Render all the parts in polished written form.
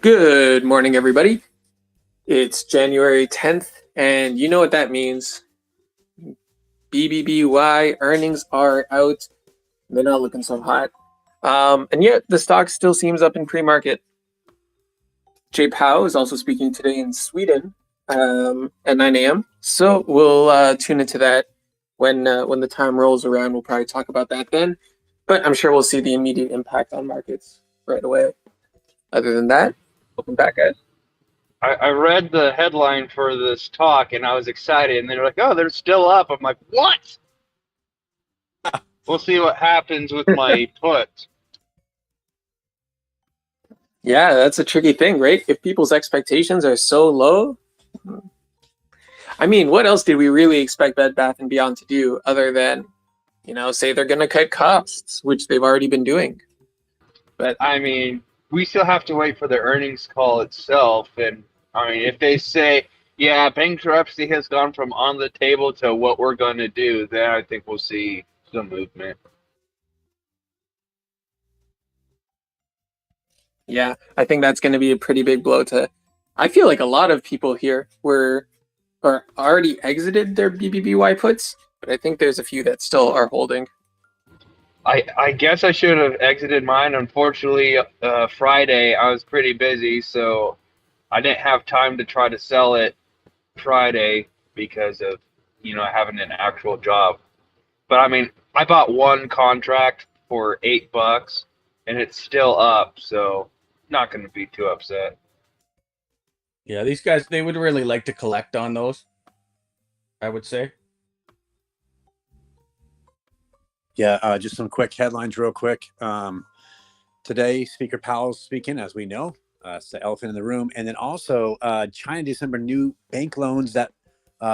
Good morning, everybody. It's January 10th, and you know what that means. BBBY earnings are out. They're not looking so hot. And yet the stock still seems up in pre-market. JPow is also speaking today in Sweden at 9 a.m. So we'll tune into that when the time rolls around. We'll probably talk about that then. But I'm sure we'll see the immediate impact on markets right away. Other than that, welcome back, guys. I read the headline for this talk and I was excited, and they're like, "Oh, they're still up." I'm like, "What?" We'll see what happens with my put. Yeah, that's a tricky thing, right? If people's expectations are so low, I mean, what else did we really expect Bed Bath & Beyond to do other than, say they're going to cut costs, which they've already been doing? But I mean, we still have to wait for the earnings call itself, and I mean, if they say, "Yeah, bankruptcy has gone from on the table to what we're going to do," then I think we'll see some movement. yeah, I think that's going to be a pretty big blow to. I feel like a lot of people here were or already exited their BBBY puts, but I think there's a few that still are holding. I guess I should have exited mine. Unfortunately, Friday I was pretty busy, so I didn't have time to try to sell it Friday because of having an actual job. But I mean, I bought one contract for $8, and it's still up, so not going to be too upset. Yeah, these guys, they would really like to collect on those, I would say. Yeah, just some quick headlines real quick. Today, Speaker Powell's speaking, as we know. It's the elephant in the room. And then also, China December new bank loans that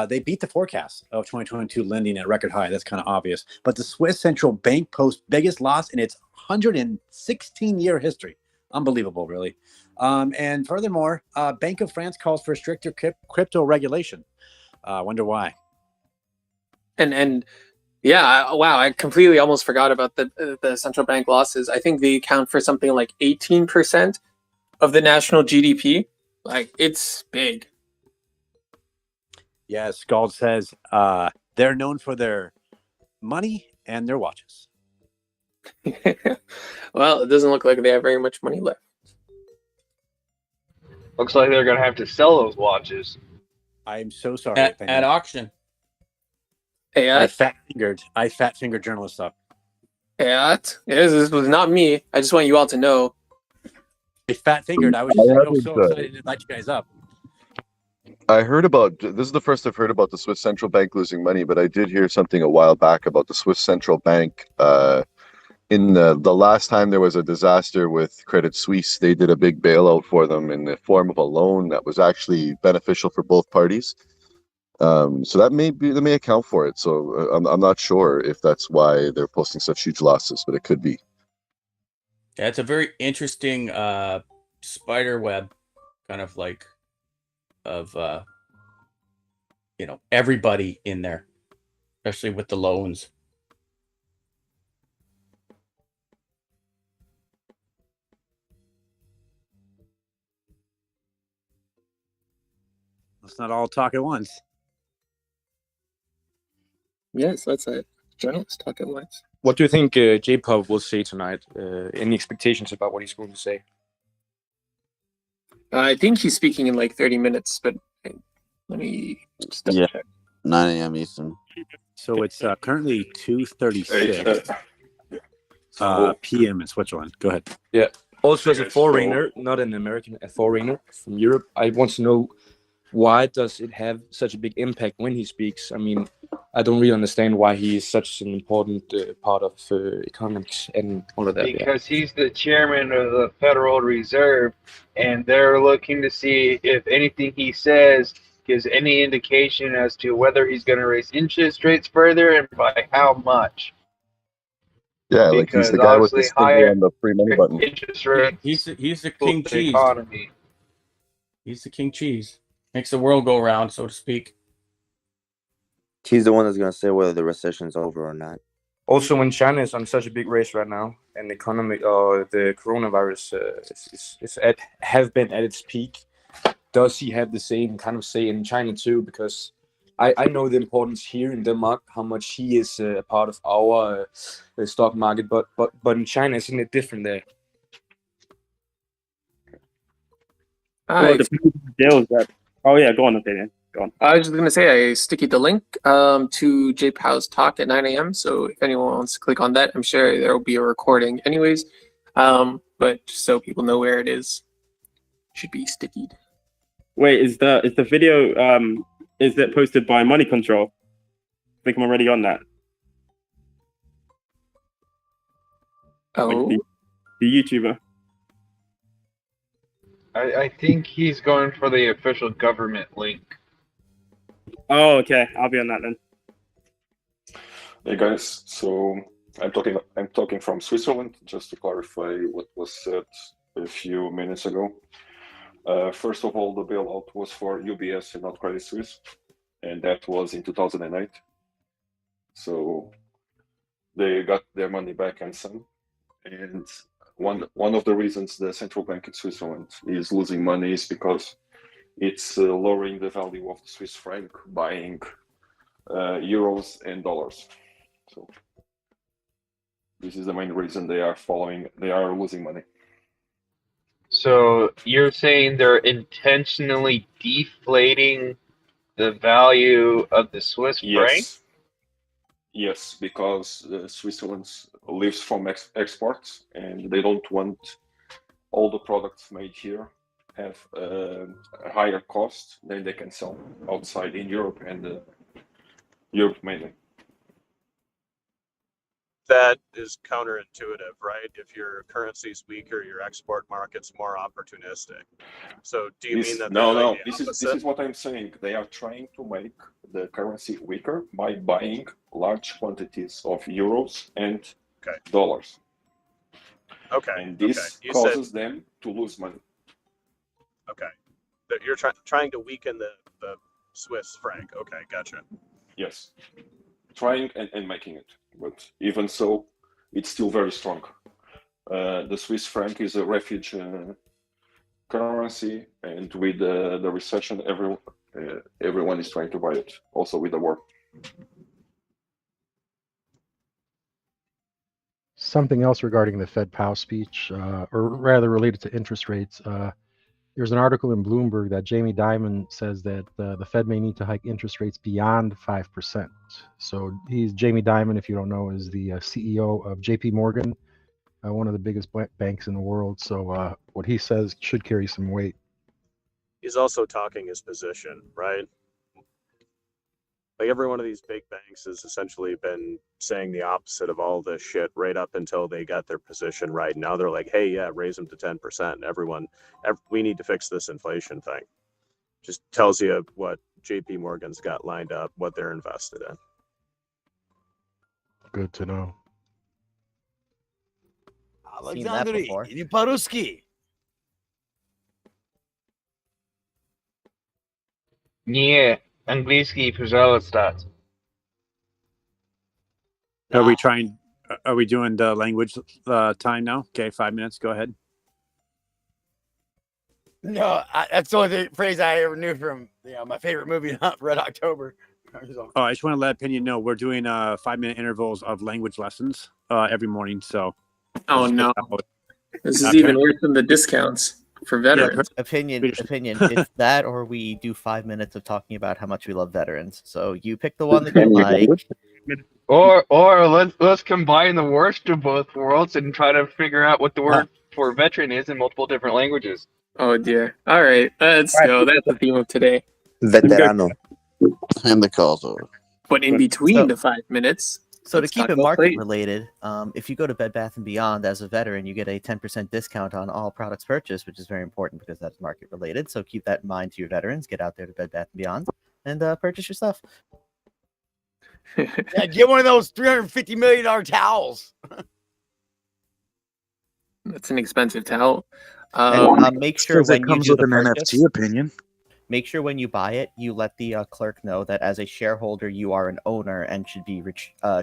they beat the forecast of 2022 lending at record high. That's kind of obvious. But the Swiss Central Bank posts biggest loss in its 116-year history. Unbelievable, really. And furthermore, Bank of France calls for stricter crypto regulation. Wonder why. And yeah, wow, I completely almost forgot about the central bank losses. I think they account for something like 18% of the national GDP. Like, it's big. Yeah, Scald says they're known for their money and their watches. Well, it doesn't look like they have very much money left. Looks like they're going to have to sell those watches. I'm so sorry. At auction. Hey, I fat fingered journalist stuff. This was not me. I just want you all to know. I fat fingered. I was just so excited to invite you guys up. I heard about this is the first I've heard about the Swiss Central Bank losing money, but I did hear something a while back about the Swiss Central Bank. In the last time there was a disaster with Credit Suisse, they did a big bailout for them in the form of a loan that was actually beneficial for both parties. So that may account for it. So I'm not sure if that's why they're posting such huge losses, but it could be. Yeah, it's a very interesting spider web, kind of like of everybody in there, especially with the loans. Let's not all talk at once. Yes, that's a journalist talk at once. What do you think JPow will say tonight? Any expectations about what he's going to say? I think he's speaking in like 30 minutes, but let me just double check. 9 a.m. Eastern. So it's currently 2:36 p.m. in Switzerland. Go ahead. Yeah. Also, as a foreigner, not an American, a foreigner from Europe, I want to know, why does it have such a big impact when he speaks? I mean, I don't really understand why he is such an important part of economics and all of that. Because he's the chairman of the Federal Reserve, and they're looking to see if anything he says gives any indication as to whether he's going to raise interest rates further and by how much. Yeah, like he's the guy with the finger on the free money button. Interest rate. He's the king cheese. Economy. He's the king cheese. Makes the world go round, so to speak. He's the one that's going to say whether the recession's over or not. Also, when China is on such a big race right now, an economy or the coronavirus have been at its peak, does he have the same kind of say in China too? Because I know the importance here in Denmark, how much he is a part of our stock market, but in China, isn't it different there? Well, the deals that. Oh yeah, go on, opinion. Go on. I was just gonna say I sticky the link to JPow's talk at 9 a.m. So if anyone wants to click on that, I'm sure there will be a recording anyways. But just so people know where it is, should be stickied. Wait, is the video is it posted by Money Control? I think I'm already on that. Oh, Like the YouTuber. I think he's going for the official government link. Oh, okay. I'll be on that then. Hey guys, so I'm talking from Switzerland, just to clarify what was said a few minutes ago. First of all, the bailout was for UBS and not Credit Suisse, and that was in 2008. So they got their money back and some. And one of the reasons the central bank in Switzerland is losing money is because it's lowering the value of the Swiss franc, buying euros and dollars. So this is the main reason they are losing money. So you're saying they're intentionally deflating the value of the Swiss franc? Yes, because Switzerland lives from exports, and they don't want all the products made here have a higher cost than they can sell outside in Europe and Europe mainly. That is counterintuitive, right? If your currency is weaker, your export market's more opportunistic. So do you mean that? No. This is what I'm saying. They are trying to make the currency weaker by buying large quantities of euros and dollars. Okay. And this causes them to lose money. Okay. You're trying to weaken the Swiss franc. Okay, gotcha. Yes. Trying and making it. But even so, it's still very strong. The Swiss franc is a refuge currency, and with the recession, everyone is trying to buy it, also with the war. Something else regarding the Fed Powell speech, or rather related to interest rates. There's an article in Bloomberg that Jamie Dimon says that the Fed may need to hike interest rates beyond 5%. So Jamie Dimon, if you don't know, is the CEO of JP Morgan, one of the biggest banks in the world. So what he says should carry some weight. He's also talking his position, right? Like every one of these big banks has essentially been saying the opposite of all this shit right up until they got their position right. Now they're like, hey, yeah, raise them to 10%. We need to fix this inflation thing. Just tells you what JP Morgan's got lined up, what they're invested in. Good to know. Alexandri Paruski. Nie, angielski пожалуйста. Are we doing the language time now? Okay, 5 minutes. Go ahead. No, that's the only phrase I ever knew from my favorite movie, Red October. Oh, I just want to let opinion know we're doing 5-minute intervals of language lessons every morning. So, oh no, this is even worse than the discounts for veterans. Opinion. It's that, or we do 5 minutes of talking about how much we love veterans. So you pick the one that you like. Or let's combine the worst of both worlds and try to figure out what the word for veteran is in multiple different languages. Oh dear. All right, let's go. That's the theme of today. Veterano. And the call's over. But in between the 5 minutes. So to keep it market related, if you go to Bed Bath & Beyond as a veteran, you get a 10% discount on all products purchased, which is very important because that's market related. So keep that in mind to your veterans. Get out there to Bed Bath & Beyond and purchase your stuff. Yeah, get one of those $350 million towels. That's an expensive towel. And make sure when it comes you do with the an purchase, NFT opinion. make sure when you buy it, you let the clerk know that as a shareholder, you are an owner and should be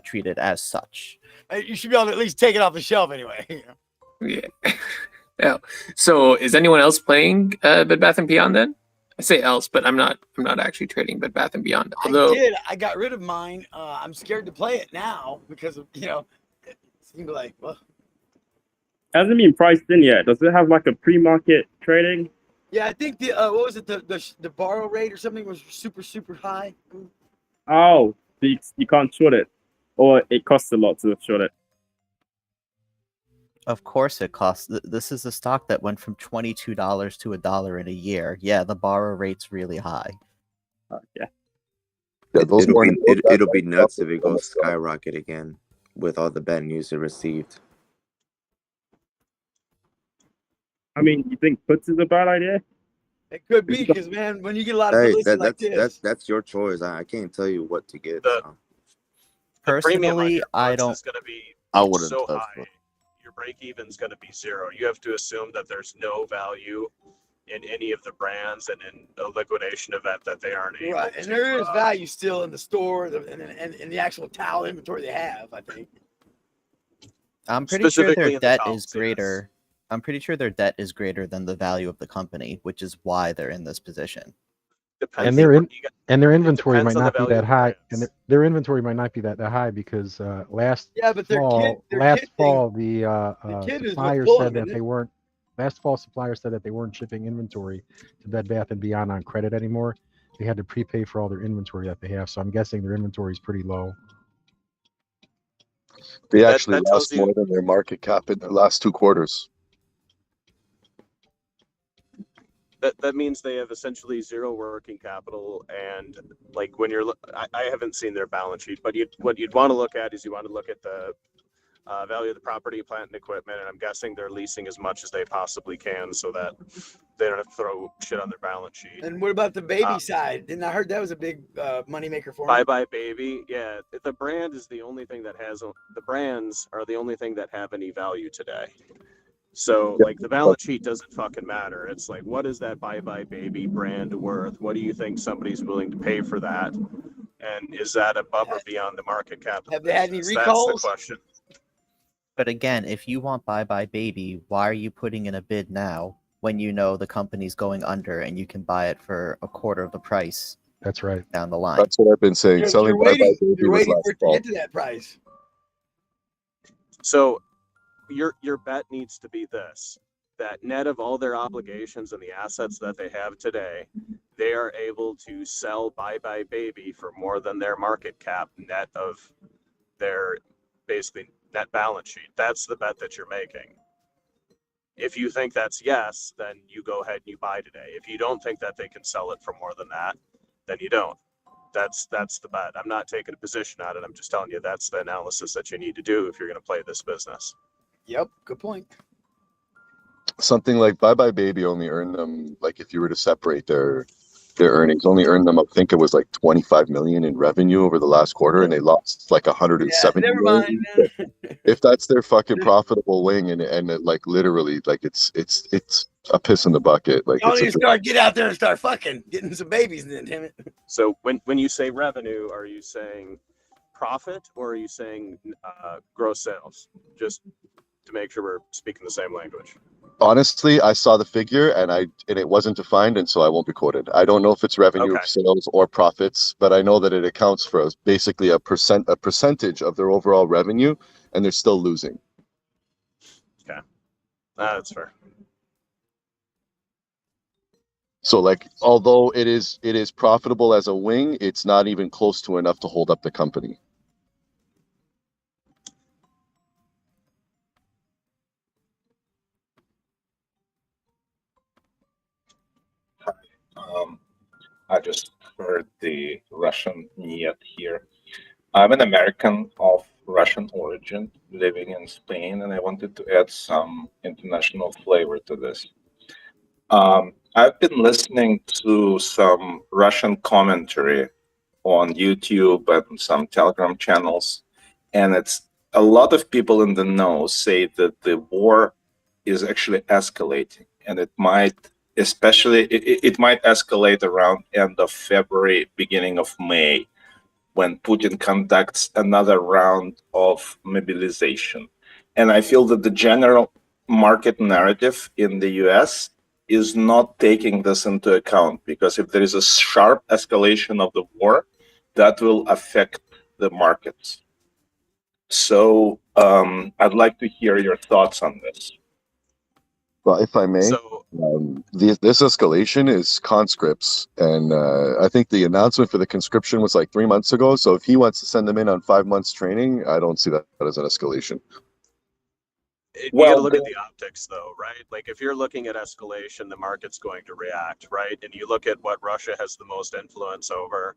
treated as such. You should be able to at least take it off the shelf anyway. Yeah. Yeah. So is anyone else playing Bed Bath & Beyond then? I say else, but I'm not actually trading Bed Bath & Beyond. Although I did. I got rid of mine. I'm scared to play it now because of, it seemed like, well, Hasn't been priced in yet. Does it have like a pre-market trading? yeah, I think the what was it, the borrow rate or something was super high. Oh, you can't short it, or it costs a lot to short it. Of course it costs. This is a stock that went from $22 to $1 in a year. Yeah, the borrow rate's really high. Yeah. It'll be nuts if it goes skyrocket again with all the bad news it received. I mean, you think puts is a bad idea? It could be because, man, when you get a lot of publicity like this, that's your choice. I can't tell you what to get. Personally, I don't. It's going to be I wouldn't so touch high. it. Your break even is going to be zero. You have to assume that there's no value in any of the brands, and in a liquidation event that they aren't able right, and there is value still in the store and the actual towel inventory they have, I think. I'm pretty sure Specifically their in the debt towels, is greater. I'm pretty sure their debt is greater than the value of the company, which is why they're in this position. Depends And their inventory might depends on the not be value that of high, brands. and their inventory might not be that high because last but their fall, kit the kit is supplier what's said pulling, that isn't they it? weren't. Last fall, suppliers said that they weren't shipping inventory to Bed Bath & Beyond on credit anymore. They had to prepay for all their inventory that they have. So I'm guessing their inventory is pretty low. They actually that tells lost more than their market cap in the last 2 quarters. That means they have essentially zero working capital, and like when you're I haven't seen their balance sheet, but what you'd want to look at is you want to look at the value of the property, plant, and equipment, and I'm guessing they're leasing as much as they possibly can so that they don't have to throw shit on their balance sheet. And what about the baby side? Didn't I heard that was a big moneymaker for them? Bye Bye Baby, yeah. The brand is the only thing that has the brands are the only thing that have any value today. So like the balance sheet doesn't fucking matter. It's like, what is that Bye Bye Baby brand worth? What do you think somebody's willing to pay for that? And is that above or beyond the market cap? Have they had any That's recalls? the question. But again, if you want Bye Bye Baby, why are you putting in a bid now when you know the company's going under and you can buy it for a quarter of the price? That's right. Down the line. That's what I've been saying. Selling Bye Bye Baby You're was waiting last for it to fall. get to that price. So your bet needs to be this: that net of all their obligations and the assets that they have today, they are able to sell Bye Bye Baby for more than their market cap net of their basically net balance sheet. That's the bet that you're making. If you think that's yes, then you go ahead and you buy today. If you don't think that they can sell it for more than that, then you don't. That's the bet. I'm not taking a position on it. I'm just telling you that's the analysis that you need to do if you're going to play this business. Yep, good point. Something like Bye Bye Baby only earned them, like if you were to separate their earnings, only earned them, I think it was like 25 million in revenue over the last quarter, and they lost like 170 never million. mind, If that's their fucking profitable wing, and it, like literally, like it's a piss in the bucket. Like Y'all it's need to get out there and start fucking getting some babies then, damn it. So when you say revenue, are you saying profit or are you saying gross sales? Just to make sure we're speaking the same language. Honestly, I saw the figure and it wasn't defined, and so I won't be quoted. I don't know if it's revenue, sales, or profits, but I know that it accounts for basically a percentage of their overall revenue, and they're still losing. Okay, that's fair. So, like, although it is profitable as a wing, it's not even close to enough to hold up the company. I just heard the Russian Niet here. I'm an American of Russian origin living in Spain, and I wanted to add some international flavor to this. I've been listening to some Russian commentary on YouTube and some Telegram channels, and it's a lot of people in the know say that the war is actually escalating, and it might especially it might escalate around end of February, beginning of May, when Putin conducts another round of mobilization. And I feel that the general market narrative in the US is not taking this into account, because if there is a sharp escalation of the war, that will affect the markets. So I'd like to hear your thoughts on this. Well, if I may, So this escalation is conscripts, and I think the announcement for the conscription was like 3 months ago. So if he wants to send them in on 5 months training, I don't see that as an escalation. you got to look at the optics, though, right? Like, if you're looking at escalation, the market's going to react, right? And you look at what Russia has the most influence over,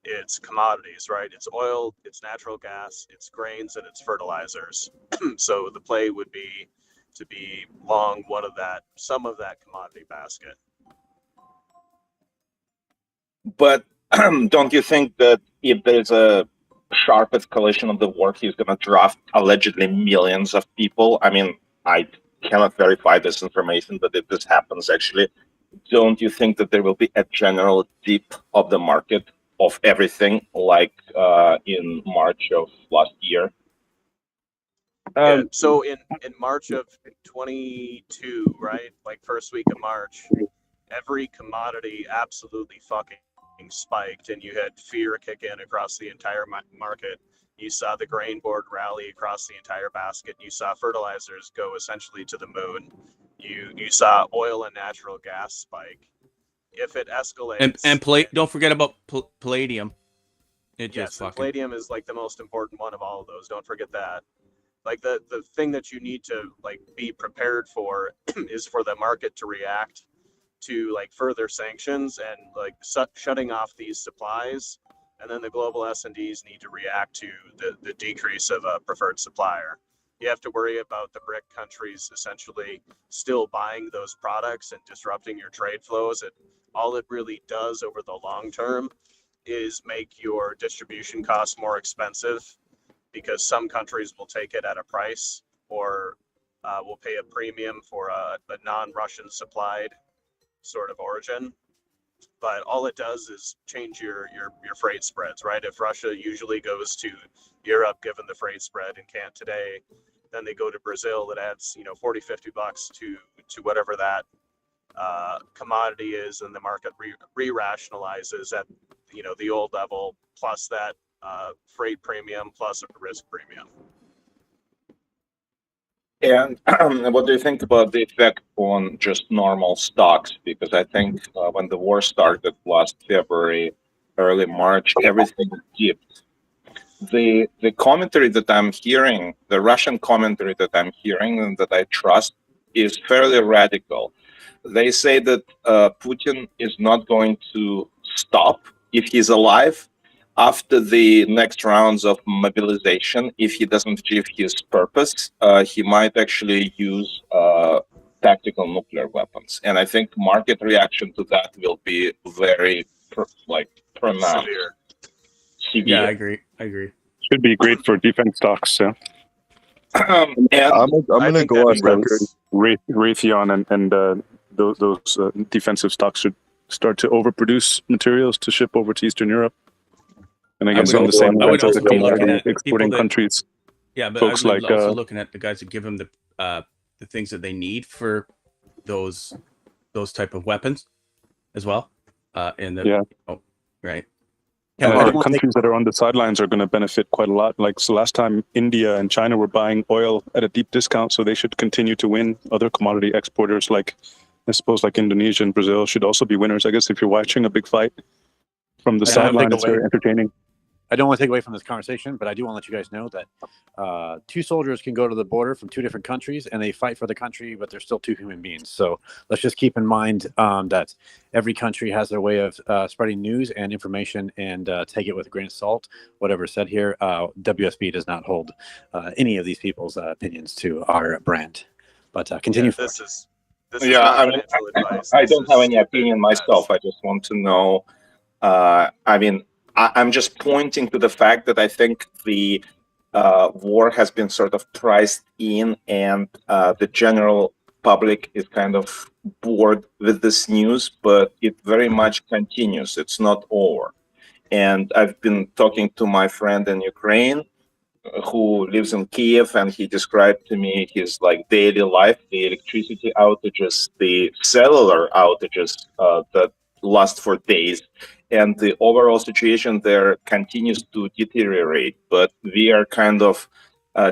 it's commodities, right? It's oil, it's natural gas, it's grains, and it's fertilizers. So the play would be to be long some of that commodity basket. But don't you think that if there's a sharp escalation of the war, he's going to draft allegedly millions of people? I mean, I cannot verify this information, but if this happens, actually, don't you think that there will be a general dip of the market of everything, like in March of last year? Yeah, so in March of 22, right, like first week of March, every commodity absolutely fucking spiked, and you had fear kick in across the entire market. You saw the grain board rally across the entire basket. You saw fertilizers go essentially to the moon. You saw oil and natural gas spike. If it escalates, and don't forget about palladium. It just fucking... palladium is like the most important one of all of those. Don't forget that. Like the thing that you need to like be prepared for is for the market to react to like further sanctions and like shutting off these supplies, and then the global S&Ds need to react to the decrease of a preferred supplier. You have to worry about the BRIC countries essentially still buying those products and disrupting your trade flows. All it really does over the long term is make your distribution costs more expensive, because some countries will take it at a price or will pay a premium for a non-Russian supplied sort of origin. But all it does is change your freight spreads, right? If Russia usually goes to Europe, given the freight spread, and can't today, then they go to Brazil, it adds, $40-50 to whatever that commodity is, and the market re-rationalizes at, the old level, plus that freight premium, plus a risk premium. And what do you think about the effect on just normal stocks? Because I think when the war started last February, early March, everything dipped. The commentary that I'm hearing, the Russian commentary that I'm hearing and that I trust, is fairly radical. They say that Putin is not going to stop if he's alive after the next rounds of mobilization. If he doesn't achieve his purpose, he might actually use tactical nuclear weapons. And I think market reaction to that will be very pronounced. Severe. Yeah, I agree. Should be great for defense stocks. Yeah. And I'm gonna go on record. Raytheon and those defensive stocks should start to overproduce materials to ship over to Eastern Europe. And I guess on the same lines as the commodity exporting countries. Yeah, but folks I would like also looking at the guys that give them the things that they need for those type of weapons as well. Right. And I think countries that are on the sidelines are going to benefit quite a lot. So last time India and China were buying oil at a deep discount, so they should continue to win. Other commodity exporters, I suppose Indonesia and Brazil, should also be winners. I guess if you're watching a big fight from the sideline, it's very entertaining. I don't want to take away from this conversation, but I do want to let you guys know that two soldiers can go to the border from two different countries and they fight for the country, but they're still two human beings. So let's just keep in mind that every country has their way of spreading news and information, and take it with a grain of salt. Whatever is said here, WSB does not hold any of these people's opinions to our brand. But continue. This is I mean, I don't have any opinion myself. I just want to know. I'm just pointing to the fact that I think the war has been sort of priced in, and the general public is kind of bored with this news, but it very much continues. It's not over. And I've been talking to my friend in Ukraine who lives in Kiev, and he described to me his like daily life, the electricity outages, the cellular outages that last for days, and the overall situation there continues to deteriorate. But we are kind of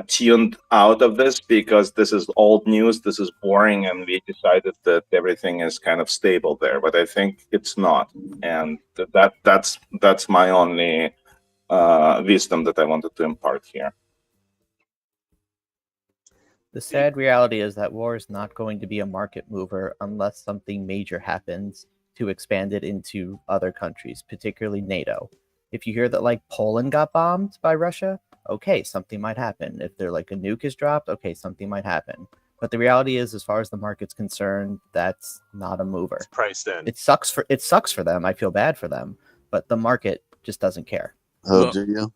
tuned out of this because this is old news, this is boring, and we decided that everything is kind of stable there. But I think it's not, and that's my only wisdom that I wanted to impart here. The sad reality is that war is not going to be a market mover unless something major happens to expand it into other countries, particularly NATO. If you hear that like Poland got bombed by Russia, okay, something might happen. If they're like a nuke is dropped, okay, something might happen. But the reality is, as far as the market's concerned, that's not a mover. It's priced in. It sucks for them. I feel bad for them, but the market just doesn't care. Oh, do you?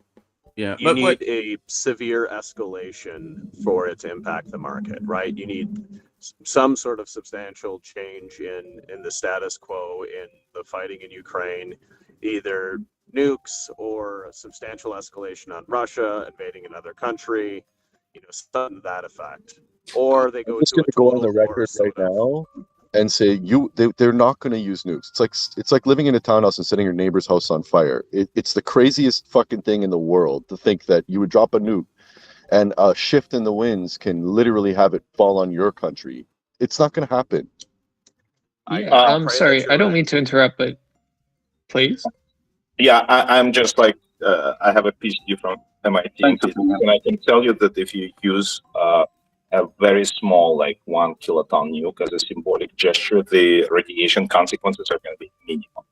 Yeah, You need a severe escalation for it to impact the market, right? You need some sort of substantial change in the status quo in the fighting in Ukraine, either nukes or a substantial escalation on Russia invading another country, something to that effect. Or they go I'm just to going a to go on total the record war right now and say they're not going to use nukes. It's like living in a townhouse and setting your neighbor's house on fire. It's the craziest fucking thing in the world to think that you would drop a nuke and a shift in the winds can literally have it fall on your country. It's not going to happen. Yeah, I'm sorry. I don't mean to interrupt, but please. Yeah, I'm just like I have a PhD from MIT in physics, and I can tell you that if you use a very small, like 1 kiloton nuke as a symbolic gesture, the radiation consequences are going to be minimal.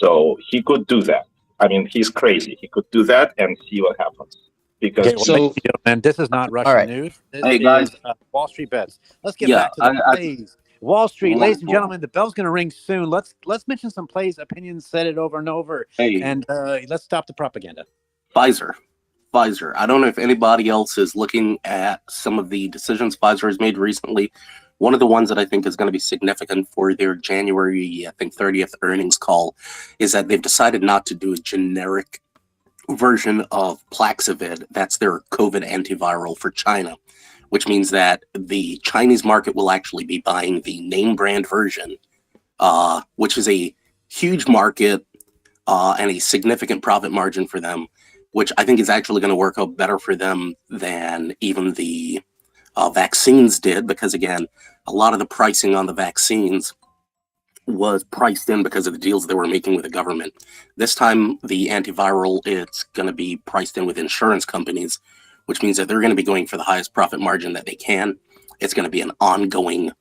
So he could do that. I mean, he's crazy. He could do that and see what happens. Because Okay, well, ladies and gentlemen, this is not Russian news. This is Wall Street Bets. Let's get back to the plays. Wall Street, ladies and gentlemen, the bell's going to ring soon. Let's mention some plays, opinions, said it over and over, and let's stop the propaganda. Pfizer. I don't know if anybody else is looking at some of the decisions Pfizer has made recently. One of the ones that I think is going to be significant for their January, I think, 30th earnings call is that they've decided not to do a generic version of Plaxivir. That's their COVID antiviral for China, which means that the Chinese market will actually be buying the name brand version, which is a huge market and a significant profit margin for them, which I think is actually going to work out better for them than even the vaccines did, because again, a lot of the pricing on the vaccines was priced in because of the deals they were making with the government. This time, the antiviral, it's going to be priced in with insurance companies, which means that they're going to be going for the highest profit margin that they can. It's going to be an ongoing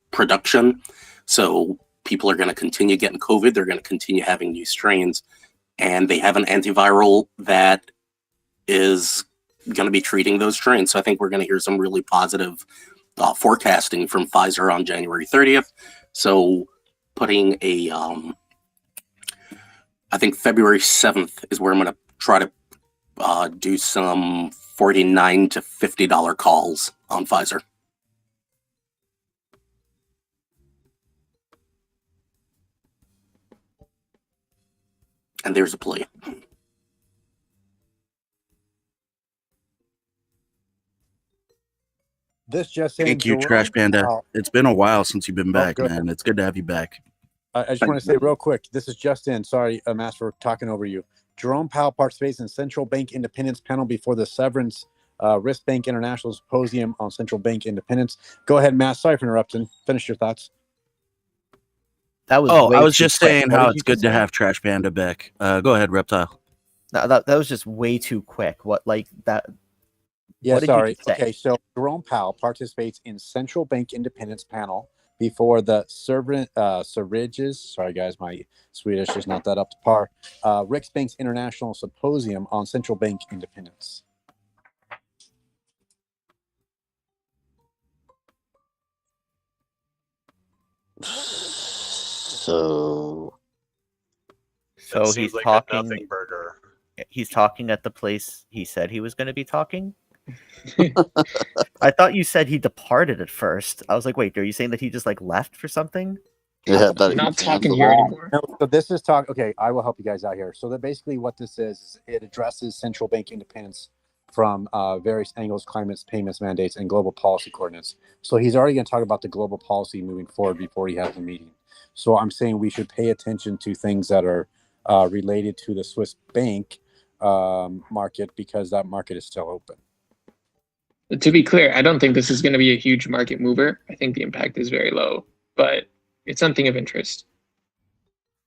production. So people are going to continue getting COVID. They're going to continue having new strains. And they have an antiviral that is going to be treating those strains. So I think we're going to hear some really positive forecasting from Pfizer on January 30th. So putting a, I think February 7th is where I'm going to try to do some $49 to $50 calls on Pfizer. And there's a play. This just in. Thank you, Jerome Trash Panda. Powell. It's been a while since you've been back, good. man. It's good to have you back. I just want to say real quick, this is Justin. Sorry, Matt, for talking over you. Jerome Powell participates in Central Bank Independence panel before the Severance Risk Bank International Symposium on Central Bank Independence. Go ahead, Matt. Sorry for interrupting. Finish your thoughts. That was I was too just quick. saying What how did you it's good just to say? have Trash Panda back. Go ahead, Reptile. No, that was just way too quick. What, like that? Yeah, what did sorry. you just say? Okay, so Jerome Powell participates in Central Bank Independence panel before the Sveriges, sorry guys, my Swedish is not that up to par, Riksbank's International Symposium on Central Bank Independence. So That he's seems like a talking. nothing burger. He's talking at the place he said he was going to be talking. I thought you said he departed at first. I was like, wait, are you saying that he just like left for something? Yeah, that Not talking here anymore. No, so this is talk. Okay, I will help you guys out here. So that basically what this is it addresses central bank independence from various angles, climates, payments, mandates, and global policy coordinates. So he's already going to talk about the global policy moving forward before he has the meeting. So I'm saying we should pay attention to things that are related to the Swiss bank market because that market is still open. To be clear, I don't think this is going to be a huge market mover. I think the impact is very low, but it's something of interest.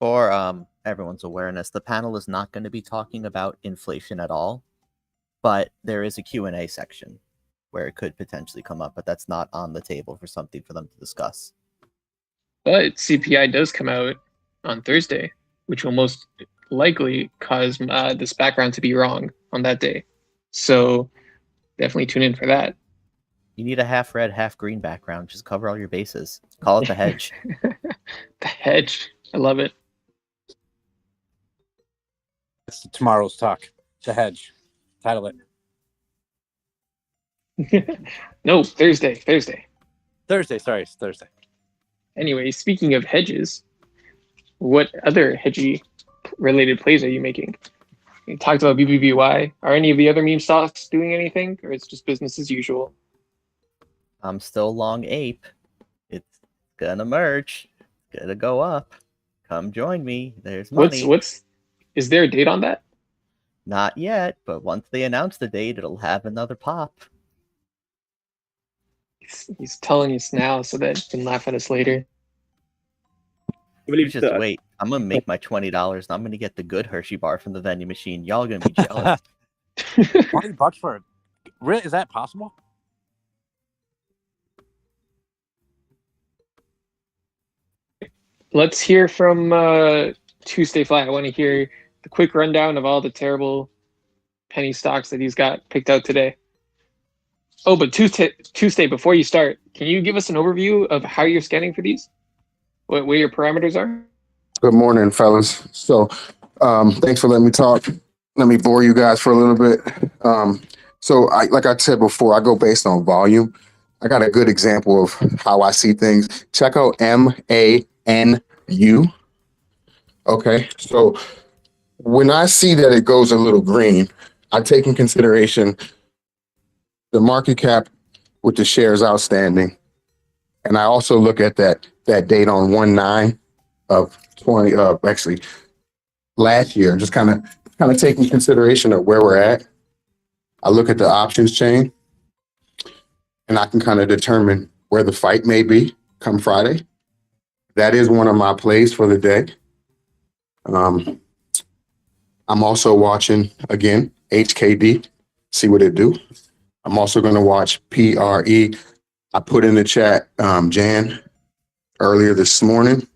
For everyone's awareness, the panel is not going to be talking about inflation at all, but there is a Q&A section where it could potentially come up, but that's not on the table for something for them to discuss. But CPI does come out on Thursday, which will most likely cause this background to be wrong on that day. So definitely tune in for that. You need a half red, half green background. Just cover all your bases. Call it the hedge. The hedge. I love it. That's tomorrow's talk. The hedge. Title it. No, Thursday. Sorry, it's Thursday. Anyway, speaking of hedges, what other hedgy related plays are you making? You talked about BBBY. Are any of the other meme stocks doing anything, or it's just business as usual? I'm still long ape. It's gonna merge. It's gonna go up. Come join me. There's money. Is there a date on that? Not yet, but once they announce the date, it'll have another pop. He's telling us now so that you can laugh at us later. You just wait. I'm gonna make my $20 and I'm gonna get the good Hershey bar from the vending machine. Y'all are gonna be jealous. $20 for it. Really? Is that possible? Let's hear from Tuesday Fly. I want to hear the quick rundown of all the terrible penny stocks that he's got picked out today. Oh, but Tuesday, before you start, can you give us an overview of how you're scanning for these? What your parameters are? Good morning, fellas. So, thanks for letting me talk. Let me bore you guys for a little bit. Like I said before, I go based on volume. I got a good example of how I see things. Check out MANU. Okay, so when I see that it goes a little green, I take in consideration the market cap with the shares outstanding. And I also look at that date on 1/9 of 20, actually last year, just kind of taking consideration of where we're at. I look at the options chain and I can kind of determine where the fight may be come Friday. That is one of my plays for the day. I'm also watching, again, HKD, see what it do. I'm also going to watch PRE. I put in the chat, Jan, earlier this morning.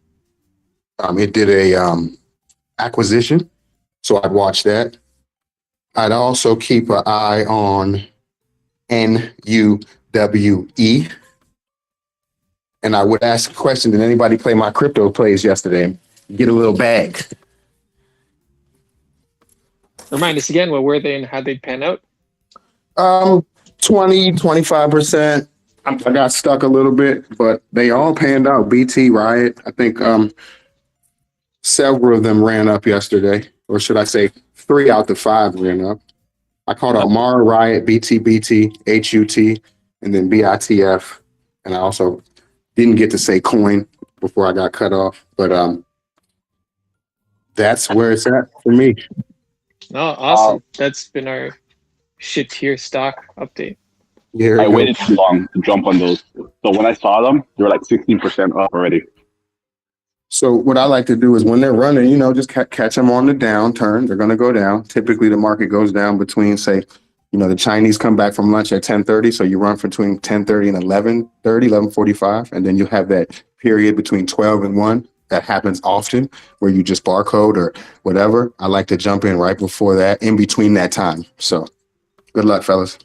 It did a acquisition, so I'd watch that. I'd also keep an eye on NUWE. And I would ask a question, did anybody play my crypto plays yesterday? Get a little bag. Remind us again, what were they and how they'd pan out? 20, 25%. I got stuck a little bit, but they all panned out. BT, Riot, I think several of them ran up yesterday, or should I say 3 out of 5 ran up. I called out Mara, Riot, BT, HUT, and then BITF. And I also didn't get to say coin before I got cut off, but that's where it's at for me. Oh, awesome. That's been our shit tier stock update. Yeah, I waited too long to jump on those. So when I saw them, they were like 16% up already. So what I like to do is when they're running, just catch them on the downturn. They're going to go down. Typically, the market goes down between, say, the Chinese come back from lunch at 10:30. So you run between 10:30 and 11:30, 11:45. And then you have that period between 12 and 1. That happens often where you just barcode or whatever. I like to jump in right before that, in between that time. So good luck, fellas.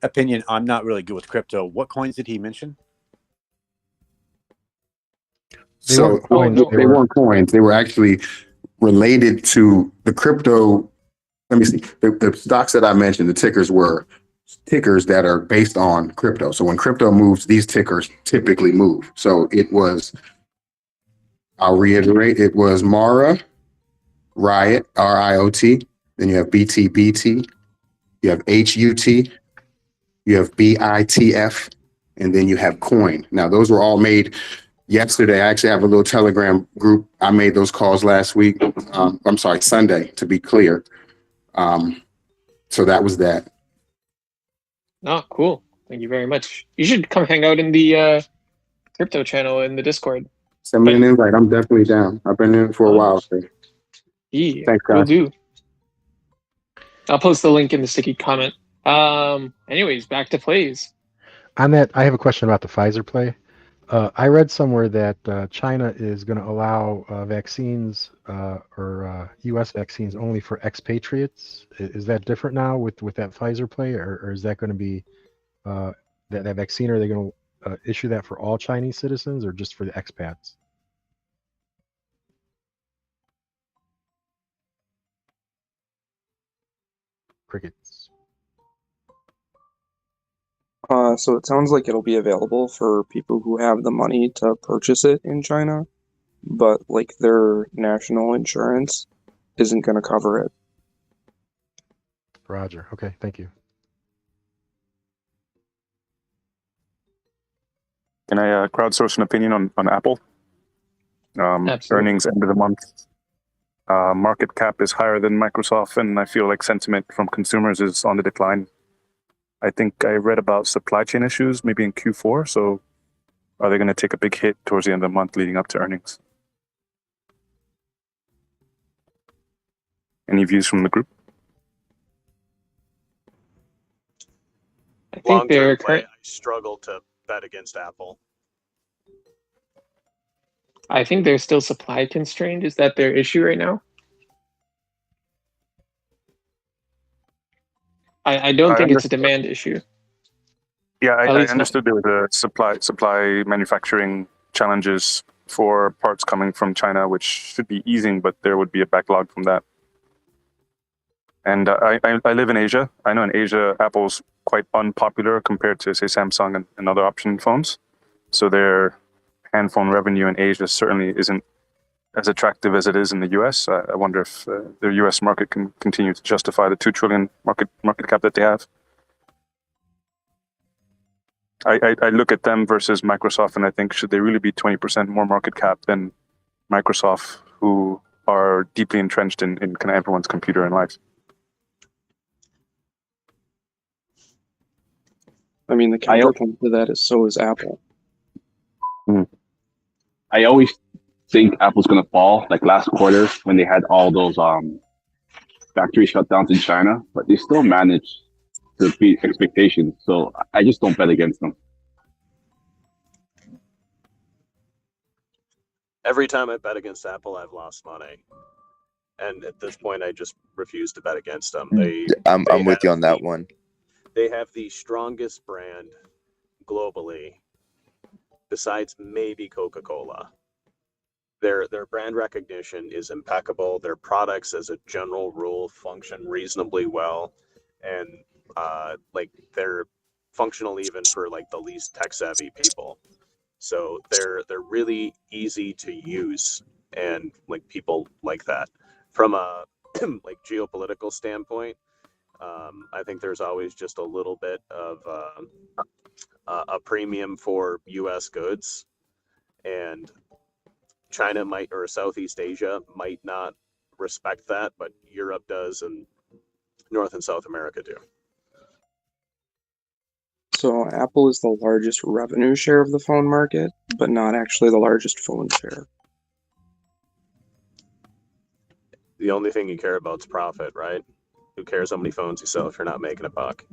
Opinion, I'm not really good with crypto. What coins did he mention? They weren't coins. They were actually related to the crypto. Let me see. The stocks that I mentioned, the tickers were tickers that are based on crypto. So when crypto moves, these tickers typically move. So it was, I'll reiterate, it was Mara, Riot, RIOT. Then you have BTBT, you have HUT, you have BITF, and then you have Coin. Now, those were all made yesterday. I actually have a little Telegram group. I made those calls last week. I'm sorry, Sunday, to be clear. So that was that. Oh, cool. Thank you very much. You should come hang out in the crypto channel in the Discord. Send me an invite. I'm definitely down. I've been in for a while. So. Yeah, Thanks, will guys. do. I'll post the link in the sticky comment. Anyways, back to plays. On that, I have a question about the Pfizer play. I read somewhere that China is going to allow vaccines or U.S. vaccines only for expatriates. Is that different now with that Pfizer play, or is that going to be that vaccine? Are they going to issue that for all Chinese citizens or just for the expats? Crickets. So it sounds like it'll be available for people who have the money to purchase it in China, but like their national insurance isn't going to cover it. Roger. Okay, thank you. Can I crowdsource an opinion on Apple? Earnings end of the month. Market cap is higher than Microsoft, and I feel like sentiment from consumers is on the decline. I think I read about supply chain issues maybe in Q4. So are they going to take a big hit towards the end of the month leading up to earnings? Any views from the group? I think Long-term they're play, I struggle to bet against Apple. I think they're still supply constrained. Is that their issue right now? I don't think it's a demand issue. Yeah, I At least understood there were the supply manufacturing challenges for parts coming from China, which should be easing, but there would be a backlog from that. And I live in Asia. I know in Asia, Apple's quite unpopular compared to, say, Samsung and other option phones. So their handphone revenue in Asia certainly isn't as attractive as it is in the US. I wonder if the US market can continue to justify the $2 trillion market cap that they have. I look at them versus Microsoft, and I think, should they really be 20% more market cap than Microsoft, who are deeply entrenched in kind of everyone's computer and life? I mean, the counterpoint to that is so is Apple. I always think Apple's gonna fall, like last quarter when they had all those factory shutdowns in China, but they still managed to beat expectations. So I just don't bet against them. Every time I bet against Apple, I've lost money. And at this point, I just refuse to bet against them. I'm with you on that one. They have the strongest brand globally, besides maybe Coca-Cola. Their brand recognition is impeccable. Their products, as a general rule, function reasonably well, and like they're functional even for like the least tech-savvy people. So they're really easy to use, and like people like that. From a like geopolitical standpoint, I think there's always just a little bit of a premium for U.S. goods, and China might, or Southeast Asia might not respect that, but Europe does, and North and South America do. So Apple is the largest revenue share of the phone market, but not actually the largest phone share. The only thing you care about is profit, right? Who cares how many phones you sell if you're not making a buck?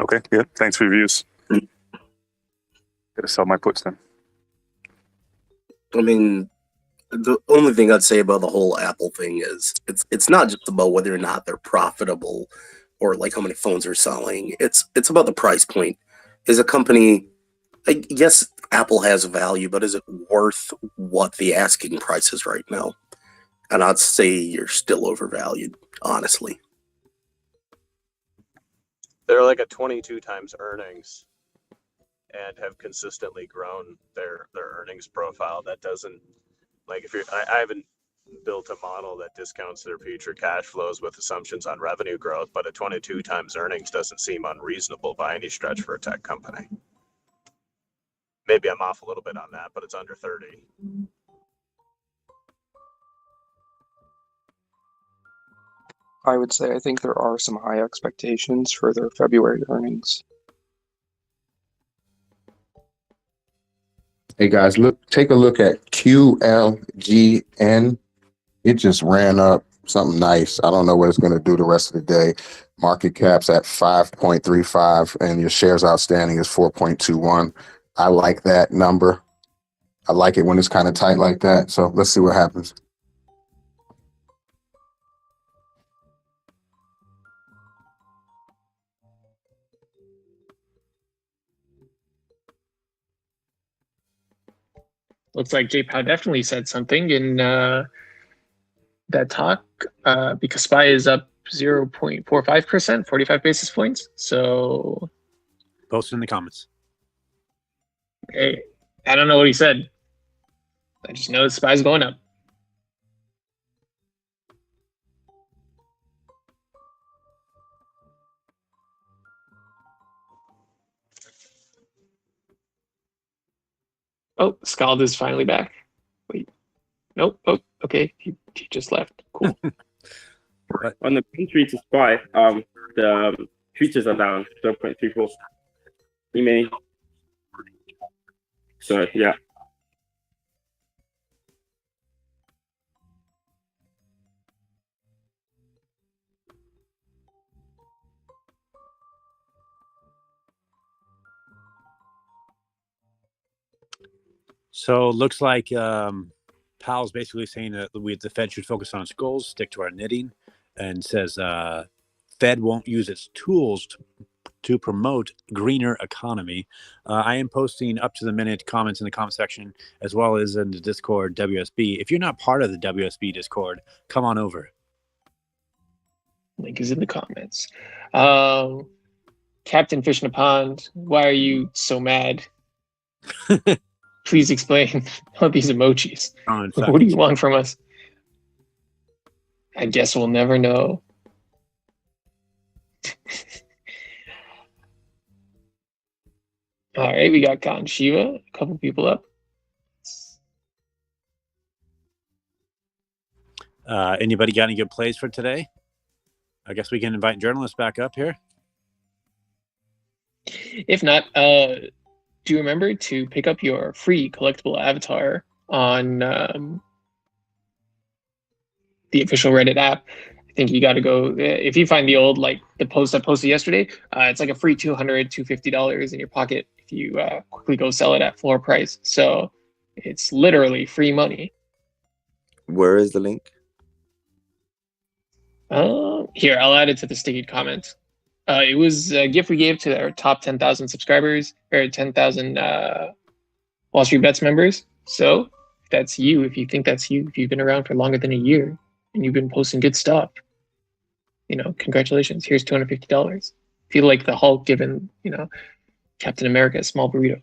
Okay, yeah. Thanks for your views. Gotta sell my puts then. I mean, the only thing I'd say about the whole Apple thing is it's not just about whether or not they're profitable or like how many phones they're selling. It's about the price point. Is a company, yes, Apple has value, but is it worth what the asking price is right now? And I'd say you're still overvalued, honestly. They're like a 22 times earnings and have consistently grown their earnings profile. That doesn't, like, if you're, I haven't built a model that discounts their future cash flows with assumptions on revenue growth, but a 22 times earnings doesn't seem unreasonable by any stretch for a tech company. Maybe I'm off a little bit on that, but it's under 30. I would say I think there are some high expectations for their February earnings. Hey guys, take a look at QLGN. It just ran up something nice. I don't know what it's going to do the rest of the day. Market cap's at 5.35 and your shares outstanding is 4.21. I like that number. I like it when it's kind of tight like that. So let's see what happens. Looks like JPow definitely said something in that talk because SPY is up 0.45%, 45 basis points. So Post it in the comments. hey, I don't know what he said. I just know the SPY is going up. Oh, Scald is finally back. Wait. Nope. Oh, okay. He just left. Cool. On the country to SPY, the futures are down 0.34 E-mini. So yeah. So looks like Powell's basically saying that the Fed should focus on its goals, stick to our knitting, and says Fed won't use its tools to promote greener economy. I am posting up to the minute comments in the comment section as well as in the Discord WSB. If you're not part of the WSB Discord, come on over. Link is in the comments. Captain Fish in a Pond, why are you so mad? Please explain all these emojis. What do you want from us? I guess we'll never know. All right, we got Khan Shiva, a couple people up. Anybody got any good plays for today? I guess we can invite journalists back up here. If not, do you remember to pick up your free collectible avatar on the official Reddit app? I think you got to go, if you find the old, like the post I posted yesterday, it's like a free $200, $250 in your pocket if you quickly go sell it at floor price. So it's literally free money. Where is the link? Here, I'll add it to the sticky comments. It was a gift we gave to our top 10,000 subscribers, or 10,000 WallStreetBets members. So if that's you, if you think that's you, if you've been around for longer than a year and you've been posting good stuff, you know, congratulations. Here's $250. Feel like the Hulk giving, you know, Captain America a small burrito.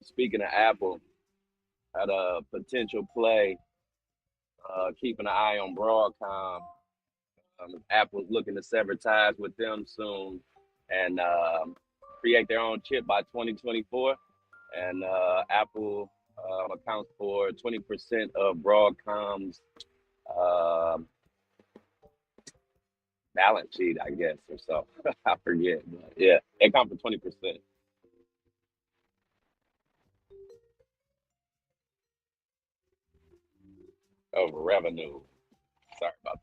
Speaking of Apple, had a potential play, keeping an eye on Broadcom. Apple's looking to sever ties with them soon and create their own chip by 2024. And Apple accounts for 20% of Broadcom's balance sheet, I guess, or so. I forget. But yeah, they account for 20%. Of revenue. Sorry about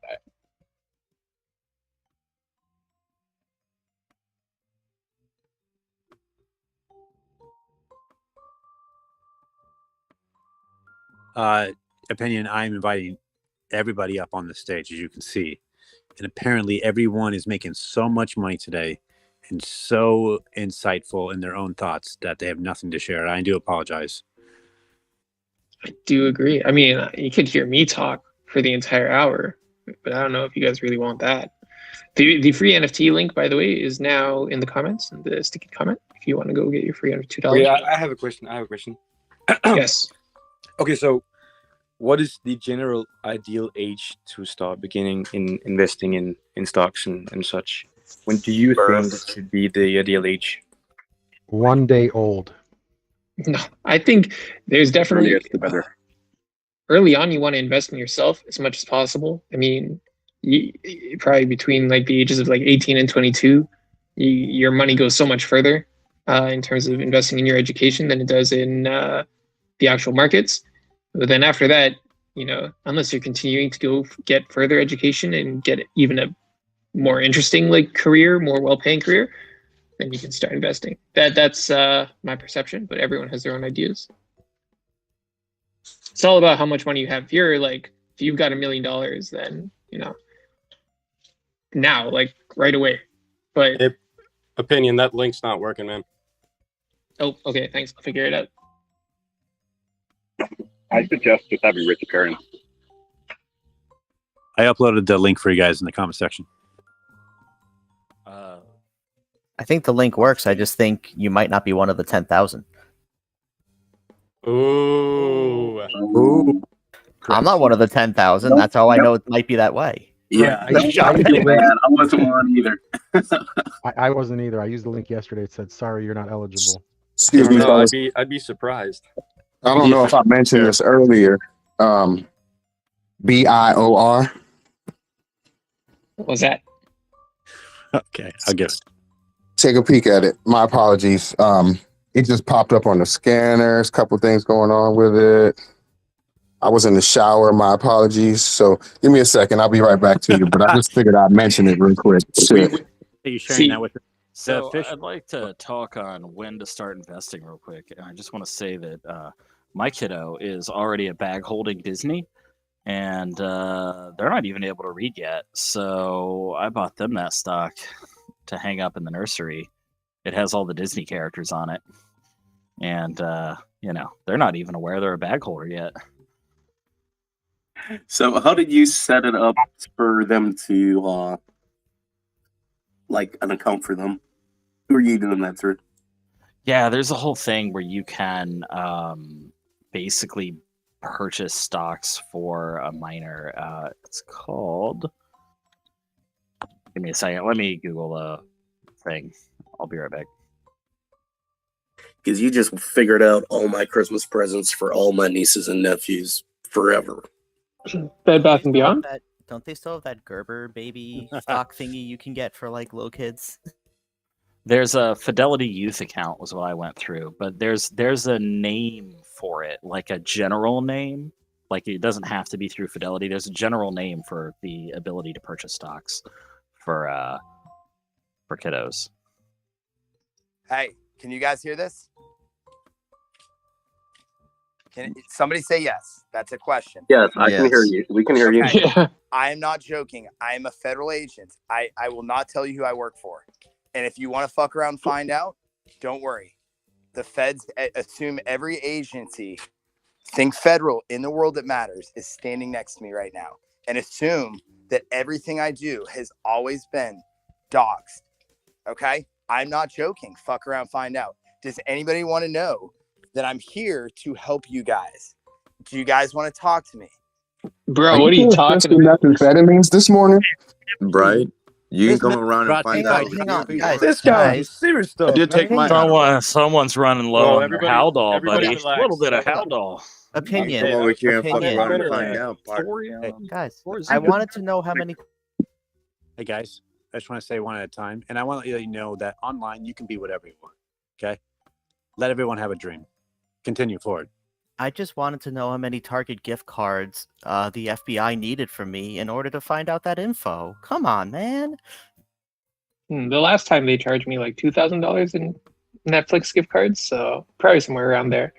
that. Opinion, I'm inviting everybody up on the stage, as you can see. And apparently everyone is making so much money today and so insightful in their own thoughts that they have nothing to share. I do apologize. I do agree. I mean, you could hear me talk for the entire hour, but I don't know if you guys really want that. The free NFT link, by the way, is now in the comments, in the sticky comment. If you want to go get your free $2. Okay, I have a question. Yes. Okay, so what is the general ideal age to start beginning in investing in stocks and such? When do you think that should be the ideal age? 1 day old. No, I think there's definitely Earlier, the better. Early on you want to invest in yourself as much as possible. I mean, probably between like the ages of like 18 and 22, your money goes so much further in terms of investing in your education than it does in the actual markets. But then after that, unless you're continuing to go get further education and get even a more interesting like career, more well-paying career, then you can start investing. That's my perception, but everyone has their own ideas. It's all about how much money you have. If you've got $1 million, then now, like right away. But Opinion, that link's not working, man. Oh, okay, thanks. I'll figure it out. I suggest just having rich parents. I uploaded the link for you guys in the comment section. I think the link works. I just think you might not be one of the 10,000. Ooh. I'm not one of the 10,000. That's how I know it might be that way. Yeah, I wasn't one either. I wasn't either. I used the link yesterday. It said, "Sorry, you're not eligible." Excuse me, No, fellas. I'd be surprised. I don't know if I mentioned this earlier. BIOR. What was that? Okay, I'll give it. Take a peek at it. My apologies. It just popped up on the scanners. A couple things going on with it. I was in the shower. My apologies. So give me a second. I'll be right back to you. But I just figured I'd mention it real quick. Shit. Are you sharing that with So fish? I'd like to talk on when to start investing real quick. And I just want to say that my kiddo is already a bag holding Disney, and they're not even able to read yet. So I bought them that stock to hang up in the nursery. It has all the Disney characters on it, and they're not even aware they're a bag holder yet. So how did you set it up for them to like an account for them? Who are you doing that through? Yeah, there's a whole thing where you can basically purchase stocks for a minor. It's called. Give me a second. Let me Google the thing. I'll be right back. Because you just figured out all my Christmas presents for all my nieces and nephews forever. Bed Bath and Beyond. Don't they still have that Gerber baby stock thingy you can get for like little kids? There's a Fidelity Youth account was what I went through, but there's a name for it, like a general name. Like it doesn't have to be through Fidelity. There's a general name for the ability to purchase stocks for kiddos. Hey, can you guys hear this? Can somebody say yes? That's a question. Yes, I can hear you. We can hear you. Okay. I am not joking. I am a federal agent. I will not tell you who I work for. And if you want to fuck around and find out, don't worry. The feds assume every agency, think federal in the world that matters, is standing next to me right now. And assume that everything I do has always been doxed. Okay? I'm not joking. Fuck around, find out. Does anybody want to know that I'm here to help you guys? Do you guys want to talk to me? Bro, what are you talking about? Methamphetamines this morning? Right? You can come around and find out. Hang on, guys. This guy's serious stuff. I did take mine. Someone's running low Whoa, on everybody- Haldol, everybody buddy. relax. A little bit of Haldol. Opinion. Come over here and fuck Opinion. around and find out. partner. Hey, Guys, I wanted to know how many. hey guys, I just want to say one at a time, and I want to let you know that online you can be whatever you want. Okay, let everyone have a dream. Continue forward. I just wanted to know how many Target gift cards the FBI needed from me in order to find out that info. Come on, man. The last time they charged me like $2,000 in Netflix gift cards, so probably somewhere around there.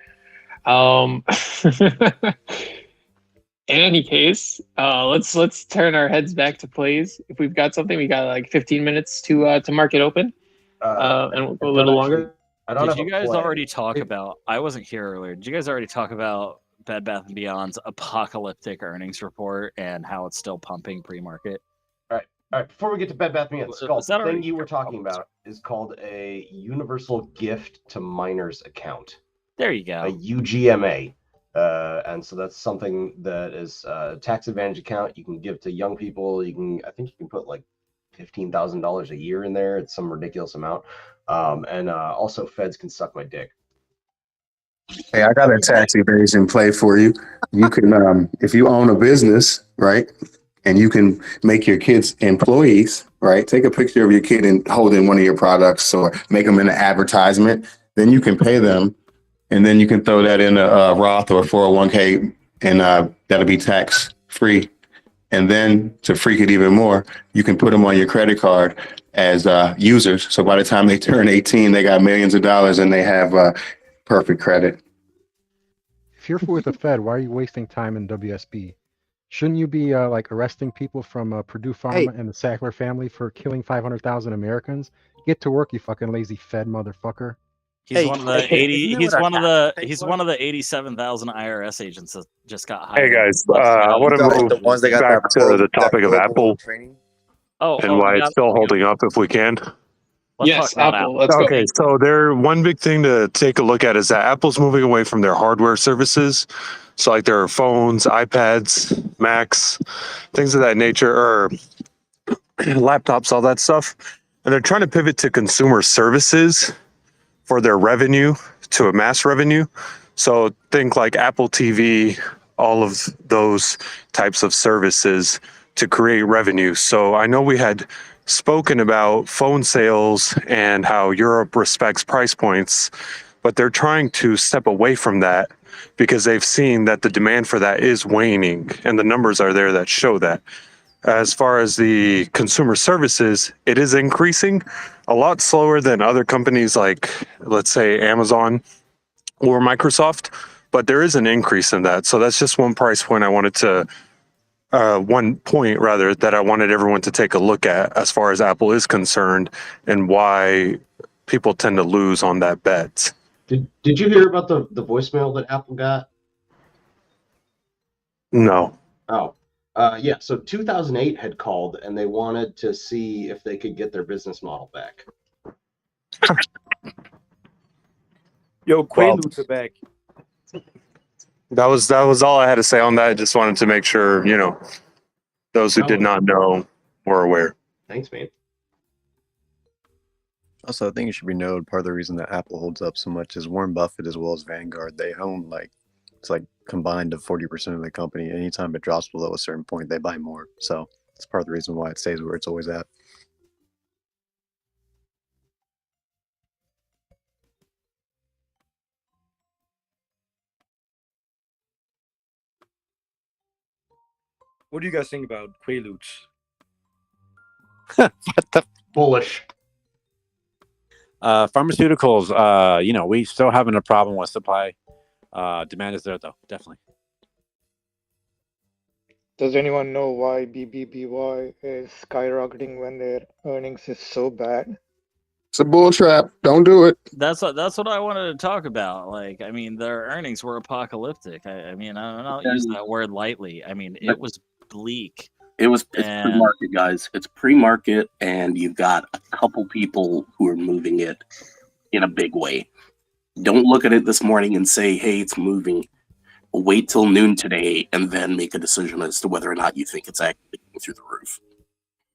In any case, let's turn our heads back to plays. If we've got something, we got like 15 minutes to mark it open, and we'll go a little longer. Did you guys already talk about? I wasn't here earlier. Did you guys already talk about Bed Bath & Beyond's apocalyptic earnings report and how it's still pumping pre-market? All right. Before we get to Bed Bath & Beyond, Skull, is that the thing already- you were talking about is called a universal gift to minors account. There you go. A UGMA. And so that's something that is a tax advantage account you can give to young people. I think you can put like $15,000 a year in there. It's some ridiculous amount. And also feds can suck my dick. Hey, I got a tax evasion play for you. You can, if you own a business, right, and you can make your kids employees, right? Take a picture of your kid and hold in one of your products or make them in an advertisement. Then you can pay them, and then you can throw that in a Roth or 401k, and that'll be tax free. And then to freak it even more, you can put them on your credit card as users. So by the time they turn 18, they got millions of dollars and they have perfect credit. If you're with the Fed, why are you wasting time in WSB? Shouldn't you be like arresting people from Purdue Pharma and the Sackler family for killing 500,000 Americans? Get to work, you fucking lazy Fed motherfucker. He's one of the 80. He's one of the 87,000 IRS agents that just got hired. Hey guys, I want to move back to the topic of Apple and why it's still holding up if we can. Yes, Apple. Let's go. Okay, so one big thing to take a look at is that Apple's moving away from their hardware services. So like their phones, iPads, Macs, things of that nature, or laptops, all that stuff. And they're trying to pivot to consumer services for their revenue, to a mass revenue. So think like Apple TV, all of those types of services to create revenue. So I know we had spoken about phone sales and how Europe respects price points, but they're trying to step away from that because they've seen that the demand for that is waning, and the numbers are there that show that. As far as the consumer services, it is increasing a lot slower than other companies like, let's say, Amazon or Microsoft, but there is an increase in that. So that's just one price point I wanted to, one point rather, that I wanted everyone to take a look at as far as Apple is concerned and why people tend to lose on that bet. Did you hear about the voicemail that Apple got? No. Oh, yeah. So 2008 had called and they wanted to see if they could get their business model back. Yo, Quaaludes are back. That was all I had to say on that. I just wanted to make sure, those who did not know were aware. Thanks, man. Also, I think it should be noted part of the reason that Apple holds up so much is Warren Buffett as well as Vanguard. They own it's combined to 40% of the company. Anytime it drops below a certain point, they buy more. So it's part of the reason why it stays where it's always at. What do you guys think about Quaaludes? Bullish. Pharmaceuticals, we still having a problem with supply. Demand is there though, definitely. Does anyone know why BBBY is skyrocketing when their earnings is so bad? It's a bull trap. Don't do it. That's what I wanted to talk about. Their earnings were apocalyptic. I don't use that word lightly. It was bleak. It's pre-market, guys. It's pre-market, and you've got a couple people who are moving it in a big way. Don't look at it this morning and say, hey, it's moving. Wait till noon today and then make a decision as to whether or not you think it's actually going through the roof.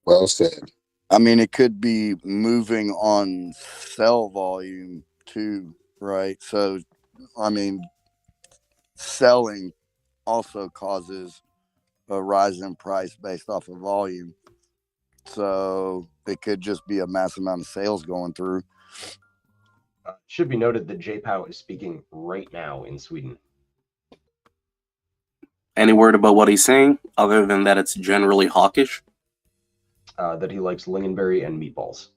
Well said. It could be moving on sell volume too, right? So, selling also causes a rise in price based off of volume. So it could just be a mass amount of sales going through. Should be noted that JPow is speaking right now in Sweden. Any word about what he's saying, other than that it's generally hawkish? That he likes lingonberry and meatballs.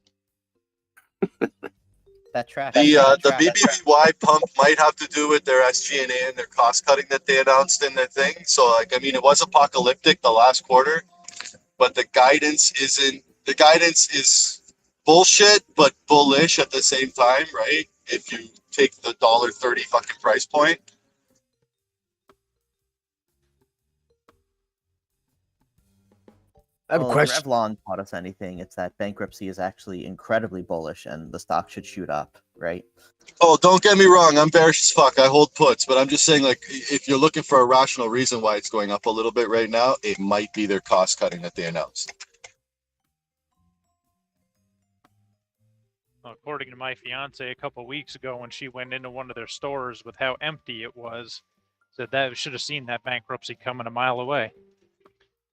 that track. The BBBY pump might have to do with their SG&A and their cost cutting that they announced in their thing. So, like, I mean, it was apocalyptic the last quarter, but the guidance isn't. The guidance is bullshit, but bullish at the same time, right? If you take the $1.30 fucking price point. I have a Well, if question. Revlon taught us anything, it's that bankruptcy is actually incredibly bullish and the stock should shoot up, right? Oh, don't get me wrong. I'm bearish as fuck. I hold puts, but I'm just saying, like, if you're looking for a rational reason why it's going up a little bit right now, it might be their cost cutting that they announced. According to my fiance, a couple weeks ago when she went into one of their stores with how empty it was, said that should have seen that bankruptcy coming a mile away.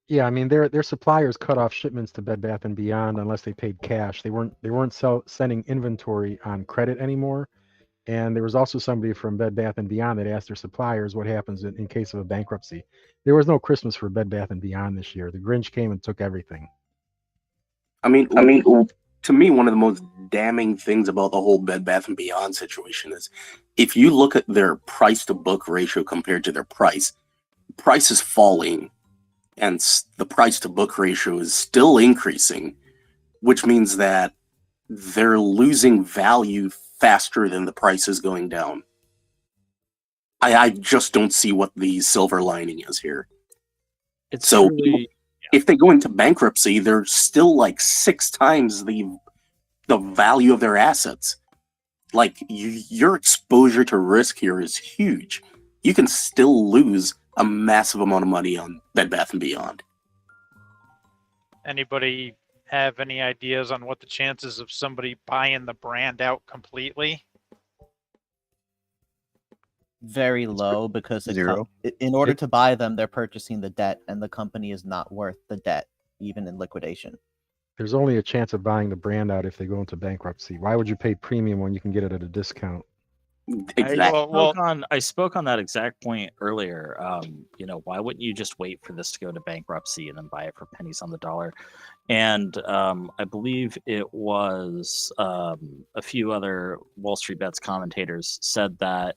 Yeah, I mean, their suppliers cut off shipments to Bed Bath & Beyond unless they paid cash. They weren't sending inventory on credit anymore. And there was also somebody from Bed Bath & Beyond that asked their suppliers what happens in case of a bankruptcy. There was no Christmas for Bed Bath & Beyond this year. The Grinch came and took everything. I mean, to me, one of the most damning things about the whole Bed Bath & Beyond situation is if you look at their price-to-book ratio compared to their price is falling, and the price-to-book ratio is still increasing, which means that they're losing value faster than the price is going down. I just don't see what the silver lining is here. So if they go into bankruptcy, they're still like 6 times the value of their assets. Like, your exposure to risk here is huge. You can still lose a massive amount of money on Bed Bath & Beyond. Anybody have any ideas on what the chances of somebody buying the brand out completely? Very low, because Zero. In order to buy them, they're purchasing the debt, and the company is not worth the debt, even in liquidation. There's only a chance of buying the brand out if they go into bankruptcy. Why would you pay premium when you can get it at a discount? I spoke on that exact point earlier. Why wouldn't you just wait for this to go to bankruptcy and then buy it for pennies on the dollar? And I believe it was a few other WallStreetBets commentators said that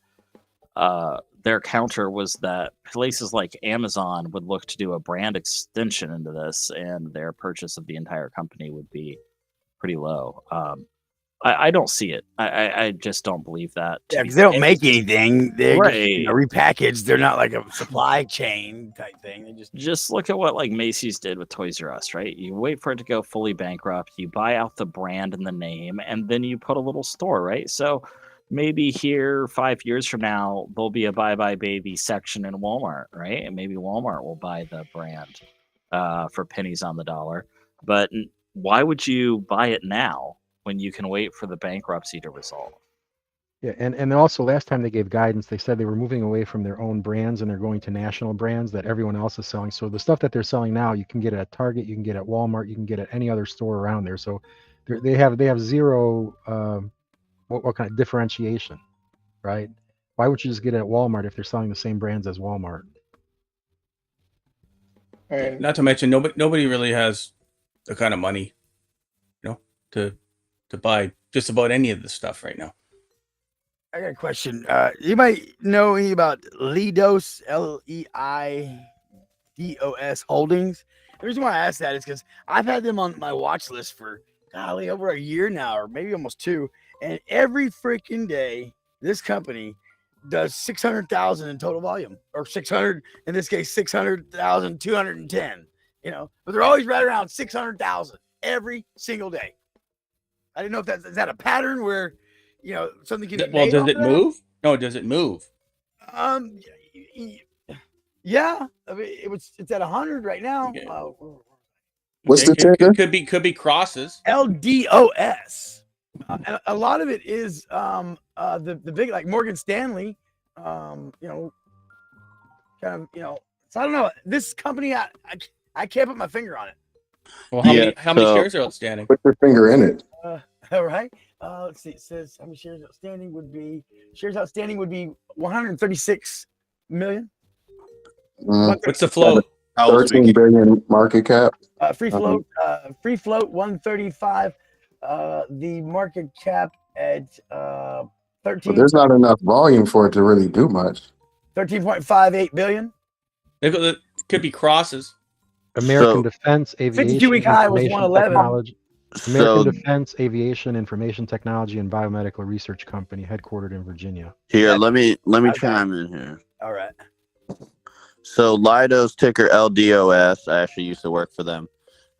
their counter was that places like Amazon would look to do a brand extension into this, and their purchase of the entire company would be pretty low. I don't see it. I just don't believe that. Yeah, because they don't make anything. They're right. just, repackaged. They're not like a supply chain type thing. They just look at what like Macy's did with Toys R Us, right? You wait for it to go fully bankrupt, you buy out the brand and the name, and then you put a little store, right? So maybe here 5 years from now, there'll be a Bye Bye Baby section in Walmart, right? And maybe Walmart will buy the brand for pennies on the dollar. But why would you buy it now when you can wait for the bankruptcy to resolve? Yeah, and also last time they gave guidance, they said they were moving away from their own brands and they're going to national brands that everyone else is selling. So the stuff that they're selling now, you can get at Target, you can get at Walmart, you can get at any other store around there. So they have zero what kind of differentiation, right? Why would you just get it at Walmart if they're selling the same brands as Walmart? Not to mention nobody really has the kind of money, to buy just about any of this stuff right now. I got a question. You might know anything about Leidos, Leidos Holdings. The reason why I asked that is because I've had them on my watch list for over a year now, or maybe almost 2. And every freaking day, this company does 600,000 in total volume, or 600, in this case, 600,210. But they're always right around 600,000 every single day. I didn't know if is that a pattern where, something can. Well, does it move? No, does it move? Yeah. I mean, it's at 100 right now. What's the ticker? Could be crosses. LDOS. A lot of it is the big, like Morgan Stanley. So I don't know. This company, I can't put my finger on it. Well, how many shares are outstanding? Put your finger in it. All right. Let's see. It says how many shares outstanding would be 136 million. What's the float? 13 billion market cap. Free float 135. The market cap at But 13. there's not enough volume for it to really do much. 13.58 billion. It could be crosses. American Defense Aviation 52-week high was Information 111. Technology. American So Defense Aviation Information Technology and Biomedical Research Company, headquartered in Virginia. here, let me Okay. chime in here. All right. So Lido's ticker LDOS. I actually used to work for them.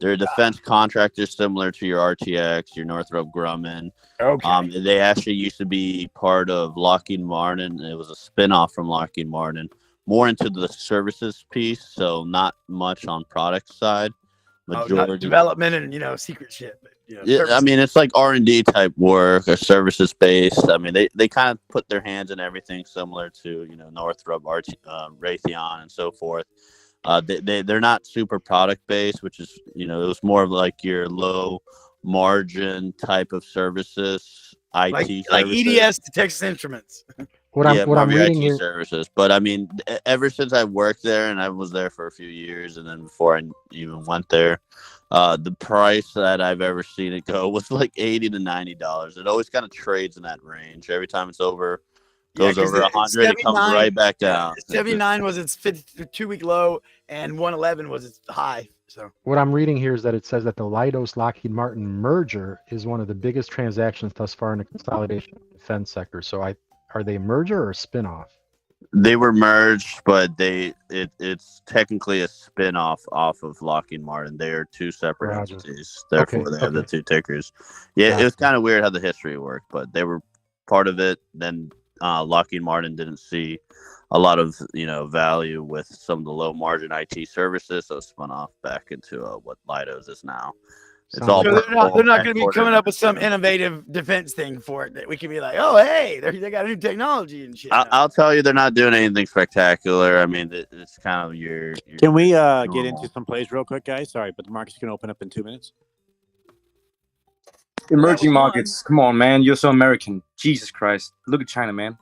They're a defense contractor similar to your RTX, your Northrop Grumman. Okay. They actually used to be part of Lockheed Martin. It was a spinoff from Lockheed Martin, more into the services piece, so not much on product side. Not Majority development and secret shit. But, yeah, I mean, it's like R&D type work or services based. I mean, they kind of put their hands in everything, similar to Northrop, Raytheon, and so forth. They're not super product based, which is it was more of like your low margin type of services, IT like services. EDS to Texas Instruments. What Yeah, I'm more of your reading IT here. services. But I mean, ever since I worked there, and I was there for a few years, and then before I even went there, the price that I've ever seen it go was like $80 to $90. It always kind of trades in that range. Every time it's goes over 100, it comes right back down. 79 was its 52-week low, and 111 was its high. So What I'm reading here is that it says that the Leidos Lockheed Martin merger is one of the biggest transactions thus far in the consolidation of the defense sector. So are they a merger or a spinoff? They were merged, but it's technically a spin-off off of Lockheed Martin. They are two separate Roger. entities. Therefore, they have the okay. two tickers. Yeah, it was Gotcha. kind of weird how the history worked, but they were part of it. Then Lockheed Martin didn't see a lot of value with some of the low margin IT services, so it spun off back into what Leidos is now. It's all they're not going to be headquartered coming in up with some innovative defense thing for it that we can be like, oh, hey, they got new technology and shit. I'll tell you, they're not doing anything spectacular. I mean, it's kind of your Can we get normal. into some plays real quick, guys? Sorry, but the market's going to open up in 2 minutes. Emerging markets. Come on, man. You're so American. Jesus Christ. Look at China, man.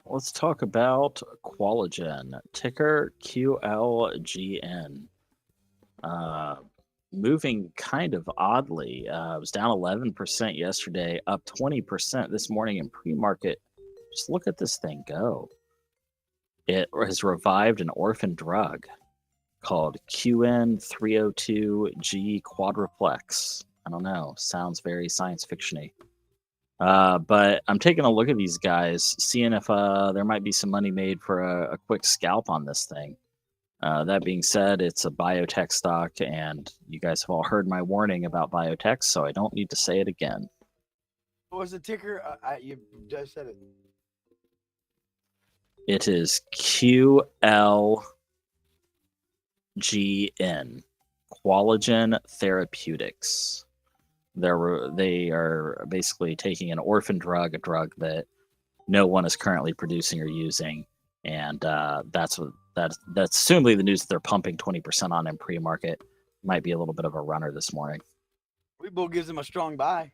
Let's talk about Qualigen, ticker QLGN. Moving kind of oddly. It was down 11% yesterday, up 20% this morning in pre-market. Just look at this thing go. It has revived an orphan drug called QN302G quadruplex. I don't know. Sounds very science fiction-y. But I'm taking a look at these guys, seeing if there might be some money made for a quick scalp on this thing. That being said, it's a biotech stock, and you guys have all heard my warning about biotech, so I don't need to say it again. What was the ticker? You just said it. It is QLGN, Qualigen Therapeutics. They are basically taking an orphan drug, a drug that no one is currently producing or using, and that's assumably the news that they're pumping 20% on in pre-market. Might be a little bit of a runner this morning. Weeble gives them a strong buy.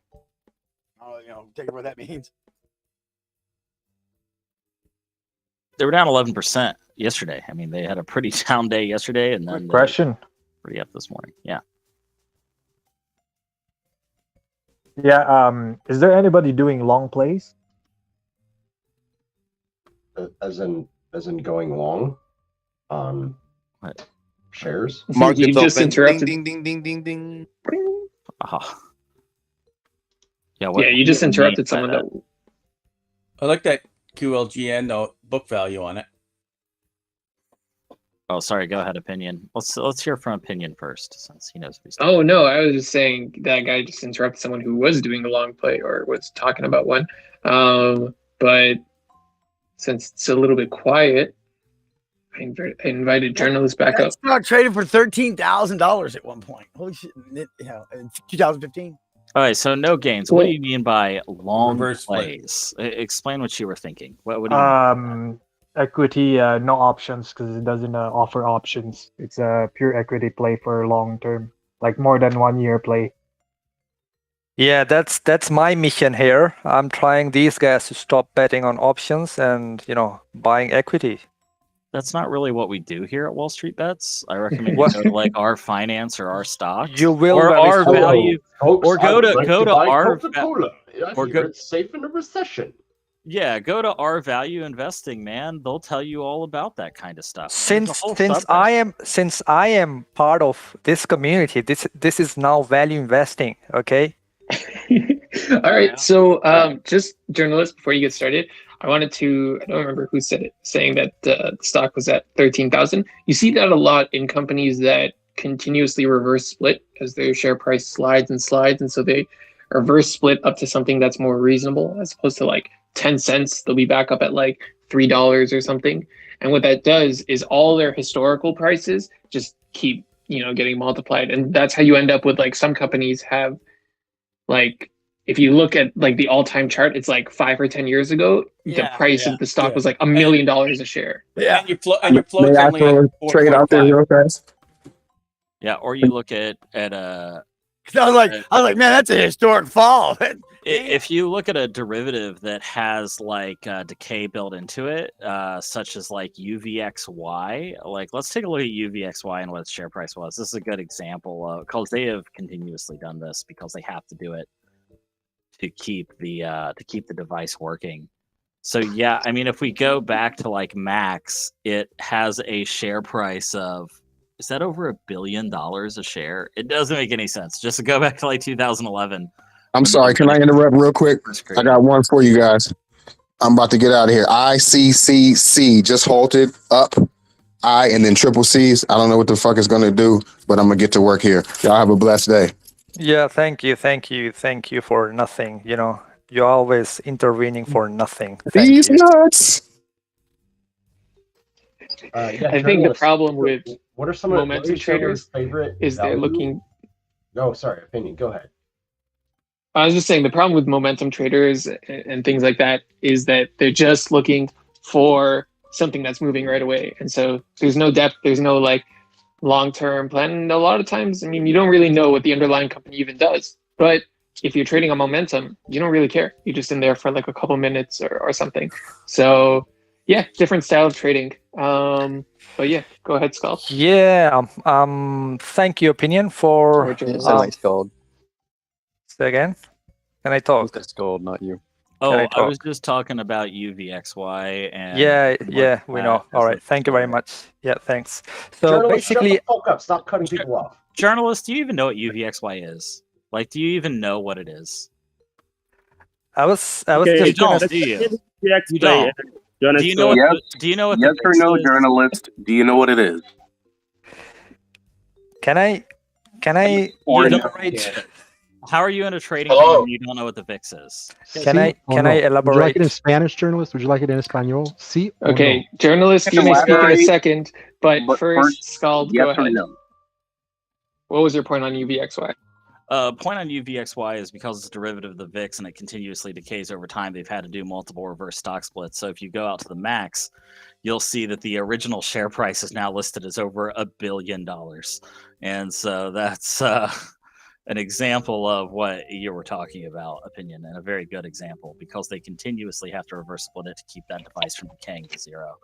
Take it what that means. They were down 11% yesterday. I mean, they had a pretty down day yesterday, and then Question. pretty up this morning. Yeah. Yeah. Is there anybody doing long plays? As in going long on shares. Markets you just open. Interrupted. Ding ding ding ding ding. Yeah. Yeah, you just interrupted someone. That... I like that QLGN book value on it. Oh, sorry. Go ahead, Opinion. Let's hear from Opinion first, since he knows what he's doing. Oh no, I was just saying that guy just interrupted someone who was doing a long play or was talking about one. But since it's a little bit quiet, I invited journalists back up. Stock traded for $13,000 at one point. Holy shit! In 2015. All right, so no gains. Cool. What do you mean by long plays? Explain what you were thinking. What do you mean? Equity, no options, because it doesn't offer options. It's a pure equity play for long term, like more than 1 year play. Yeah, that's my mission here. I'm trying these guys to stop betting on options and buying equity. That's not really what we do here at Wall Street Bets. I recommend you go to like our finance or our stocks, You will or very our soon. value, Folks, or I go would to like go to buy our Coca-Cola. I or hear go it's safe in a recession. yeah, go to our value investing, man. They'll tell you all about that kind of stuff. Man. There's a whole Since subreddit. I am part of this community, this is now value investing. Okay. All right. So, just journalist, before you get started, I wanted to, I don't remember who said it, saying that the stock was at 13,000. You see that a lot in companies that continuously reverse split as their share price slides and slides. And so they reverse split up to something that's more reasonable as opposed to like 10 cents. They'll be back up at like $3 or something. And what that does is all their historical prices just keep, getting multiplied. And that's how you end up with like some companies have like, if you look at like the all-time chart, it's like 5 or 10 years ago, the price of the stock was like $1 million a share. Yeah, and your float's May I only throw at a trade out there 4.5. real fast? Yeah, or you look at I was like, man, that's a historic fall. if you look at a derivative that has like decay built into it, such as like UVXY, like let's take a look at UVXY and what its share price was. This is a good example because they have continuously done this because they have to do it to keep the device working. So yeah, I mean, if we go back to like Max, it has a share price of, is that over $1 billion a share? It doesn't make any sense. Just to go back to like 2011. I'm sorry. Can I interrupt real quick? I got one for you guys. I'm about to get out of here. ICCC just halted up. And then triple C's. I don't know what the fuck it's going to do, but I'm going to get to work here. Y'all have a blessed day. Yeah, thank you for nothing. You're always intervening for nothing. Thank These you. nuts. I think the problem with what are some momentum of traders favorite is they're value? looking. No, sorry, opinion. Go ahead. I was just saying the problem with momentum traders and things like that is that they're just looking for something that's moving right away. And so there's no depth, there's no like long-term plan. And a lot of times, I mean, you don't really know what the underlying company even does. But if you're trading on momentum, you don't really care. You're just in there for like a couple minutes or something. So yeah, different style of trading. But yeah, go ahead, Skull. Yeah. Thank you, opinion for. Gold. Say again. Can I talk? It's gold, not you. Oh, Can I I talk? was just talking about UVXY and Yeah, we know. All right. Thank you very much. Yeah, thanks. So Journalists, basically, shut the fuck up. Stop cutting people off. Journalists, do you even know what UVXY is? Like, do you even know what it is? I was You just don't, gonna. do you? You don't. Do you know what? Yes, Do you know what? yes the or VIX no, is? journalist? Do you know what it is? Can I You don't- elaborate? How are you in a trading Hello? firm and you don't know what the VIX is? Can I Would you like elaborate? it in Spanish, journalist? Would you like it in Espanol? Sí o Okay, no? journalist, you may speak in a Elaborate, second, but but first, Scald, yes go or ahead. no? What was your point on UVXY? Point on UVXY is because it's a derivative of the VIX and it continuously decays over time. They've had to do multiple reverse stock splits. So if you go out to the max, you'll see that the original share price is now listed as over $1 billion, and so that's an example of what you were talking about, opinion, and a very good example because they continuously have to reverse split it to keep that device from decaying to zero.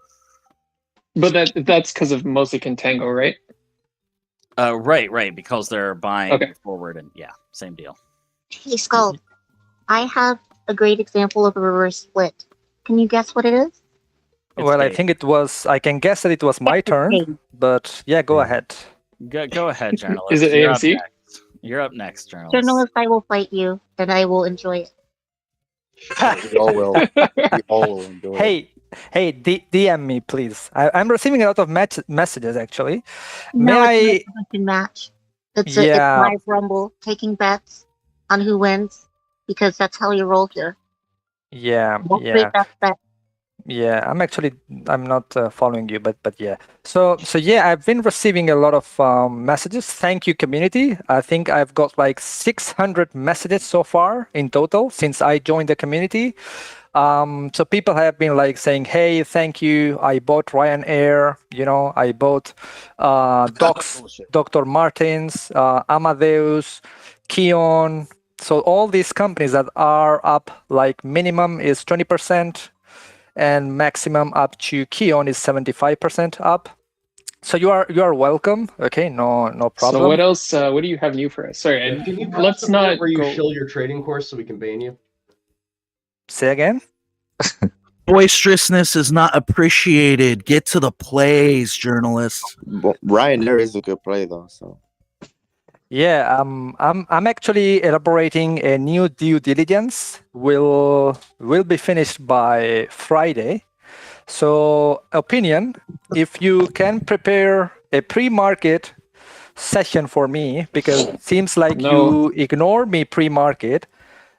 But that's because of mostly contango, right? Right, because they're buying Okay. forward, and yeah, same deal. Hey, Skull, I have a great example of a reverse split. Can you guess what it is? Well, I think it was. I can guess that it was my turn, but yeah, go ahead. Go ahead, journalist. Is it You're up AMC? next. You're up next, journalist. Journalist, I will fight you, and I will enjoy it. We all will. We all will enjoy it. Hey, DM me, please. I'm receiving a lot of messages, actually. No, May it's not a bunch match. It's live rumble, taking bets on who wins, because that's how you roll here. Yeah, Won't yeah. create that bet. Yeah, I'm not following you, but yeah. So yeah, I've been receiving a lot of messages. Thank you, community. I think I've got like 600 messages so far in total since I joined the community. So people have been like saying, "Hey, thank you. I bought Ryanair. I bought Dr. Martens, Amadeus, Kion." So all these companies that are up like minimum is 20%. and maximum up to Kion is 75% up. So you are welcome. Okay, no problem. So what else? What do you have new for us? Sorry, Can you let's not where you go. shill your trading course so we can ban you? Say again. Boisterousness is not appreciated. Get to the plays, journalists. Well, Ryanair is a good play though. So Yeah, I'm actually elaborating a new due diligence. Will be finished by Friday. So opinion, if you can prepare a pre-market session for me, because it seems like you ignore me pre-market,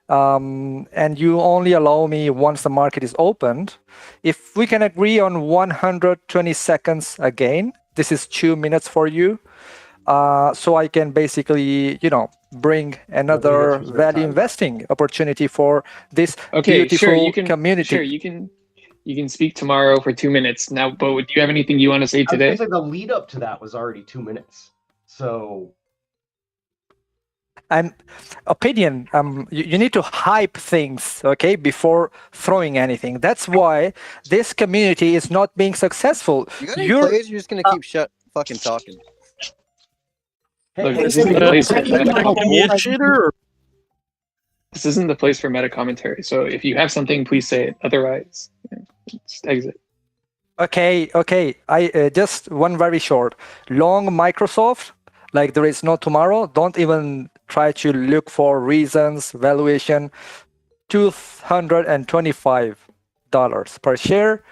and you only allow me once the market is opened. If we can agree on 120 seconds again, this is 2 minutes for you. So I can basically, bring another value investing opportunity for this beautiful community. Sure, you can speak tomorrow for 2 minutes. Now, but do you have anything you want to say today? I was gonna say the lead up to that was already 2 minutes. So And opinion, you need to hype things, okay, before throwing anything. That's why this community is not being successful. you got any plays? You're just gonna keep fucking talking. Look, this isn't the place for meta. This isn't the place for meta commentary. So if you have something, please say it. Otherwise, just exit. Okay. I just one very short. Long Microsoft, like there is no tomorrow. Don't even try to look for reasons. Valuation, $225 per share.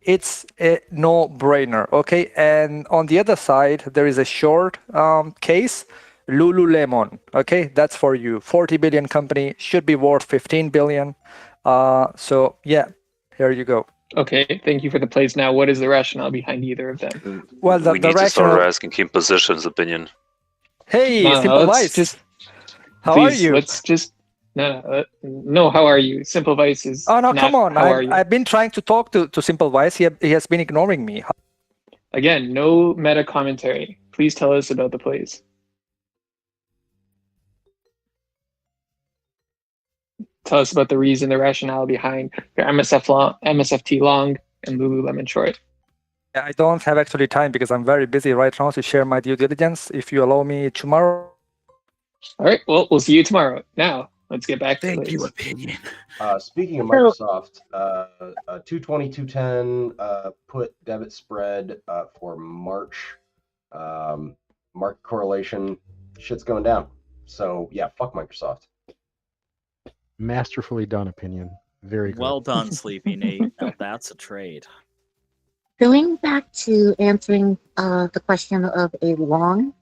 It's a no-brainer, okay? And on the other side, there is a short case, Lululemon, okay? That's for you. 40 billion company, should be worth 15 billion. So yeah, here you go. Okay, thank you for the plays. Now, what is the rationale behind either of them? Well, we need to start asking Kim Position's opinion. Hey, Simple Vice. How are you? Let's just no. How are you? Simple Vice is. Oh no, not, come on! How are you? I've been trying to talk to Simple Vice. He has been ignoring me. Again, no meta commentary. Please tell us about the plays. Tell us about the reason, the rationale behind your MSFT long and Lululemon short. I don't have actually time because I'm very busy right now to share my due diligence. If you allow me tomorrow. All right. Well, we'll see you tomorrow. Now, let's get back to Thank plays. you, opinion. Speaking of Microsoft, 220, 210 put debit spread for March. Market correlation, shit's going down. So yeah, fuck Microsoft. Masterfully done, opinion. Very good. Well done, Sleepy Nate. Now that's a trade. Going back to answering the question of a long,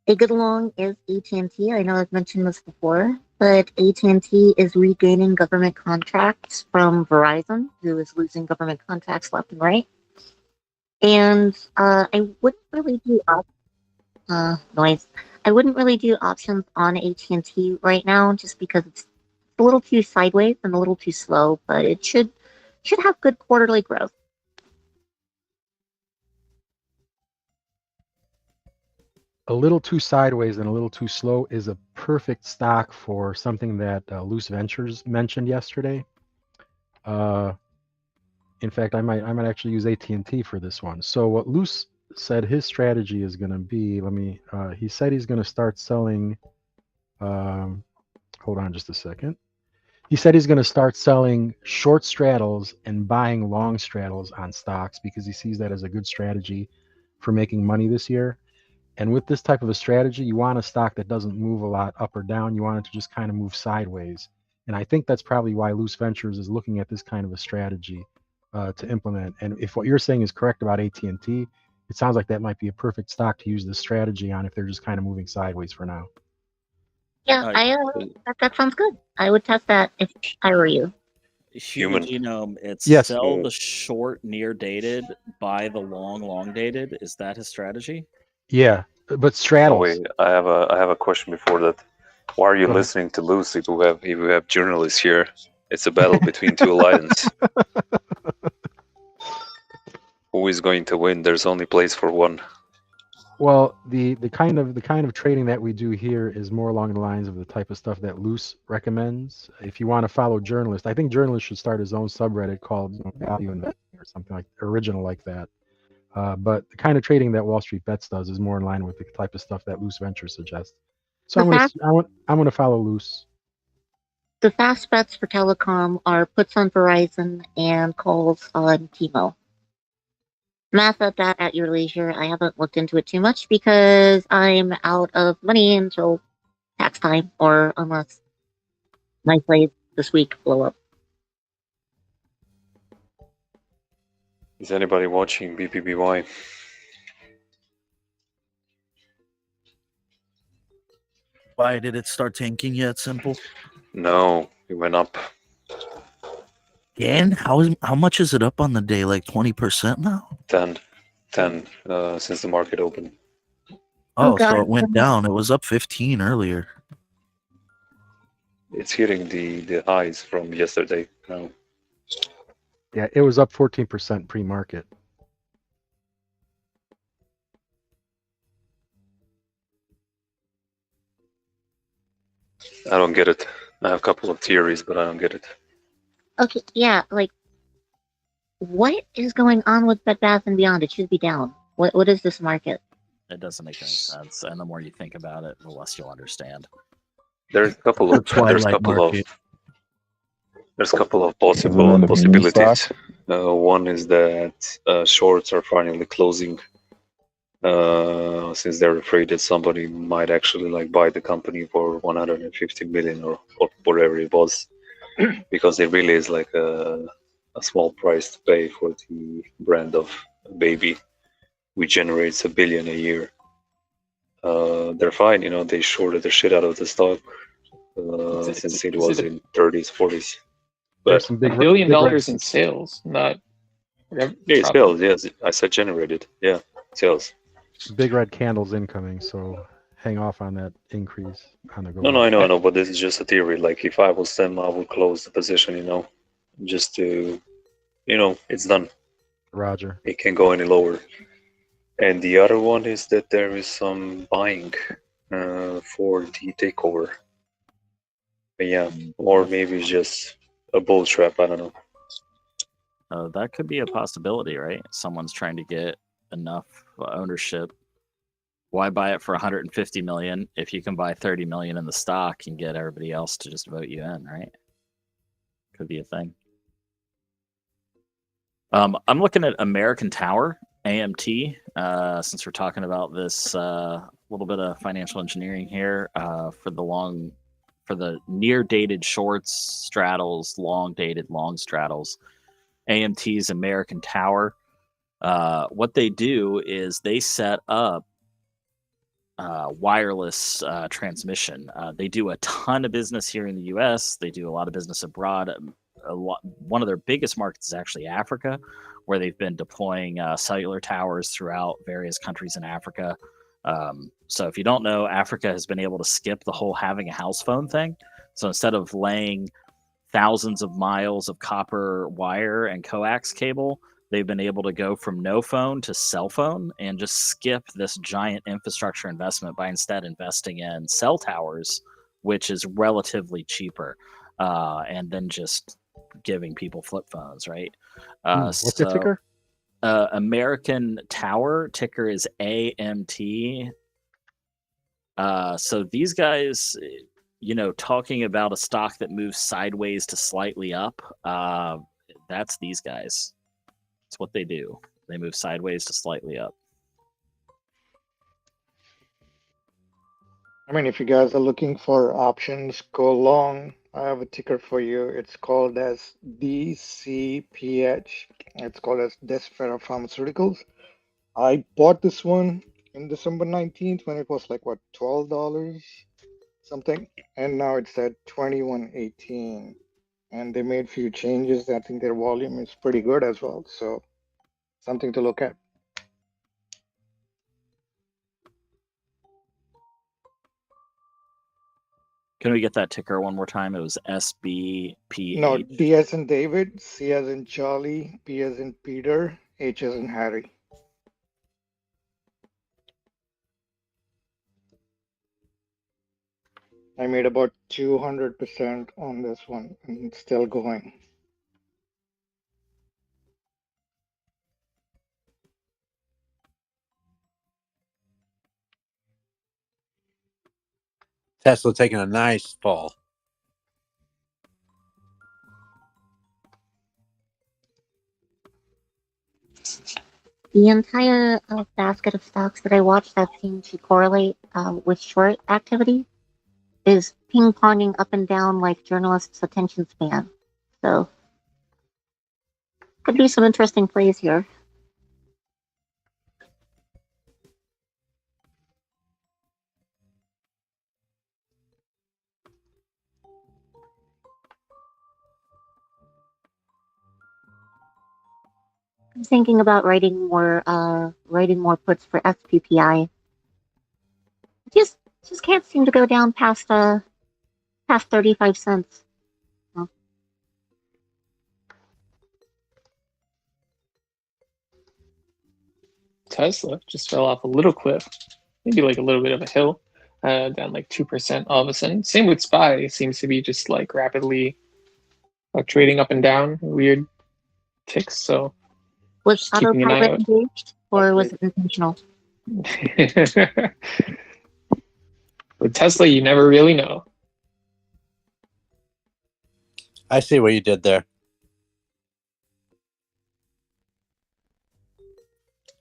a good long is AT&T. I know I've mentioned this before, but AT&T is regaining government contracts from Verizon, who is losing government contracts left and right. And I wouldn't really do noise. I wouldn't really do options on AT&T right now, just because it's a little too sideways and a little too slow. But it should have good quarterly growth. A little too sideways and a little too slow is a perfect stock for something that Loose Ventures mentioned yesterday. In fact, I might actually use AT&T for this one. So what Loose said his strategy is going to be, he said he's going to start selling, hold on just a second. He said he's going to start selling short straddles and buying long straddles on stocks because he sees that as a good strategy for making money this year. And with this type of a strategy, you want a stock that doesn't move a lot up or down. You want it to just kind of move sideways. And I think that's probably why Loose Ventures is looking at this kind of a strategy to implement. And if what you're saying is correct about AT&T, it sounds like that might be a perfect stock to use this strategy on if they're just kind of moving sideways for now. Yeah, that sounds good. I would test that if I were you. Human genome, it's Yes. sell the short near dated, buy the long dated. Is that his strategy? Yeah, but straddles. Oh, wait, I have a question before that. Why are you Go ahead. listening to Lucy? If we have journalists here, it's a battle between two lions. Who is going to win? There's only place for one. Well, the kind of trading that we do here is more along the lines of the type of stuff that Luce recommends. If you want to follow journalists, I think journalists should start his own subreddit called Value Investing or something like original like that. But the kind of trading that Wall Street Bets does is more in line with the type of stuff that Loose Ventures suggests. So I'm gonna follow Loose. The fast bets for telecom are puts on Verizon and calls on T-Mobile. Math at that at your leisure. I haven't looked into it too much because I'm out of money until tax time, or unless my plays this week blow up. Is anybody watching BBBY? Why did it start tanking yet? Simple. No, it went up. And how much is it up on the day? Like 20% now? 10 since the market opened. Oh, so it went down. It was up 15 earlier. It's hitting the highs from yesterday now. Yeah, it was up 14% pre-market. I don't get it. I have a couple of theories, but I don't get it. Okay, yeah, like what is going on with Bed Bath and Beyond? It should be down. What is this market? It doesn't make any sense, and the more you think about it, the less you'll understand. There's a couple of possibilities. One is that shorts are finally closing, since they're afraid that somebody might actually like buy the company for 150 million or whatever it was, because it really is like a small price to pay for the brand of Baby, which generates $1 billion a year. They're fine, they shorted the shit out of the stock since it was in 30s, 40s. But $1 billion in sales, not yeah, sales. Yes, I said generated. Yeah, sales. Big red candles incoming, so hang off on that increase on the go. No, I know, but this is just a theory. Like if I was them, I would close the position, just to, it's done. Roger. It can't go any lower. And the other one is that there is some buying for the takeover. But yeah, or maybe it's just a bull trap. I don't know. That could be a possibility, right? Someone's trying to get enough ownership. Why buy it for 150 million if you can buy 30 million in the stock and get everybody else to just vote you in, right? Could be a thing. I'm looking at American Tower, AMT, since we're talking about this little bit of financial engineering here for the near dated shorts straddles, long dated long straddles. AMT's American Tower. What they do is they set up wireless transmission. They do a ton of business here in the U.S. They do a lot of business abroad. One of their biggest markets is actually Africa, where they've been deploying cellular towers throughout various countries in Africa. So if you don't know, Africa has been able to skip the whole having a house phone thing. So instead of laying thousands of miles of copper wire and coax cable, they've been able to go from no phone to cell phone and just skip this giant infrastructure investment by instead investing in cell towers, which is relatively cheaper, and then just giving people flip phones, right? What's the ticker? American Tower, ticker is AMT. So these guys, talking about a stock that moves sideways to slightly up, that's these guys. It's what they do. They move sideways to slightly up. I mean, if you guys are looking for options, go long. I have a ticker for you. It's called as DCPH. It's called as Desfera Pharmaceuticals. I bought this one in December 19th when it was like, what, $12 something? And now it's at $21.18. And they made a few changes. I think their volume is pretty good as well. So something to look at. Can we get that ticker one more time? It was SBPH. No, D as in David, C as in Charlie, P as in Peter, H as in Harry. I made about 200% on this one and it's still going. Tesla taking a nice fall. The entire basket of stocks that I watch that seem to correlate with short activity is ping-ponging up and down like journalists' attention span. So, could be some interesting plays here. I'm thinking about writing more puts for SPPI. Just can't seem to go down past 35 cents. Oh. Tesla just fell off a little cliff, maybe like a little bit of a hill, down like 2% all of a sudden. Same with SPY, seems to be just like rapidly fluctuating up and down, weird ticks. So Was just keeping an eye autopilot out. engaged, or was it intentional? With Tesla, you never really know. I see what you did there.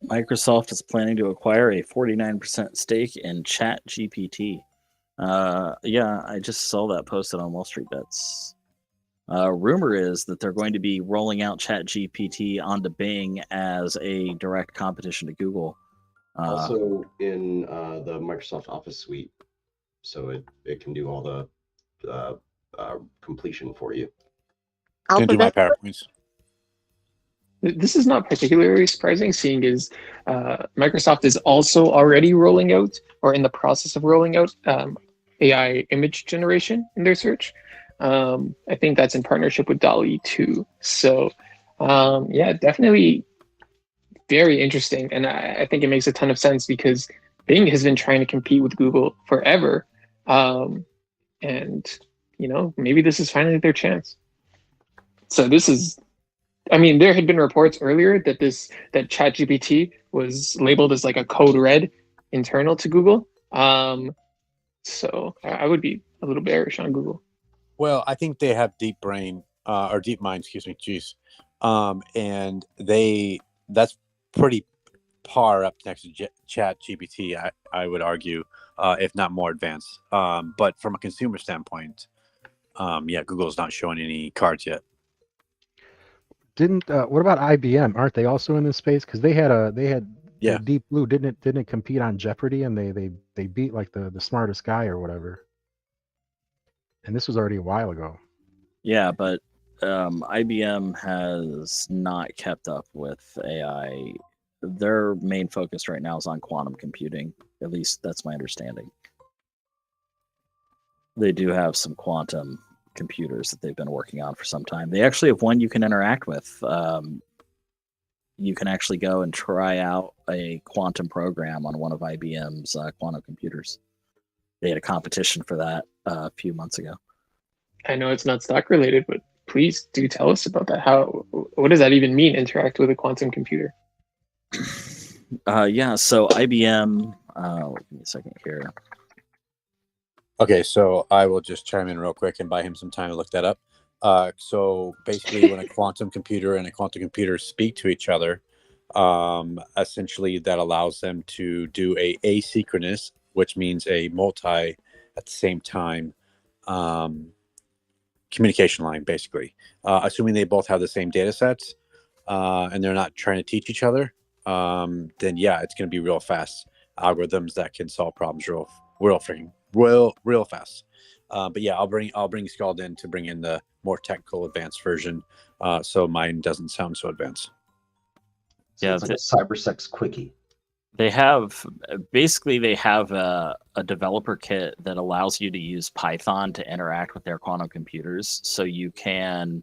Microsoft is planning to acquire a 49% stake in ChatGPT. Yeah, I just saw that posted on WallStreetBets. Rumor is that they're going to be rolling out ChatGPT onto Bing as a direct competition to Google. Also in the Microsoft Office suite, so it can do all the completion for you. Can do my PowerPoints. This is not particularly surprising, seeing as Microsoft is also already rolling out, or in the process of rolling out, AI image generation in their search. I think that's in partnership with DALL-E 2. So, yeah, definitely very interesting. And I think it makes a ton of sense because Bing has been trying to compete with Google forever. And, maybe this is finally their chance. So this is, I mean, there had been reports earlier that ChatGPT was labeled as like a code red internal to Google. So I would be a little bearish on Google. Well, I think they have deep brain or deep mind, excuse me, geez. And that's pretty par up next to Chat GPT, I would argue, if not more advanced. But from a consumer standpoint, yeah, Google's not showing any cards yet. What about IBM? Aren't they also in this space? Because they had Yeah. Deep Blue didn't it compete on Jeopardy, and they beat like the smartest guy or whatever. And this was already a while ago. Yeah, but IBM has not kept up with AI. Their main focus right now is on quantum computing. At least that's my understanding. They do have some quantum computers that they've been working on for some time. They actually have one you can interact with. You can actually go and try out a quantum program on one of IBM's quantum computers. They had a competition for that a few months ago. I know it's not stock related, but please do tell us about that. What does that even mean, interact with a quantum computer? Yeah, so IBM, give me a second here. Okay, so I will just chime in real quick and buy him some time to look that up. So basically, when a quantum computer and a quantum computer speak to each other, essentially that allows them to do a asynchronous, which means a multi at the same time communication line, basically. Assuming they both have the same data sets and they're not trying to teach each other, then yeah, it's going to be real fast algorithms that can solve problems real fast. But yeah, I'll bring Scald in to bring in the more technical advanced version, so mine doesn't sound so advanced. So yeah, it's like a cybersex quickie. They have a developer kit that allows you to use Python to interact with their quantum computers. So you can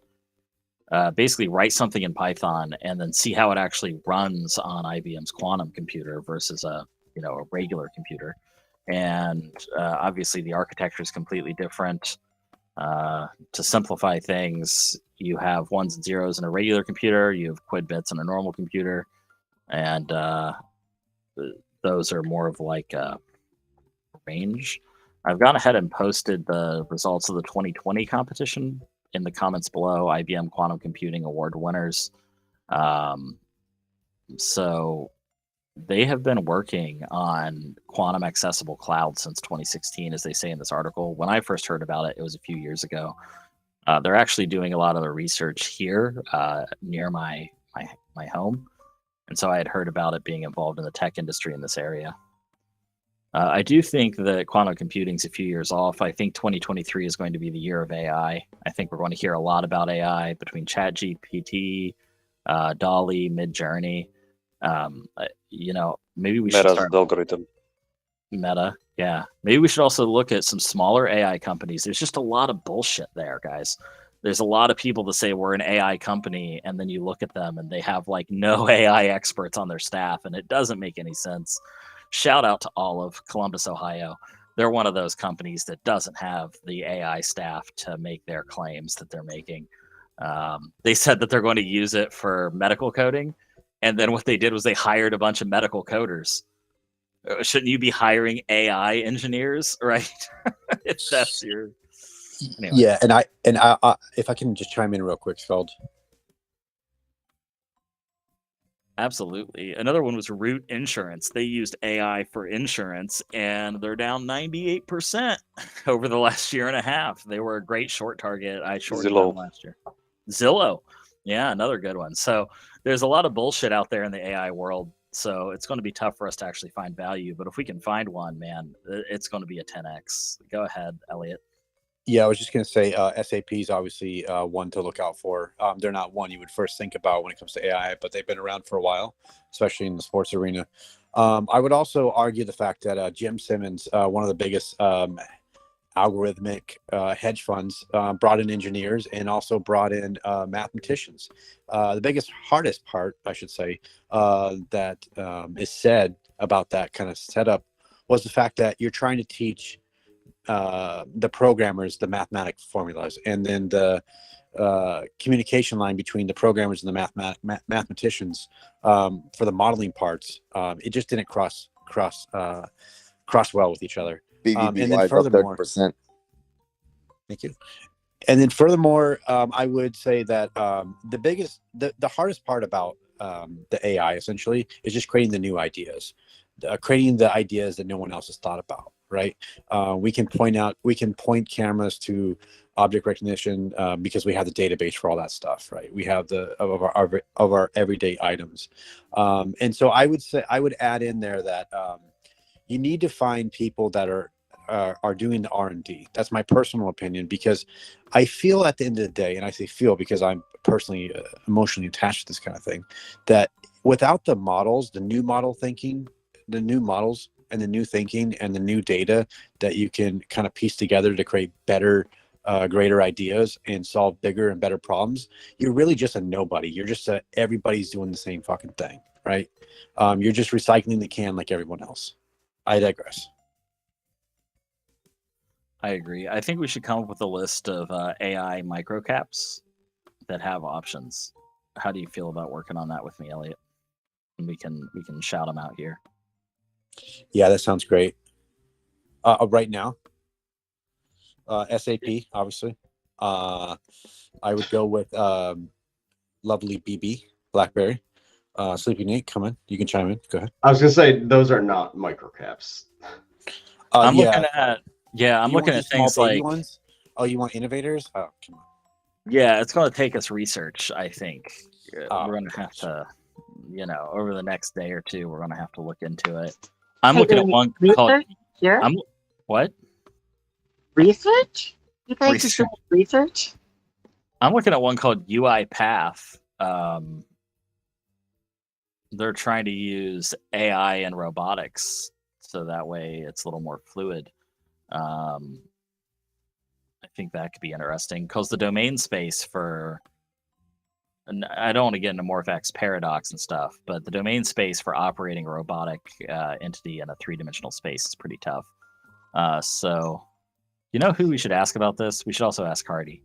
basically write something in Python and then see how it actually runs on IBM's quantum computer versus a regular computer. and obviously the architecture is completely different. To simplify things, you have ones and zeros in a regular computer, you have quid bits in a normal computer, and those are more of like a range. I've gone ahead and posted the results of the 2020 competition in the comments below, IBM Quantum Computing Award winners. So they have been working on quantum accessible cloud since 2016, as they say in this article. When I first heard about it, it was a few years ago. They're actually doing a lot of the research here near my home, and so I had heard about it being involved in the tech industry in this area. I do think that quantum computing is a few years off. I think 2023 is going to be the year of AI. I think we're going to hear a lot about AI between ChatGPT, DALL-E, Midjourney. Maybe we should Meta's start algorithm. Meta. Yeah. Maybe we should also look at some smaller AI companies. There's just a lot of bullshit there, guys. There's a lot of people that say we're an AI company, and then you look at them and they have like no AI experts on their staff, and it doesn't make any sense. Shout out to Olive, Columbus, Ohio. They're one of those companies that doesn't have the AI staff to make their claims that they're making. They said that they're going to use it for medical coding, and then what they did was they hired a bunch of medical coders. Shouldn't you be hiring AI engineers, right? If that's your anyway. Yeah, and I if I can just chime in real quick, Scald. Absolutely. Another one was Root Insurance. They used AI for insurance, and they're down 98% over the last year and a half. They were a great short target. I shorted them last year. Zillow. Yeah, another good one. So there's a lot of bullshit out there in the AI world. So it's going to be tough for us to actually find value. But if we can find one, man, it's going to be a 10x. Go ahead, Elliot. Yeah, I was just going to say SAP is obviously one to look out for. They're not one you would first think about when it comes to AI, but they've been around for a while, especially in the sports arena. I would also argue the fact that Jim Simmons, one of the biggest algorithmic hedge funds, brought in engineers and also brought in mathematicians. The biggest, hardest part, I should say, that is said about that kind of setup was the fact that you're trying to teach the programmers the mathematic formulas, and then the communication line between the programmers and the mathematicians for the modeling parts. It just didn't cross well with each other. And then BBBY about 30%. Thank you. And then furthermore, I would say that the hardest part about the AI essentially is just creating the new ideas, creating the ideas that no one else has thought about. Right? We can point cameras to object recognition because we have the database for all that stuff. Right? We have of our everyday items, and so I would add in there that you need to find people that are doing the R&D. That's my personal opinion, because I feel at the end of the day, and I say feel because I'm personally emotionally attached to this kind of thing, that without the models, the new model thinking, the new models and the new thinking and the new data that you can kind of piece together to create better, greater ideas and solve bigger and better problems, you're really just a nobody. You're just everybody's doing the same fucking thing, right? You're just recycling the can like everyone else. I digress. I agree. I think we should come up with a list of AI microcaps that have options. How do you feel about working on that with me, Elliot? And we can shout them out here. Yeah, that sounds great. Right now, SAP, obviously. I would go with Lovely BB, BlackBerry. Sleepy Nate, come in. You can chime in. Go ahead. I was gonna say those are not microcaps. I'm looking at things like ones. Oh, you want innovators? Oh, come on. Yeah, it's going to take us research. I think we're going to have to, over the next day or two, we're going to have to look into it. I'm looking at one called. Here? What? Research? You guys are doing research? I'm looking at one called UiPath. They're trying to use AI and robotics, so that way it's a little more fluid. I think that could be interesting because the domain space for and I don't want to get into Morphax paradox and stuff, but the domain space for operating a robotic entity in a three-dimensional space is pretty tough. So, you know who we should ask about this? We should also ask Hardy.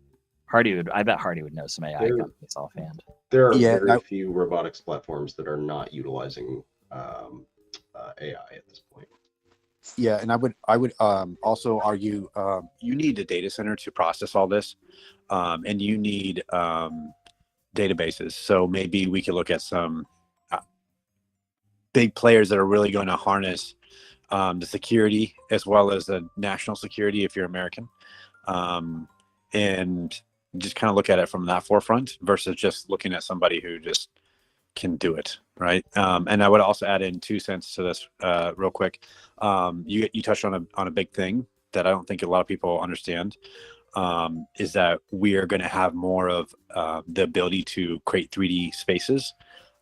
I bet Hardy would know some AI companies offhand. There are Yeah, very few robotics platforms that are not utilizing AI at this point. Yeah, and I would also argue you need a data center to process all this, and you need databases. So maybe we could look at some big players that are really going to harness the security as well as the national security if you're American, and just kind of look at it from that forefront versus just looking at somebody who just can do it, right? And I would also add in 2 cents to this real quick. You touched on a big thing that I don't think a lot of people understand, is that we are going to have more of the ability to create 3D spaces.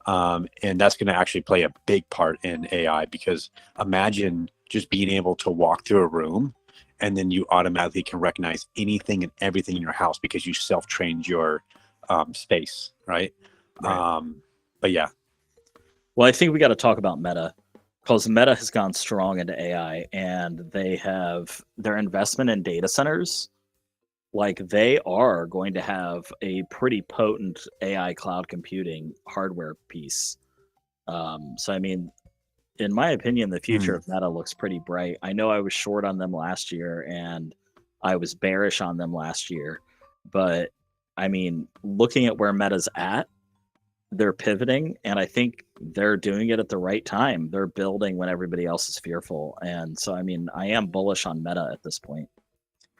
And that's going to actually play a big part in AI, because imagine just being able to walk through a room and then you automatically can recognize anything and everything in your house because you self-trained your space, right? But yeah. Well, I think we got to talk about Meta, because Meta has gone strong into AI, and they have their investment in data centers. Like, they are going to have a pretty potent AI cloud computing hardware piece. So, I mean, in my opinion, the future of Meta looks pretty bright. I know I was short on them last year, and I was bearish on them last year. But, I mean, looking at where Meta's at, they're pivoting, and I think they're doing it at the right time. They're building when everybody else is fearful. And so, I mean, I am bullish on Meta at this point.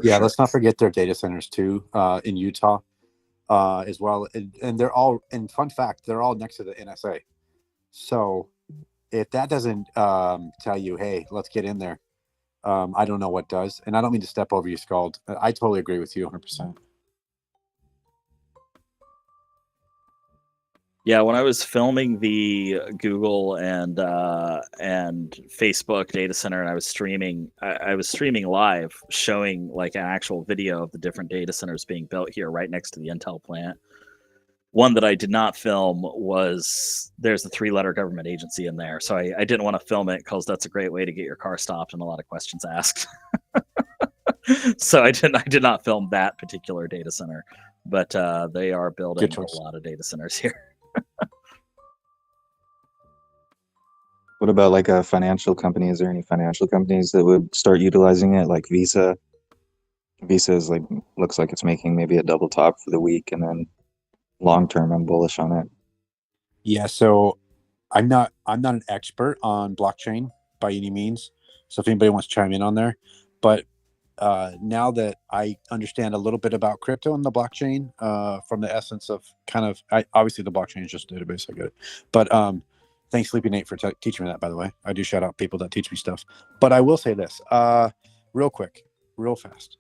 Yeah, let's not forget their data centers too, in Utah, as well. And they're all, and fun fact, they're all next to the NSA. So if that doesn't tell you, hey, let's get in there, I don't know what does. And I don't mean to step over you, Scald. I totally agree with you 100%. Yeah, when I was filming the Google and Facebook data center, and I was streaming, I was streaming live, showing like an actual video of the different data centers being built here, right next to the Intel plant. One that I did not film was, there's a 3-letter government agency in there, so I didn't want to film it because that's a great way to get your car stopped and a lot of questions asked. So I did not film that particular data center, but they are building a lot of data centers here. What about like a financial company? Is there any financial companies that would start utilizing it, like Visa? Visa is like, looks like it's making maybe a double top for the week, and then long term, I'm bullish on it. Yeah, so I'm not an expert on blockchain by any means. So if anybody wants to chime in on there, but now that I understand a little bit about crypto and the blockchain, from the essence of obviously the blockchain is just a database, I get it. But thanks, Sleepy Nate, for teaching me that, by the way. I do shout out people that teach me stuff. But I will say this, real quick, real fast.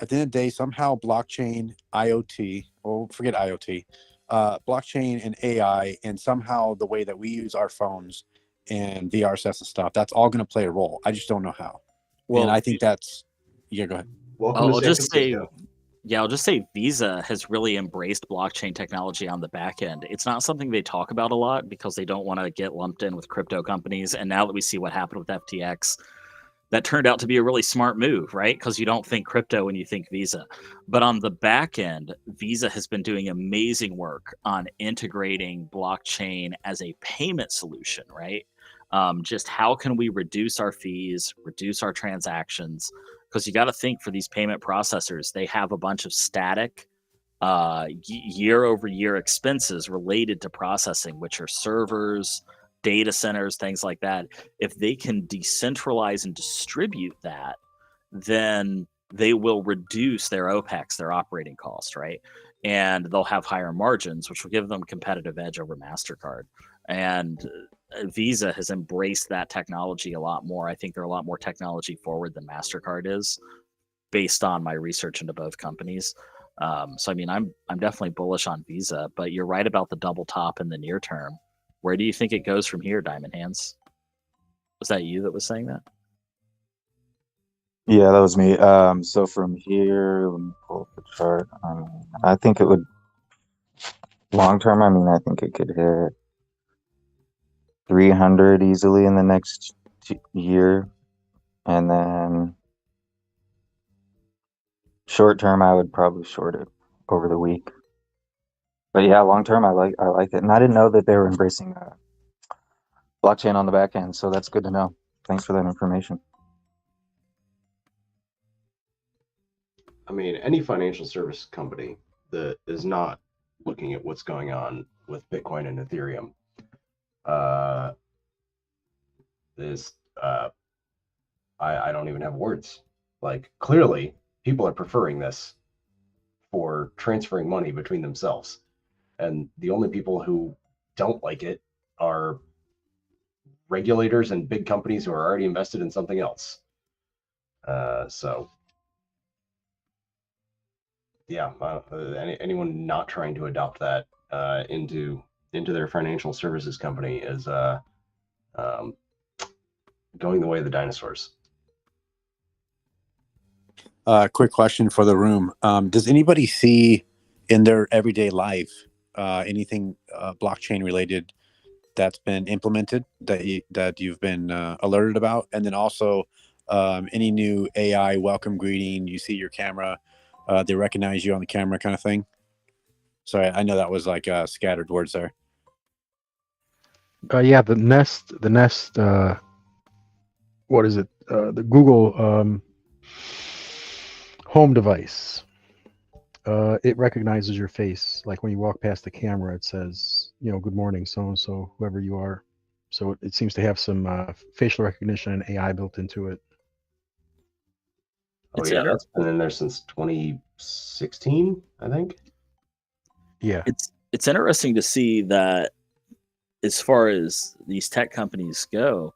At the end of the day, somehow blockchain, IoT, forget IoT, blockchain and AI, and somehow the way that we use our phones and VR sets and stuff, that's all going to play a role. I just don't know how. Well, and I think that's, yeah, go ahead. I'll just say Visa has really embraced blockchain technology on the back end. It's not something they talk about a lot because they don't want to get lumped in with crypto companies. And now that we see what happened with FTX, that turned out to be a really smart move, right? Because you don't think crypto when you think Visa. But on the back end, Visa has been doing amazing work on integrating blockchain as a payment solution, right? Just how can we reduce our fees, reduce our transactions? Because you got to think, for these payment processors, they have a bunch of static year-over-year expenses related to processing, which are servers, data centers, things like that. If they can decentralize and distribute that, then they will reduce their OPEX, their operating cost, right? And they'll have higher margins, which will give them competitive edge over MasterCard. And Visa has embraced that technology a lot more. I think they're a lot more technology forward than MasterCard is, based on my research into both companies. So I mean, I'm definitely bullish on Visa, but you're right about the double top in the near term. Where do you think it goes from here, Diamond Hands? Was that you that was saying that? Yeah, that was me. So from here, let me pull up the chart. I think it would Long term, I mean, I think it could hit 300 easily in the next year, and then short term, I would probably short it over the week. But yeah, long term, I like it, and I didn't know that they were embracing blockchain on the back end, so that's good to know. Thanks for that information. I mean, any financial service company that is not looking at what's going on with Bitcoin and Ethereum is I don't even have words. Like, clearly, people are preferring this for transferring money between themselves, and the only people who don't like it are regulators and big companies who are already invested in something else. So yeah, anyone not trying to adopt that into their financial services company is going the way of the dinosaurs. Quick question for the room. Does anybody see in their everyday life anything blockchain related that's been implemented that you've been alerted about? And then also any new AI welcome greeting, you see your camera, they recognize you on the camera kind of thing? Sorry, I know that was like scattered words there. Yeah, the Nest, what is it? The Google home device. It recognizes your face. Like when you walk past the camera, it says, good morning, so-and-so, whoever you are. So it seems to have some facial recognition and AI built into it. Oh yeah, that's been in there since 2016, I think. Yeah. It's interesting to see that as far as these tech companies go,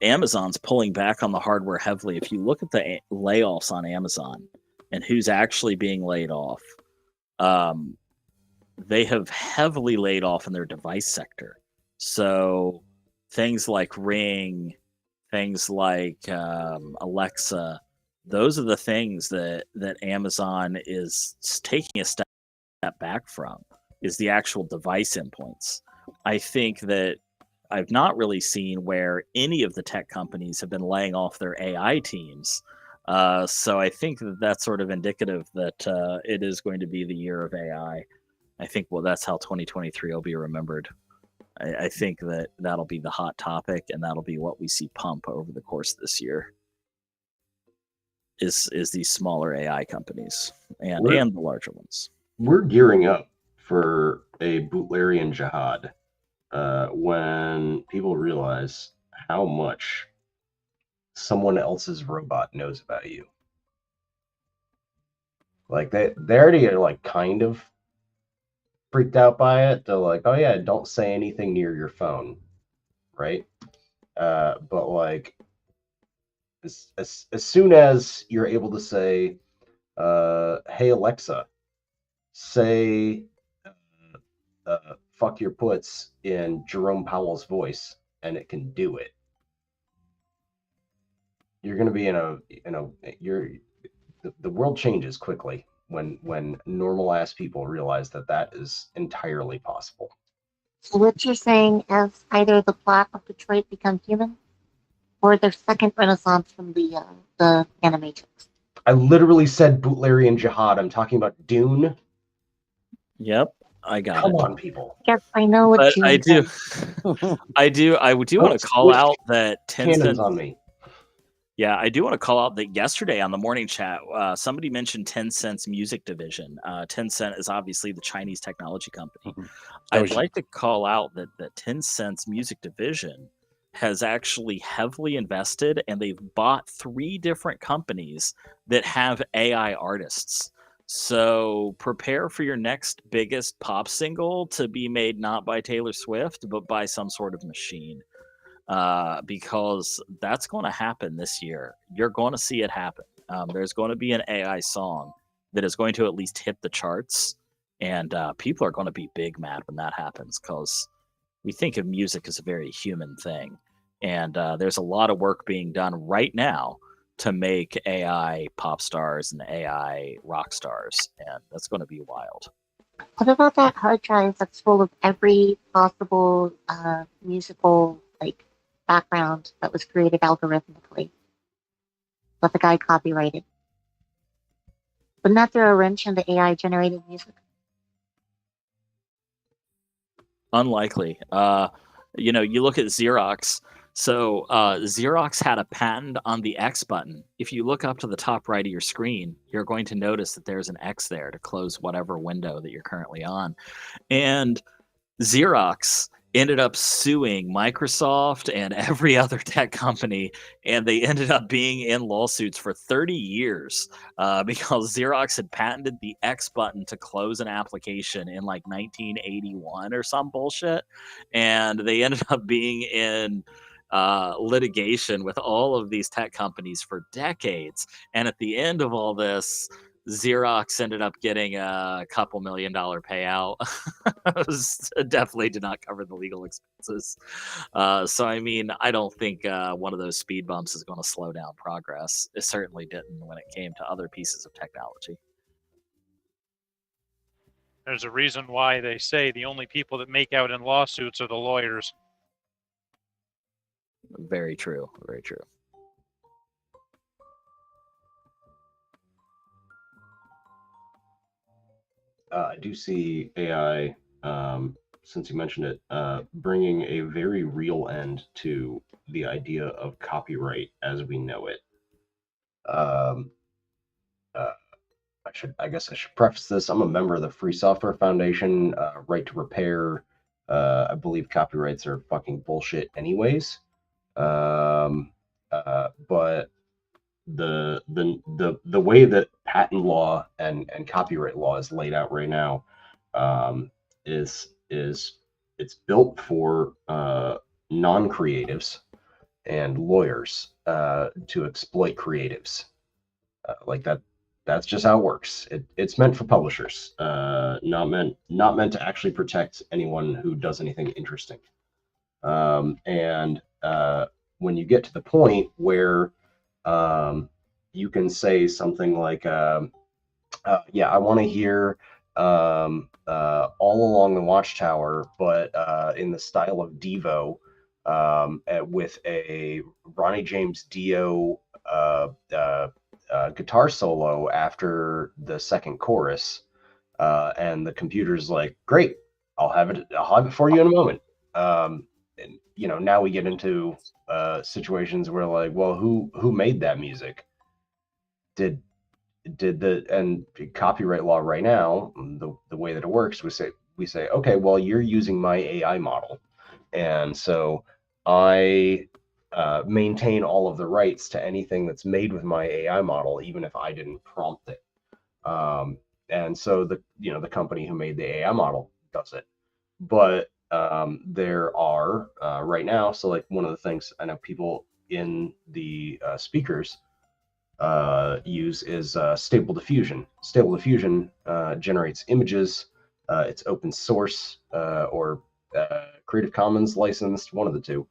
Amazon's pulling back on the hardware heavily. If you look at the layoffs on Amazon and who's actually being laid off, they have heavily laid off in their device sector. So things like Ring, things like Alexa, those are the things that Amazon is taking a step back from, is the actual device endpoints. I think that I've not really seen where any of the tech companies have been laying off their AI teams. So I think that that's sort of indicative that it is going to be the year of AI. I think, well, that's how 2023 will be remembered. I think that that'll be the hot topic, and that'll be what we see pump over the course of this year. Is these smaller AI companies and the larger ones. We're gearing up for a Butlerian jihad when people realize how much someone else's robot knows about you. Like they already are like kind of freaked out by it. They're like, oh yeah, don't say anything near your phone, right? But like as soon as you're able to say, hey Alexa, say fuck your puts in Jerome Powell's voice, and it can do it, you're going to be the world changes quickly when normal ass people realize that is entirely possible. So what you're saying is either the plot of Detroit become human, or their second renaissance from the Animatrix. I literally said Butlerian jihad. I'm talking about Dune. Yep, I got Come it. on, people. Yes, I know what But you I do. I do want to call out that cannons on me. Yeah, I do want to call out that yesterday on the morning chat, somebody mentioned Tencent's music division. Tencent is obviously the Chinese technology company. I'd like to call out that Tencent's music division has actually heavily invested, and they've bought 3 different companies that have AI artists. So prepare for your next biggest pop single to be made not by Taylor Swift, but by some sort of machine. Because that's going to happen this year. You're going to see it happen. There's going to be an AI song that is going to at least hit the charts, and people are going to be big mad when that happens, because we think of music as a very human thing, and there's a lot of work being done right now to make AI pop stars and AI rock stars, and that's going to be wild. What about that hard drive that's full of every possible musical like background that was created algorithmically, but the guy copyrighted? Wouldn't that throw a wrench in the AI generated music? Unlikely. You look at Xerox. So Xerox had a patent on the X button. If you look up to the top right of your screen, you're going to notice that there's an X there to close whatever window that you're currently on. And Xerox ended up suing Microsoft and every other tech company, and they ended up being in lawsuits for 30 years because Xerox had patented the X button to close an application in like 1981 or some bullshit, and they ended up being in litigation with all of these tech companies for decades. And at the end of all this, Xerox ended up getting a couple $1 million payout. Definitely did not cover the legal expenses. So, I mean, I don't think one of those speed bumps is going to slow down progress. It certainly didn't when it came to other pieces of technology. There's a reason why they say the only people that make out in lawsuits are the lawyers. Very true. Very true. I do see AI, since you mentioned it, bringing a very real end to the idea of copyright as we know it. I guess I should preface this. I'm a member of the Free Software Foundation, Right to Repair. I believe copyrights are fucking bullshit, anyways. But the way that patent law and copyright law is laid out right now is it's built for non-creatives and lawyers to exploit creatives like that. That's just how it works. It's meant for publishers, not meant to actually protect anyone who does anything interesting. And when you get to the point where you can say something like, yeah, I want to hear All Along the Watchtower, but in the style of Devo, with a Ronnie James Dio guitar solo after the second chorus, and the computer's like, great, I'll have it for you in a moment. And now we get into situations where like, well, who made that music? Did and copyright law right now, the way that it works, we say, okay, well, you're using my AI model, and so I maintain all of the rights to anything that's made with my AI model, even if I didn't prompt it. And so the company who made the AI model does it. But there are right now, so like one of the things I know people in the speakers use is Stable Diffusion. Stable Diffusion generates images. It's open source or Creative Commons licensed, one of the two.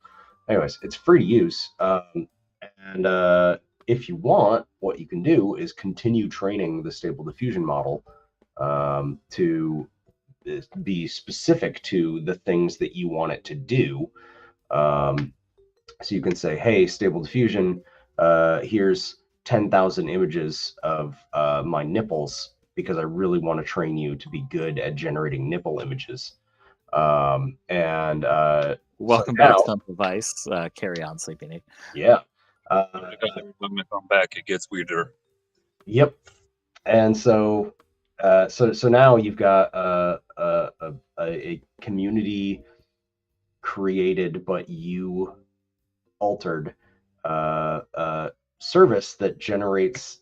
Anyways, it's free to use. And if you want, what you can do is continue training the Stable Diffusion model to be specific to the things that you want it to do. So you can say, hey, Stable Diffusion, here's 10,000 images of my nipples because I really want to train you to be good at generating nipple images. And welcome so back, now, Thumb Device. Carry on, Sleepy. Yeah. When we come back, it gets weirder. Yep. And so now you've got a community created but you altered service that generates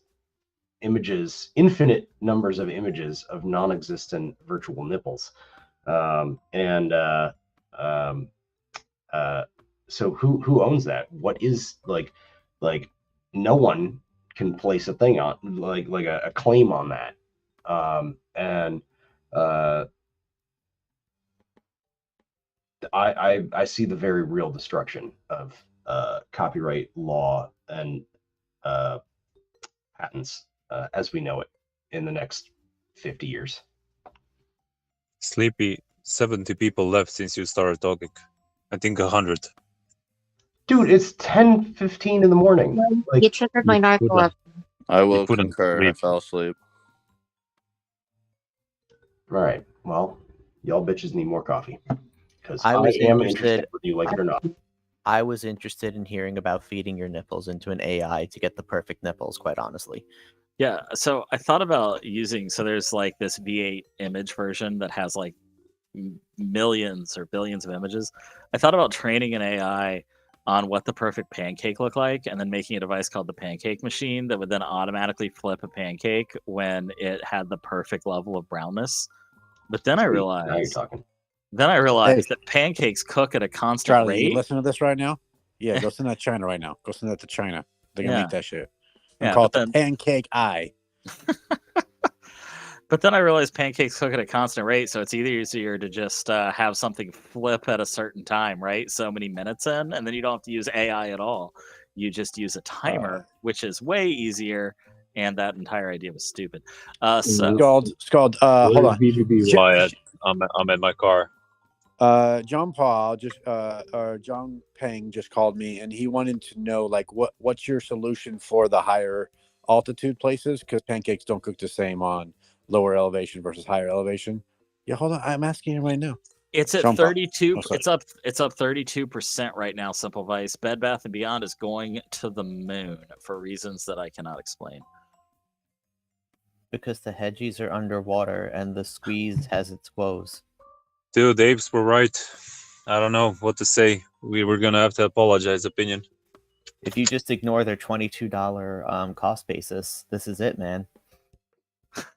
images, infinite numbers of images of non-existent virtual nipples. So who owns that? What is like no one can place a thing on like a claim on that. I see the very real destruction of copyright law and patents as we know it in the next 50 years. Sleepy, 70 people left since you started talking. I think 100. Dude, it's 10:15 in the morning. Like, You triggered my narcolepsy. I will couldn't concur. I sleep. fell asleep. all right, well, y'all bitches need more coffee because I I was am interested, interested. whether you like it or not. I was interested in hearing about feeding your nipples into an AI to get the perfect nipples, quite honestly. Yeah, so I thought about using. So there's like this V8 image version that has like millions or billions of images. I thought about training an AI on what the perfect pancake looked like, and then making a device called the pancake machine that would then automatically flip a pancake when it had the perfect level of brownness. But then I Sweet. realized, Now you're talking. that pancakes cook at a constant Charlie, you rate. listen to this right now? Yeah, go send that to China right now. Go send that to China. They're gonna Yeah. make that shit. Yeah, And call it but the then- pancake eye. But then I realized pancakes cook at a constant rate, so it's easier to just have something flip at a certain time, right? So many minutes in, and then you don't have to use AI at all. You just use a timer, which is way easier, and that entire idea was stupid. So Scald. Where Hold is on. BBBY at? I'm at my car. John Paul or John Peng just called me, and he wanted to know like what's your solution for the higher altitude places, because pancakes don't cook the same on lower elevation versus higher elevation. Yeah, hold on, I'm asking him right now. it's at John Paul. 32. Oh, sorry. It's up 32% right now. Simple Vice. Bed Bath and Beyond is going to the moon for reasons that I cannot explain. Because the hedgies are underwater and the squeeze has its woes. Dude, Apes were right. I don't know what to say. We were gonna have to apologize. Opinion. If you just ignore their $22 cost basis, this is it, man.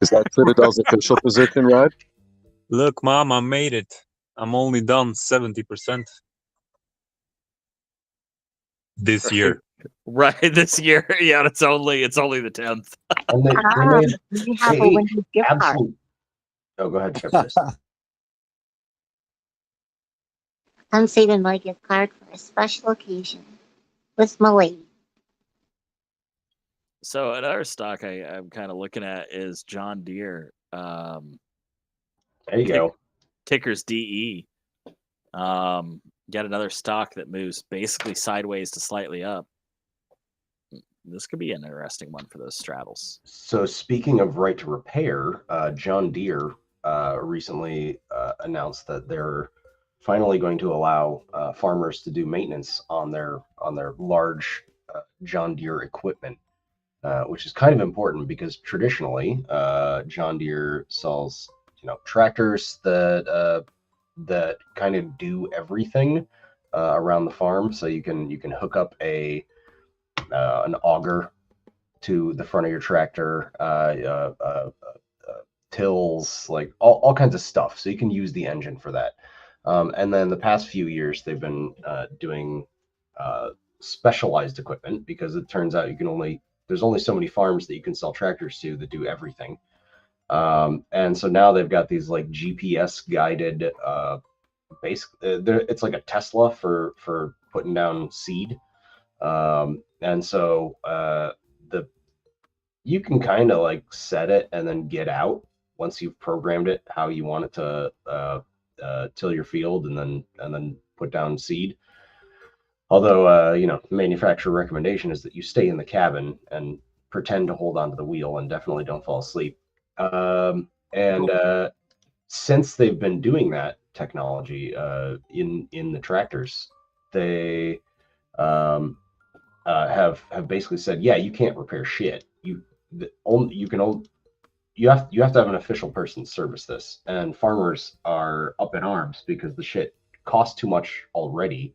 Is that Citadel's official position, right? Look, Mom, I made it. I'm only done 70% this year. Right, this year. Yeah, it's only the 10th. And they made You have a Wendy's gift card. absolute. Oh, go ahead, Chris. I'm saving my gift card for a special occasion with my lady. So another stock I'm kind of looking at is John Deere. There you go. Ticker's DE. Get another stock that moves basically sideways to slightly up. This could be an interesting one for those straddles. So speaking of right to repair, John Deere recently announced that they're finally going to allow farmers to do maintenance on their large John Deere equipment, which is kind of important because traditionally John Deere sells tractors that kind of do everything around the farm. So you can hook up an auger to the front of your tractor, tills, like all kinds of stuff. So you can use the engine for that. And then the past few years, they've been doing specialized equipment because it turns out there's only so many farms that you can sell tractors to that do everything. And so now they've got these like GPS guided, it's like a Tesla for putting down seed. And so you can kind of like set it and then get out once you've programmed it how you want it to till your field and then put down seed. Although the manufacturer recommendation is that you stay in the cabin and pretend to hold onto the wheel and definitely don't fall asleep. Since they've been doing that technology in the tractors, they have basically said, yeah, you can't repair shit. You have to have an official person service this, and farmers are up in arms because the shit costs too much already,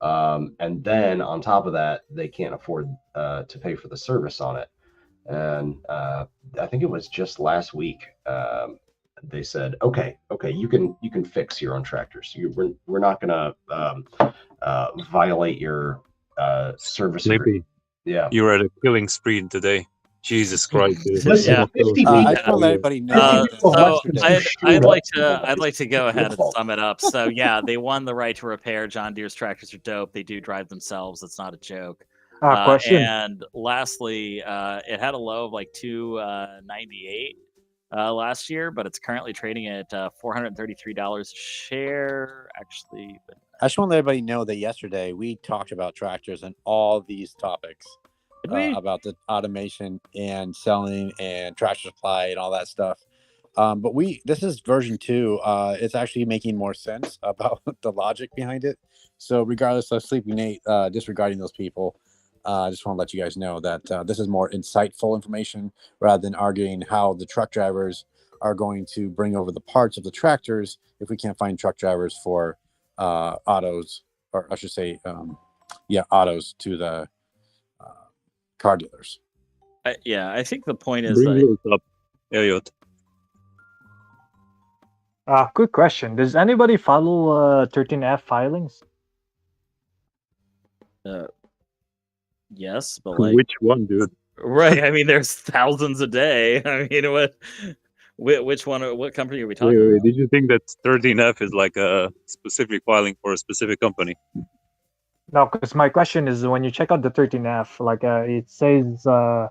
and then on top of that, they can't afford to pay for the service on it. And I think it was just last week they said, okay, you can fix your own tractors. We're not gonna violate your service Sleepy. agreement. Yeah, You're at a killing spree today. Jesus Christ, dude. Listen, 50 people. I just want to let everybody know. So that I'd like to go ahead and sum it up. So yeah, they won the right to repair. John Deere's tractors are dope. They do drive themselves. It's not a joke. Question. And lastly, it had a low of like 298. last year, but it's currently trading at $433 a share. Actually, but I just want to let everybody know that yesterday we talked about tractors and all these topics about the automation and selling and tractor supply and all that stuff. But this is version 2. It's actually making more sense about the logic behind it. So regardless of Sleepy Nate disregarding those people, I just want to let you guys know that this is more insightful information rather than arguing how the truck drivers are going to bring over the parts of the tractors if we can't find truck drivers for autos, or I should say, autos to the car dealers. I think the point is Bring that those up, Elliot. Quick question. Does anybody follow 13F filings? Yes, but like Which one, dude? right? I mean, there's thousands a day. I mean, which one? What company are we talking Wait, about? did you think that 13F is like a specific filing for a specific company? No, because my question is when you check out the 13F, like it says the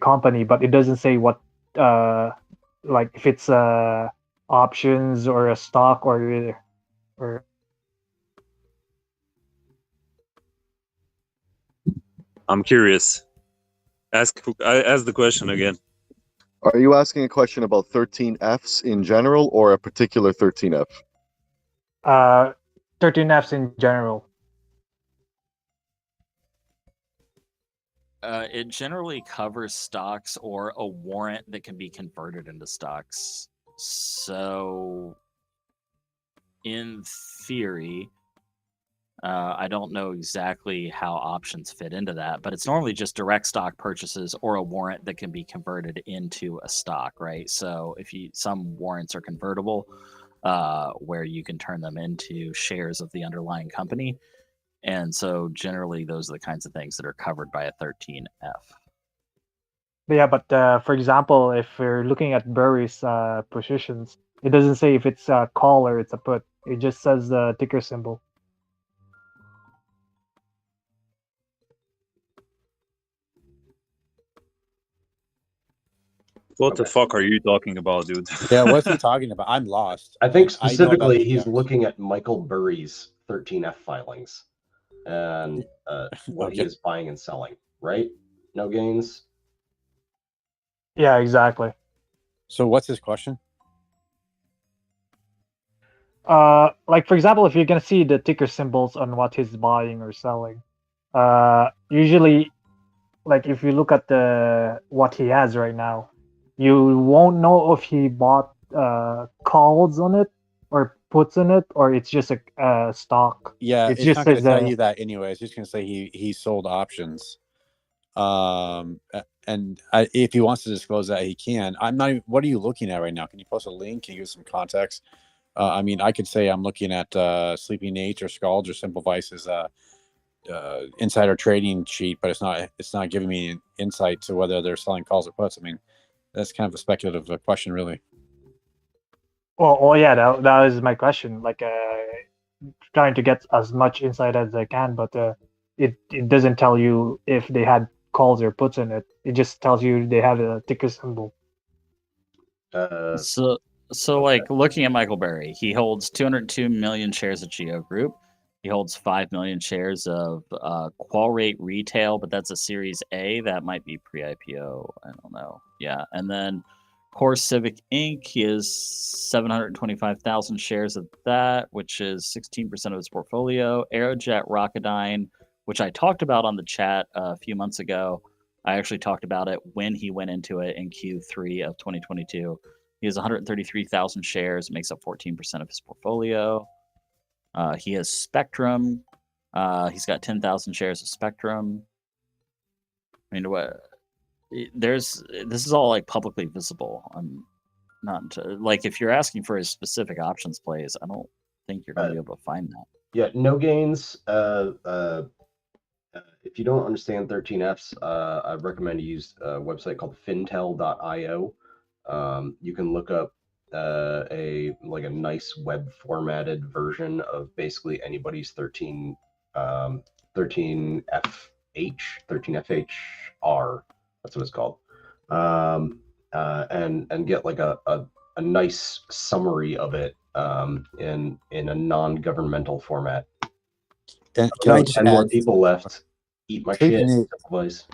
company, but it doesn't say what like if it's options or a stock or. I'm curious. Ask the question again. Are you asking a question about 13Fs in general or a particular 13F? 13Fs in general. It generally covers stocks or a warrant that can be converted into stocks. So, in theory, I don't know exactly how options fit into that, but it's normally just direct stock purchases or a warrant that can be converted into a stock, right? So, some warrants are convertible, where you can turn them into shares of the underlying company. And so generally those are the kinds of things that are covered by a 13F. Yeah, but for example, if we're looking at Burry's positions, it doesn't say if it's a call or it's a put. It just says the ticker symbol. What the fuck are you talking about, dude? Yeah, what's he talking about? I'm lost. I think Like, I know about specifically he's ETFs. looking at Michael Burry's 13F filings and what he Okay. is buying and selling, right? No gains. Yeah, exactly. So what's his question? Like for example, if you're gonna see the ticker symbols on what he's buying or selling, usually, like if you look at the what he has right now, you won't know if he bought calls on it or puts in it or it's just a stock. Yeah, It it's just not going to says tell you that anyway. It's just going to say he sold options. And if he wants to disclose that, he can. I'm not even, what are you looking at right now? Can you post a link? Can you give some context? I mean, I could say I'm looking at Sleepy Nate or Scald or Simple Vice's insider trading sheet, but it's not giving me an insight to whether they're selling calls or puts. I mean, that's kind of a speculative question, really. well, yeah, that is my question. Like, trying to get as much insight as I can, but it doesn't tell you if they had calls or puts in it. It just tells you they have a ticker symbol. So like looking at Michael Burry, he holds 202 million shares of Geo Group. He holds 5 million shares of Qualrate Retail, but that's a Series A. That might be pre-IPO. I don't know. Yeah, and then Core Civic Inc. He has 725,000 shares of that, which is 16% of his portfolio. Aerojet Rocketdyne, which I talked about on the chat a few months ago. I actually talked about it when he went into it in Q3 of 2022. He has 133,000 shares. It makes up 14% of his portfolio. He has Spectrum. He's got 10,000 shares of Spectrum. I mean, this is all like publicly visible. I'm not like if you're asking for his specific options plays, I don't think you're going to be able to find that. Yeah, no gains. If you don't understand 13Fs, I recommend you use a website called fintel.io. You can look up a nice web formatted version of basically anybody's 13FH, 13FHR. That's what it's called. and get like a nice summary of it in a non-governmental format. And can I just 10 more add, people left. Eat my Hey, shit. Nate. Voice.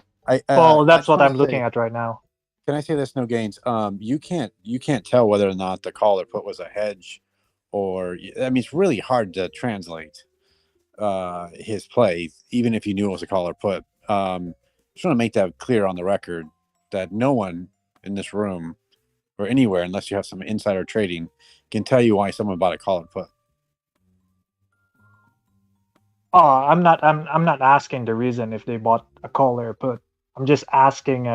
Well, that's just what wanna I'm looking say- at right now. Can I say this? No gains. You can't tell whether or not the call or put was a hedge, or I mean, it's really hard to translate his play, even if you knew it was a call or put. Just want to make that clear on the record that no one in this room or anywhere, unless you have some insider trading, can tell you why someone bought a call or put. Oh, I'm not asking the reason if they bought a call or a put. I'm just asking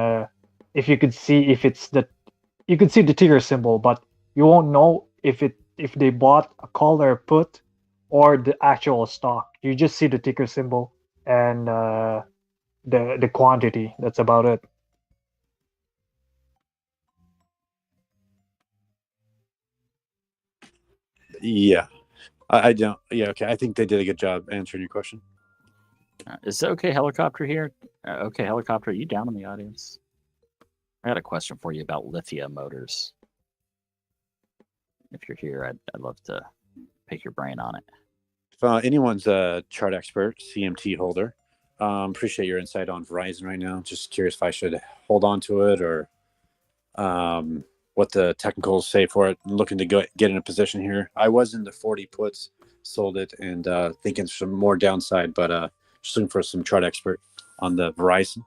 if you could see if it's you could see the ticker symbol, but you won't know if they bought a call or a put or the actual stock. You just see the ticker symbol and the quantity. That's about it. Yeah, I don't. Yeah, okay. I think they did a good job answering your question. Is OK Helicopter here? OK Helicopter, are you down in the audience? I got a question for you about lithium motors. If you're here, I'd love to pick your brain on it. If anyone's a chart expert, CMT holder, appreciate your insight on Verizon right now. Just curious if I should hold on to it or what the technicals say for it. I'm looking to get in a position here. I was in the 40 puts, sold it, and thinking some more downside, but just looking for some chart expert on the Verizon.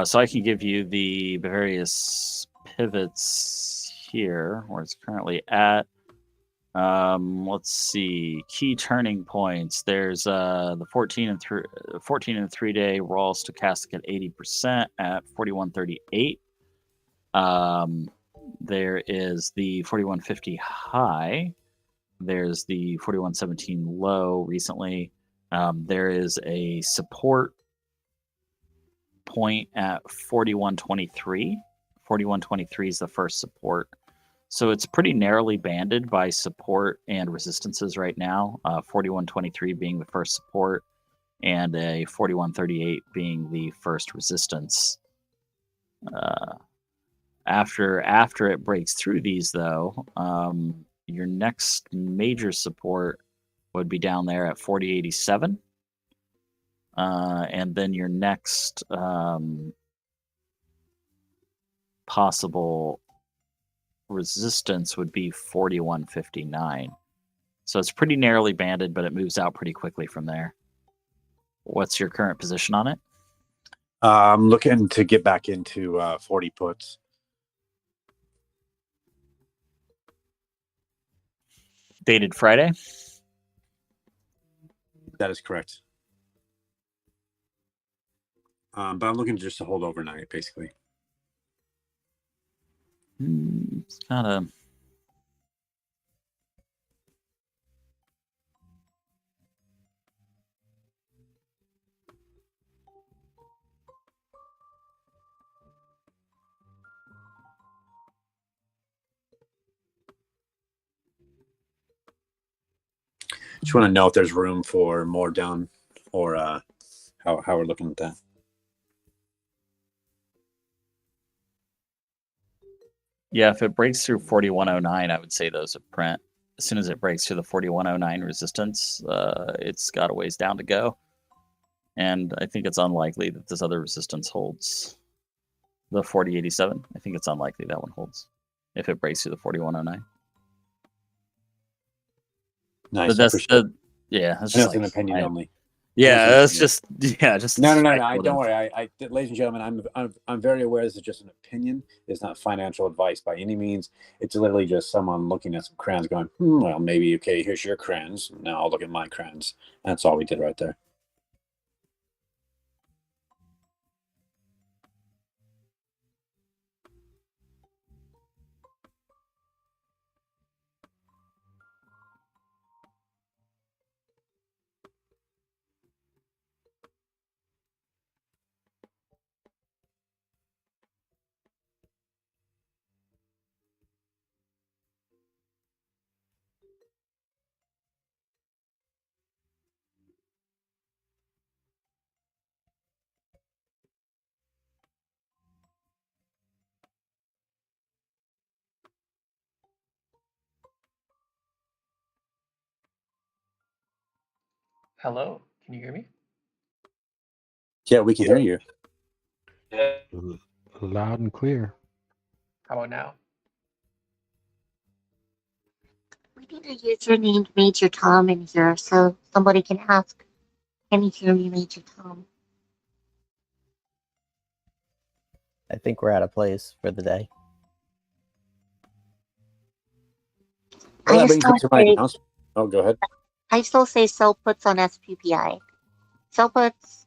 So I can give you the various pivots here, where it's currently at. Let's see, key turning points. There's the 14 and 3-day raw stochastic at 80% at 41.38. There is the 41.50 high. There's the 41.17 low recently. There is a support point at 41.23. 41.23 is the first support. So it's pretty narrowly banded by support and resistances right now. 41.23 being the first support, and a 41.38 being the first resistance. After it breaks through these, though, your next major support would be down there at 40.87. And then your next possible resistance would be 41.59. So it's pretty narrowly banded, but it moves out pretty quickly from there. What's your current position on it? I'm looking to get back into 40 puts. Dated Friday? That is correct. But I'm looking just to hold overnight, basically. It's kind of... Just want to know if there's room for more down, or how we're looking at that. Yeah, if it breaks through 41.09, I would say those are print. As soon as it breaks through the 41.09 resistance, it's got a ways down to go. And I think it's unlikely that this other resistance holds. The 40.87, I think it's unlikely that one holds if it breaks through the 41.09. Nice. But that's that's just an opinion only. Yeah, that's just No. Don't worry. I, ladies and gentlemen, I'm very aware this is just an opinion. It's not financial advice by any means. It's literally just someone looking at some crayons, going, well, maybe okay. Here's your crayons. Now I'll look at my crayons. That's all we did right there. Hello, can you hear me? Yeah, we can hear you. Loud and clear. How about now? We need a username Major Tom in here so somebody can ask, can you hear me, Major Tom? I think we're out of place for the day. Well, I that brings me still to my say, announcement. Oh, go ahead. I still say sell puts on SPPI. Sell puts,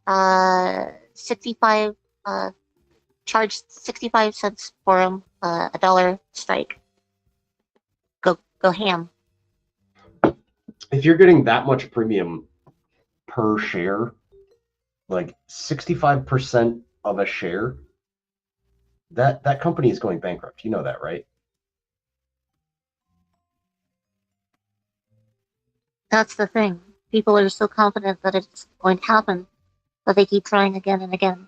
65, charge 65 cents for them, $1 strike. Go ham. If you're getting that much premium per share, like 65% of a share, that company is going bankrupt. You know that, right? That's the thing. People are so confident that it's going to happen that they keep trying again and again.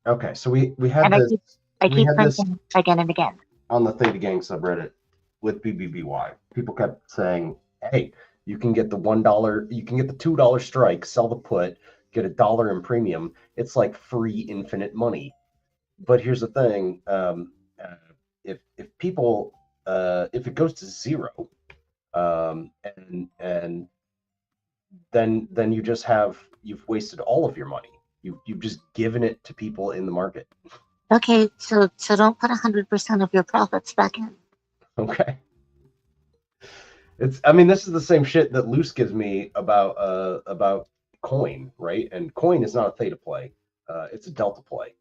Okay, so we had And this I we keep had this printing again and again. on the Theta Gang subreddit with BBBY. People kept saying, "Hey, you can get the $1, you can get the $2 strike, sell the put, get $1 in premium. It's like free infinite money." But here's the thing: if people if it goes to zero, and then you've wasted all of your money. You've just given it to people in the market. Okay, so don't put 100% of your profits back in. Okay. I mean, this is the same shit that Luce gives me about coin, right? And coin is not a theta play. It's a delta play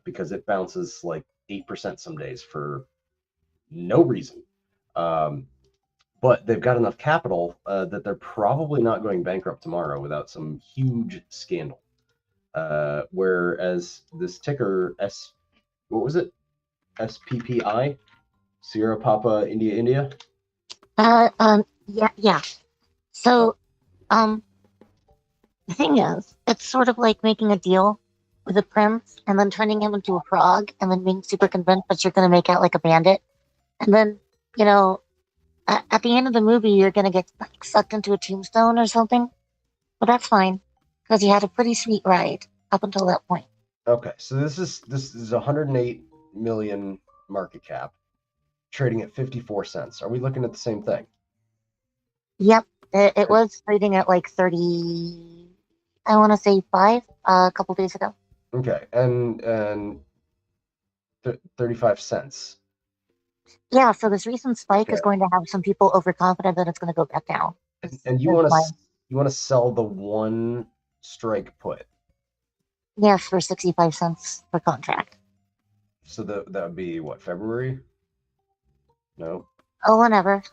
because it bounces like 8% some days for no reason. But they've got enough capital that they're probably not going bankrupt tomorrow without some huge scandal. Whereas this ticker what was it? SPPI, Sierra Papa India India. Yeah. So, the thing is, it's sort of like making a deal with a prince and then turning him into a frog and then being super convinced that you're going to make out like a bandit. And then, you know, at the end of the movie, you're going to get like, sucked into a tombstone or something. But that's fine because you had a pretty sweet ride up until that point. Okay, so this is 108 million market cap, trading at 54 cents. Are we looking at the same thing? Yep, it was trading at like 30, I want to say 5 a couple days ago. Okay, and 35 cents. Yeah, so this recent spike Okay. is going to have some people overconfident that it's going to go back down. And you want to sell the one strike put. Yes, for 65 cents per contract. So that would be what, February? No. Oh, whenever.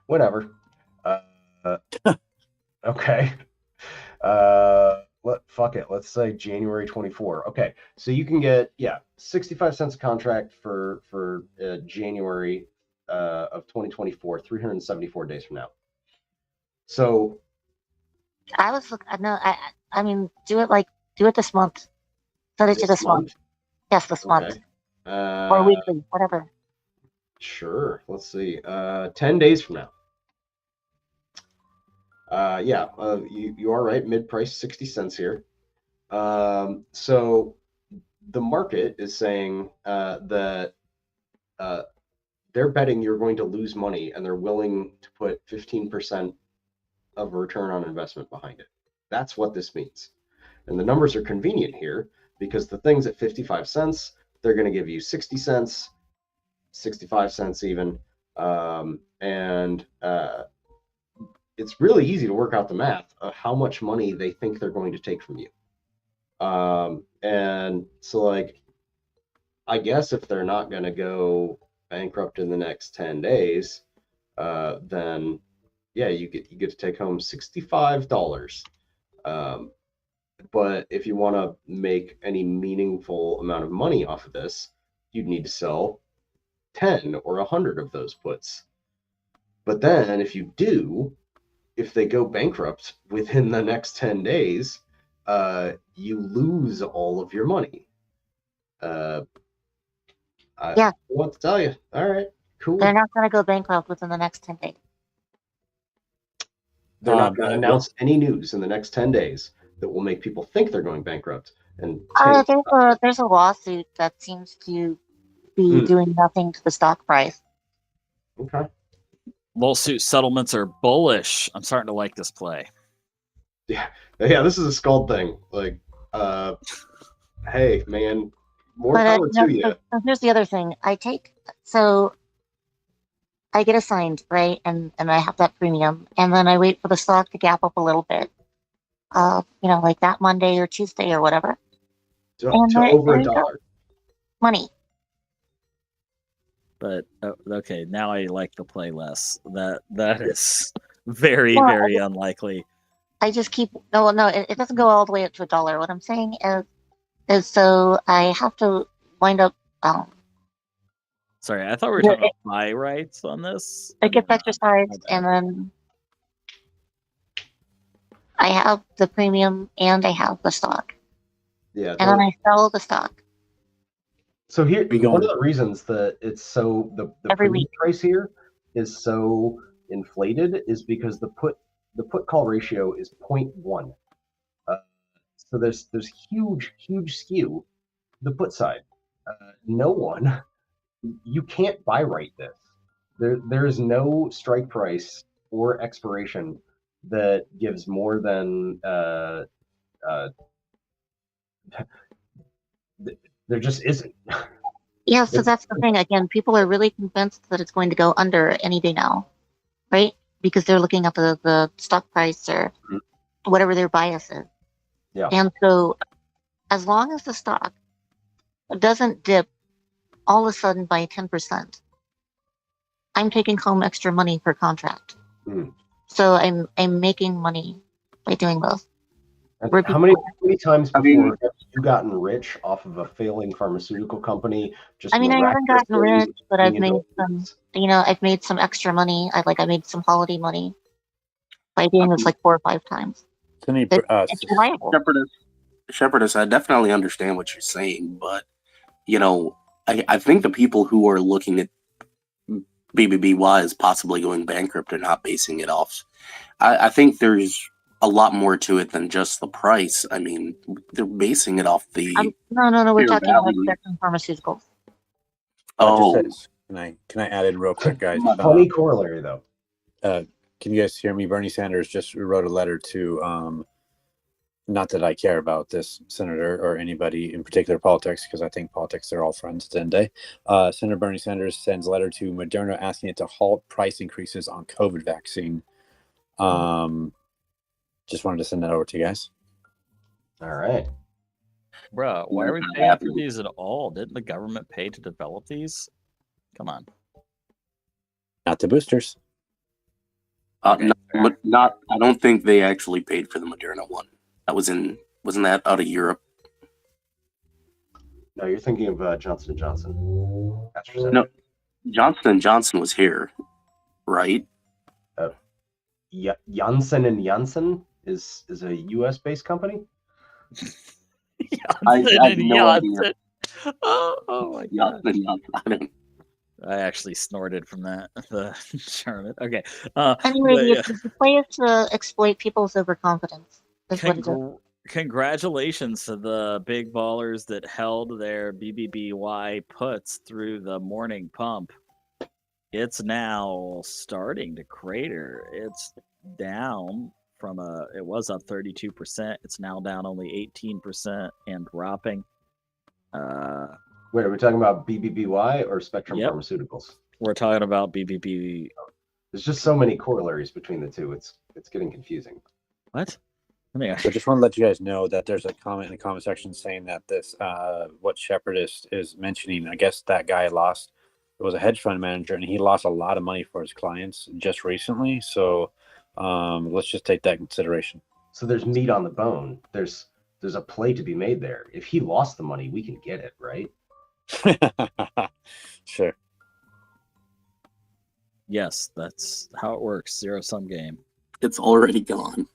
Whatever. Okay. Fuck it. Let's say January 24. Okay. So you can get 65 cents a contract for January of 2024, 374 days from now. So I was no, I mean do it this month. Set it to this month. Yes, this month. Or weekly, whatever. Sure. Let's see. 10 days from now. You are right. Mid price 60 cents here. So the market is saying that they're betting you're going to lose money, and they're willing to put 15% of a return on investment behind it. That's what this means. And the numbers are convenient here because the things at 55 cents, they're going to give you 60 cents, 65 cents even. It's really easy to work out the math of how much money they think they're going to take from you. And so, like, I guess if they're not going to go bankrupt in the next 10 days, then you get to take home $65. But if you want to make any meaningful amount of money off of this, you'd need to sell 10 or 100 of those puts. But then if you do, if they go bankrupt within the next 10 days, you lose all of your money. I don't know what to tell you. All right, cool. They're not going to go bankrupt within the next 10 days. they're not going to announce any news in the next 10 days that will make people think they're going bankrupt. And There's a lawsuit that seems to be doing nothing to the stock price. Okay. Lawsuit settlements are bullish. I'm starting to like this play. Yeah, this is a Scald thing. Like, hey, man, more power to you. So here's the other thing. I get assigned, right? And I have that premium. And then I wait for the stock to gap up a little bit. Like that Monday or Tuesday or whatever. To over $1. Money. But okay, now I like the play less. That is very, very unlikely. I just keep it doesn't go all the way up to $1. What I'm saying is so I have to wind up Sorry, I thought we were talking about buy rights on this. it gets exercised and then I have the premium and I have the stock. Yeah. And then I sell the stock. So here, one of the reasons that it's so the premium price here is so inflated is because the put call ratio is 0.1. So there's huge skew the put side. No one, you can't buy right this. There is no strike price or expiration that gives more than there just isn't. Yeah, so that's the thing. Again, people are really convinced that it's going to go under any day now, right? Because they're looking at the stock price or whatever their bias is. Yeah. And so as long as the stock doesn't dip all of a sudden by 10%, I'm taking home extra money per contract. So I'm making money by doing both. How many times before have you gotten rich off of a failing pharmaceutical company? I haven't gotten rich, but I've made some extra money. I made some holiday money by doing this like 4 or 5 times. It's reliable. Shepherdess, I definitely understand what you're saying, but I think the people who are looking at BBBY as possibly going bankrupt are not basing it off. I think there's a lot more to it than just the price. I mean, they're basing it off the no. We're talking about Spectrum Pharmaceuticals. Can I add in real quick, guys? Funny corollary though. Can you guys hear me? Bernie Sanders just wrote a letter to, not that I care about this senator or anybody in particular politics, because I think politics, they're all friends at the end of the day. Senator Bernie Sanders sends a letter to Moderna asking it to halt price increases on COVID vaccine. Just wanted to send that over to you guys. All right. Bruh, why are we paying for these at all? Didn't the government pay to develop these? Come on. Not the boosters. I don't think they actually paid for the Moderna one. Wasn't that out of Europe? No, you're thinking of Johnson & Johnson. No, Johnson & Johnson was here, right? Janssen & Janssen is a U.S.-based company? I have no idea. Oh my god. I actually snorted from that. Charlotte. Okay. Anyway, the play is to exploit people's overconfidence. That's what it is. Congratulations to the big ballers that held their BBBY puts through the morning pump. It's now starting to crater. It's down from it was up 32%. It's now down only 18% and dropping. Wait, are we talking about BBBY or Spectrum Pharmaceuticals? We're talking about BBB. There's just so many corollaries between the two. It's getting confusing. What? I just want to let you guys know that there's a comment in the comment section saying that this, what Shepard is mentioning, I guess that guy lost. It was a hedge fund manager, and he lost a lot of money for his clients just recently. So let's just take that into consideration. So there's meat on the bone. There's a play to be made there. If he lost the money, we can get it, right? Sure. Yes, that's how it works. Zero-sum game. It's already gone.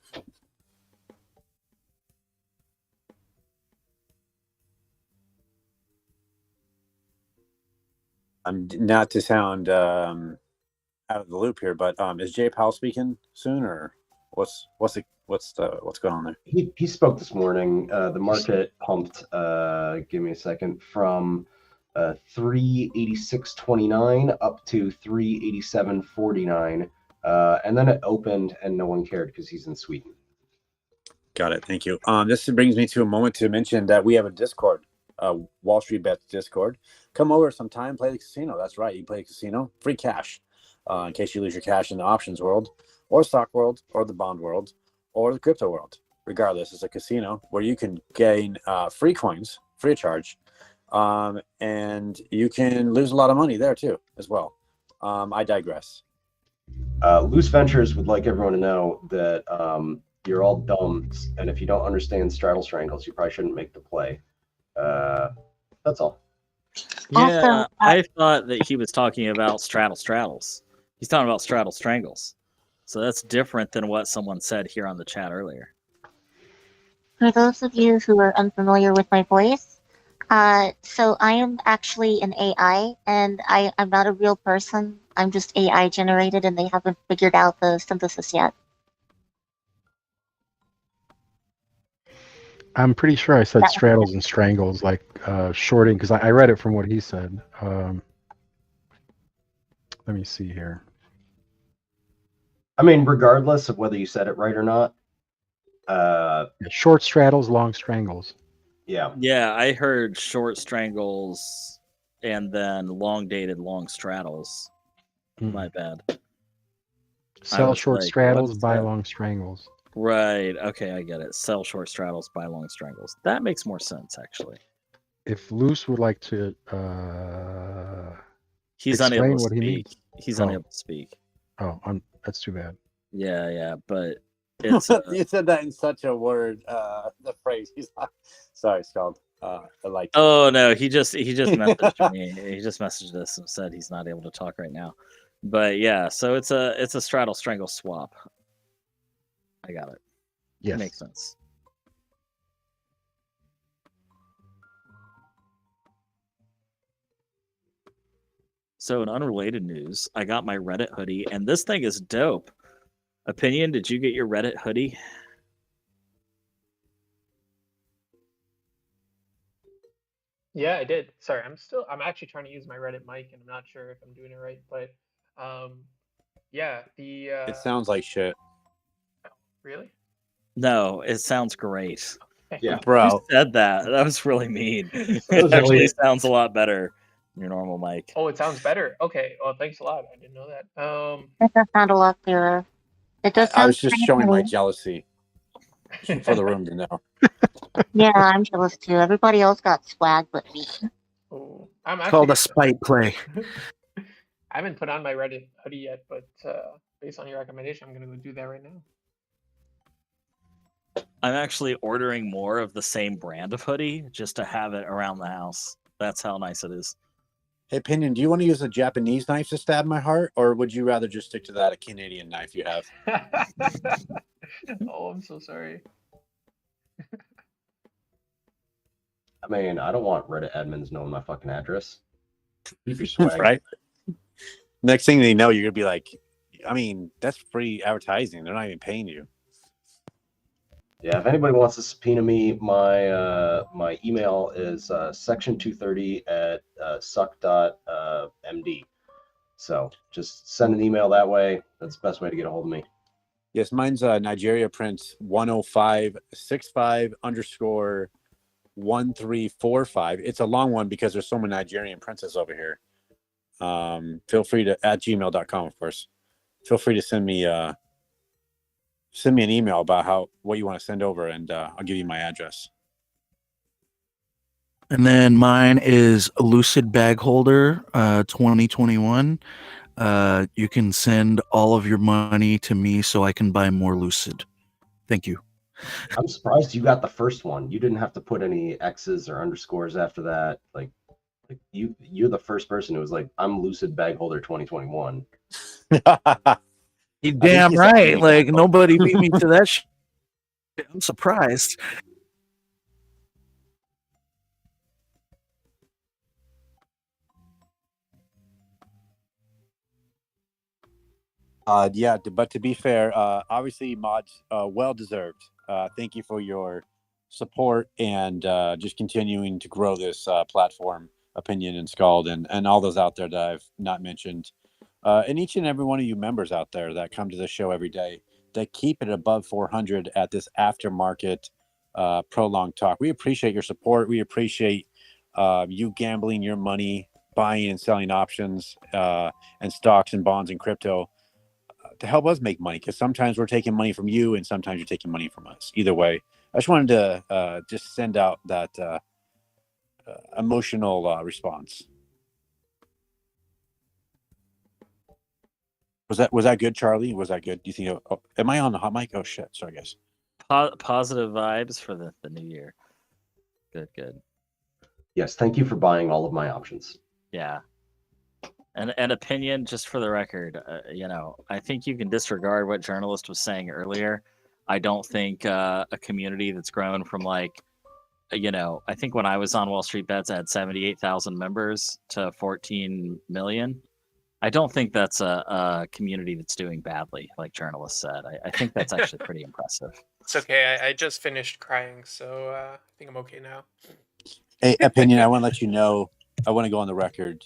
I'm not to sound out of the loop here, but is JPow speaking soon or? what's going on there? He spoke this morning. The market pumped. Give me a second. From 386.29 up to 387.49, and then it opened and no one cared because he's in Sweden. Got it. Thank you. This brings me to a moment to mention that we have a Discord, WallStreetBets Discord. Come over sometime, play the casino. That's right. You play the casino, free cash. In case you lose your cash in the options world, or stock world, or the bond world, or the crypto world. Regardless, it's a casino where you can gain free coins, free of charge, and you can lose a lot of money there too, as well. I digress. Loose Ventures would like everyone to know that you're all dumb, and if you don't understand straddle strangles, you probably shouldn't make the play. That's all. Yeah, I thought that he was talking about straddles. He's talking about straddle strangles. So that's different than what someone said here on the chat earlier. For those of you who are unfamiliar with my voice, so I am actually an AI, and I'm not a real person. I'm just AI generated, and they haven't figured out the synthesis yet. I'm pretty sure I said straddles and strangles, like shorting, because I read it from what he said. Let me see here. I mean, regardless of whether you said it right or not. Short straddles, long strangles. Yeah. Yeah, I heard short strangles and then long dated long straddles. My bad. Sell short like, straddles, what's buy that? long strangles. Right. Okay, I get it. Sell short straddles, buy long strangles. That makes more sense, actually. If Luce would like to He's explain unable to what he speak. means. He's Oh. unable to speak. Oh, that's too bad. Yeah, but it's You said that in such a word, the phrase. He's not... Sorry, Scald. I like. Oh no, he just messaged me. He just messaged us and said he's not able to talk right now. But yeah, so it's a straddle strangle swap. I got it. Yes. Makes sense. So in unrelated news, I got my Reddit hoodie, and this thing is dope. Opinion, did you get your Reddit hoodie? Yeah, I did. Sorry, I'm actually trying to use my Reddit mic, and I'm not sure if I'm doing it right, but yeah, It sounds like shit. really? No, it sounds great. Yeah, Who bro. said that? That was really mean. It was actually really- sounds a lot better than your normal mic. Oh, it sounds better. Okay. Well, thanks a lot. I didn't know that. That does sound a lot clearer. It does I sound was just pretty showing my pretty. jealousy for the room to know. Yeah, I'm jealous too. Everybody else got swag but me. Oh, I'm It's called actually. a spite play. I haven't put on my Reddit hoodie yet, but based on your recommendation, I'm gonna go do that right now. I'm actually ordering more of the same brand of hoodie just to have it around the house. That's how nice it is. Hey, Pinion, do you want to use a Japanese knife to stab my heart, or would you rather just stick to that Canadian knife you have? Oh, I'm so sorry. I mean, I don't want Reddit admins knowing my fucking address. Keep your swag. Right? Next thing they know, you're gonna be like, I mean, that's free advertising. They're not even paying you. Yeah, if anybody wants to subpoena me, my email is section230 at suck.md. So just send an email that way. That's the best way to get a hold of me. Yes, mine's Nigeria Prince 10565_1345. It's a long one because there's so many Nigerian princes over here. Feel free to at gmail.com, of course. Feel free to send me an email about what you want to send over, and I'll give you my address. And then mine is Lucid Bag Holder 2021. You can send all of your money to me so I can buy more Lucid. Thank you. I'm surprised you got the first one. You didn't have to put any X's or underscores after that. Like you're the first person who was like, I'm Lucid Bag Holder 2021. You damn right. Like nobody beat me to that shit. I'm surprised. Yeah, but to be fair, obviously, mods, well deserved. Thank you for your support and just continuing to grow this platform, Opinion and Scald, and all those out there that I've not mentioned. And each and every one of you members out there that come to the show every day that keep it above 400 at this aftermarket prolonged talk. We appreciate your support. We appreciate you gambling your money, buying and selling options and stocks and bonds and crypto to help us make money, because sometimes we're taking money from you and sometimes you're taking money from us. Either way, I just wanted to just send out that emotional response. Was that good, Charlie? Was that good? Do you think? Oh, am I on the hot mic? Oh shit! Sorry, guys. Positive vibes for the new year. Good. Yes, thank you for buying all of my options. Yeah. And opinion, just for the record, I think you can disregard what journalist was saying earlier. I don't think a community that's grown from I think when I was on WallStreetBets, I had 78,000 members to 14 million. I don't think that's a community that's doing badly, like journalists said. I think that's actually pretty impressive. It's okay. I just finished crying, so I think I'm okay now. Hey, Opinion, I want to let you know, I want to go on the record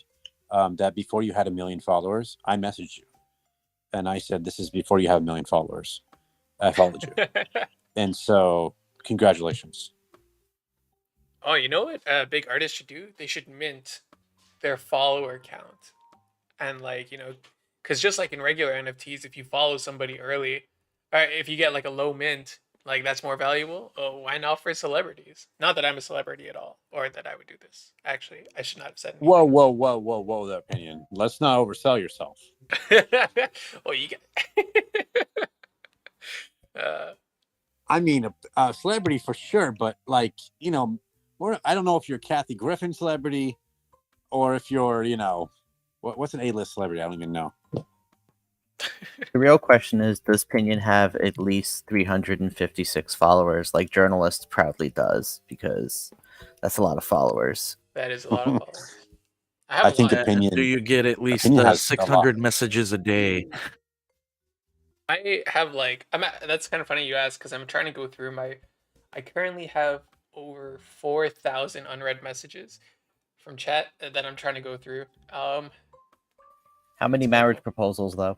that before you had 1 million followers, I messaged you. And I said, this is before you have 1 million followers. I followed you. And so, congratulations. Oh, you know what big artists should do? They should mint their follower count. And because just like in regular NFTs, if you follow somebody early, or if you get a low mint, that's more valuable. Oh, why not for celebrities? Not that I'm a celebrity at all, or that I would do this. Actually, I should not have said anything. Whoa, the Opinion. Let's not oversell yourself. Well, you get. I mean, a celebrity for sure, but I don't know if you're a Kathy Griffin celebrity, or if you're, what's an A-list celebrity? I don't even know. The real question is, does Pinion have at least 356 followers, like Journalist proudly does? Because that's a lot of followers. That is a lot of followers. I think Opinion. Do you get at least Opinion has 600 messages a day? I have that's kind of funny you ask, because I'm trying to go through I currently have over 4,000 unread messages from chat that I'm trying to go through. How many marriage proposals though?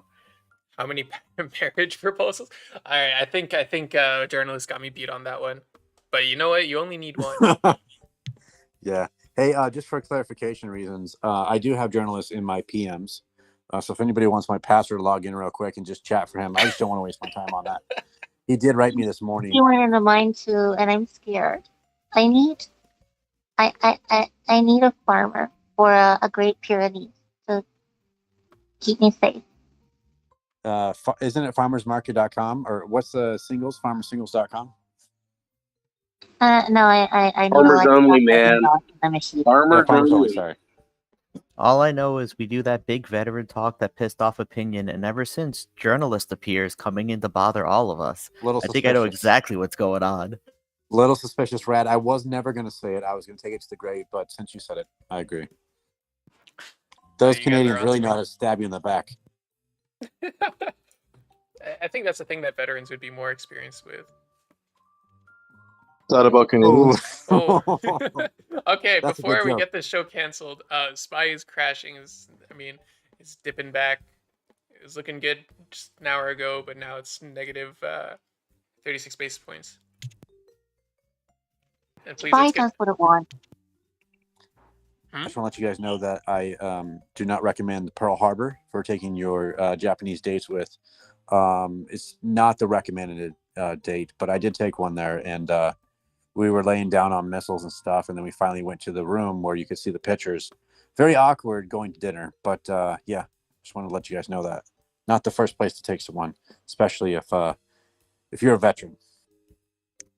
How many marriage proposals? All right, I think journalist got me beat on that one. But you know what? You only need one. Yeah. Hey, just for clarification reasons, I do have journalists in my PMs. So if anybody wants my password, log in real quick and just chat for him. I just don't want to waste my time on that. He did write me this morning. You went into mine too, and I'm scared. I need a farmer or a Great Pyrenees to keep me safe. Isn't it farmersmarket.com, or what's the singles? Farmersingles.com? No, I know. Farmers only, man. Farmers only. Sorry. All I know is we do that big veteran talk that pissed off Opinion, and ever since, Journalist appears coming in to bother all of us. I think I know exactly what's going on. Little suspicious, Rad. I was never going to say it. I was going to take it to the grave, but since you said it, I agree. Those Canadians really know how to stab you in the back. I think that's the thing that veterans would be more experienced with. Is that about Canadians? Oh. Okay, That's a before good we joke. get this show canceled, Spy is crashing. It's dipping back. It was looking good just an hour ago, but now it's negative 36 basis points. And please, Spy does what it wants. I just want to let you guys know that I do not recommend Pearl Harbor for taking your Japanese dates with. It's not the recommended date, but I did take one there, and we were laying down on missiles and stuff, and then we finally went to the room where you could see the pictures. Very awkward going to dinner, but yeah, just wanted to let you guys know that. Not the first place to take someone, especially if you're a veteran.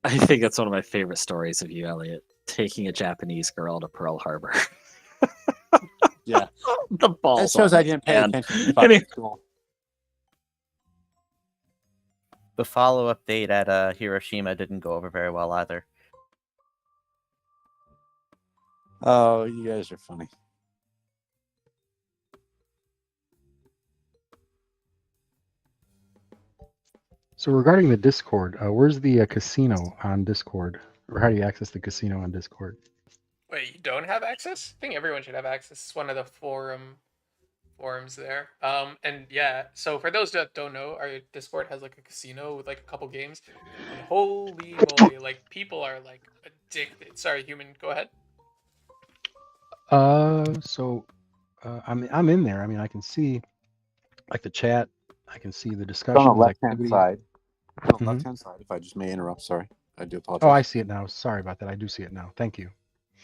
I think that's one of my favorite stories of you, Elliot, taking a Japanese girl to Pearl Harbor. Yeah. The balls. That shows on I it, didn't pay man. attention in fucking school. The follow-up date at Hiroshima didn't go over very well either. Oh, you guys are funny. So regarding the Discord, where's the casino on Discord, or how do you access the casino on Discord? Wait, you don't have access? I think everyone should have access. It's one of the forums there. And yeah, so for those that don't know, our Discord has like a casino with like a couple games, and holy moly, like people are like addicted. Sorry, human, go ahead. I'm in there. I mean, I can see like the chat. I can see the It's on the discussions, left-hand activities. side. On the Mhm. left-hand side, if I just may interrupt, sorry. I do apologize. Oh, I see it now. Sorry about that. I do see it now. Thank you.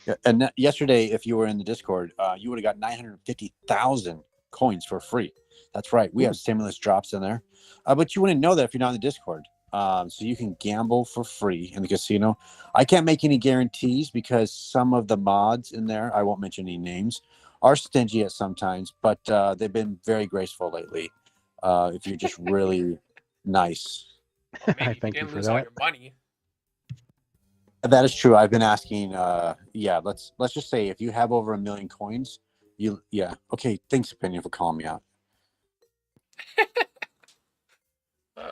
Yeah, and yesterday, if you were in the Discord, you would have got 950,000 coins for free. That's right. We have stimulus drops in there. But you wouldn't know that if you're not in the Discord. So you can gamble for free in the casino. I can't make any guarantees because some of the mods in there, I won't mention any names, are stingy at sometimes, but they've been very graceful lately. If you're just really nice. Well, maybe if you didn't lose all your money. That is true. I've been asking. Yeah, let's just say if you have over 1 million coins, okay. Thanks, Opinion, for calling me out.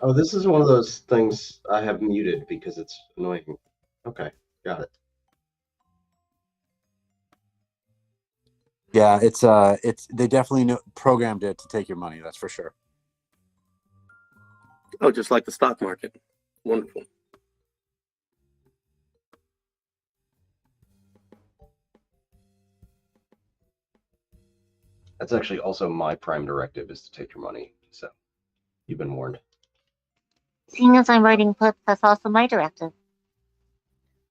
Oh, this is one of those things I have muted because it's annoying. Okay, got it. Yeah, it's they definitely programmed it to take your money. That's for sure. Oh, just like the stock market. Wonderful. That's actually also my prime directive is to take your money. So you've been warned. Seeing as I'm writing puts, that's also my directive.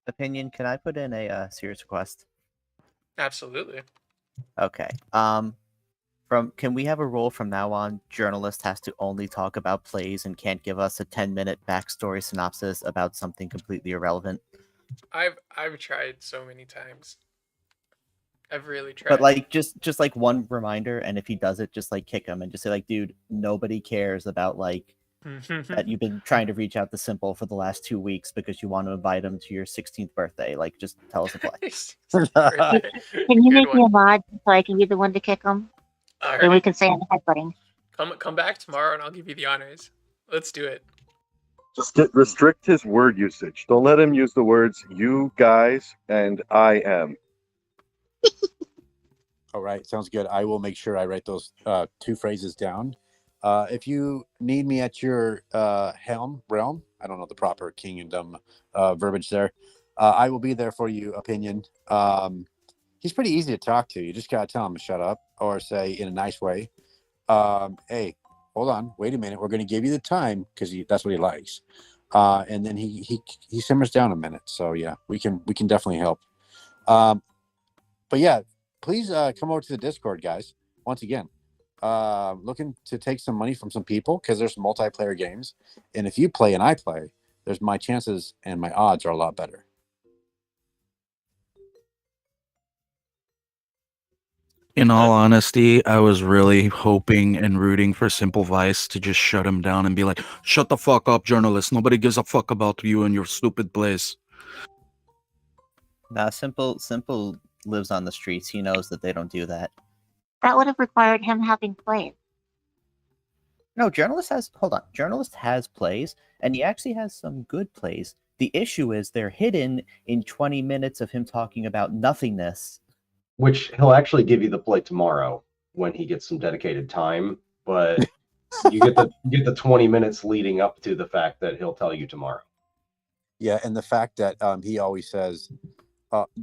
Opinion, can I put in a serious request? Absolutely. Okay. Can we have a rule from now on? Journalist has to only talk about plays and can't give us a 10-minute backstory synopsis about something completely irrelevant. I've tried so many times. I've really tried. But like just like one reminder, and if he does it, just like kick him and just say like, dude, nobody cares about like that you've been trying to reach out to Simple for the last 2 weeks because you want to invite him to your 16th birthday. Like, just tell us a play. Can you make me a mod so I can be the one to kick him? All Then we right. can say I'm headbutting. Come back tomorrow and I'll give you the honors. Let's do it. Just restrict his word usage. Don't let him use the words "you guys" and "I am." All right, sounds good. I will make sure I write those 2 phrases down. If you need me at your realm, I don't know the proper kingdom verbiage there. I will be there for you, Opinion. He's pretty easy to talk to. You just gotta tell him to shut up or say in a nice way, hey, hold on, wait a minute. We're gonna give you the time because that's what he likes. And then he simmers down a minute. So yeah, we can definitely help. But yeah, please come over to the Discord, guys. Once again, looking to take some money from some people because there's multiplayer games, and if you play and I play, there's my chances and my odds are a lot better. In all honesty, I was really hoping and rooting for Simple Vice to just shut him down and be like, "Shut the fuck up, journalist. Nobody gives a fuck about you and your stupid plays." Nah, Simple lives on the streets. He knows that they don't do that. That would have required him having played. No, Journalist has plays, and he actually has some good plays. The issue is they're hidden in 20 minutes of him talking about nothingness. Which he'll actually give you the play tomorrow when he gets some dedicated time, but you get the 20 minutes leading up to the fact that he'll tell you tomorrow. Yeah, and the fact that he always says,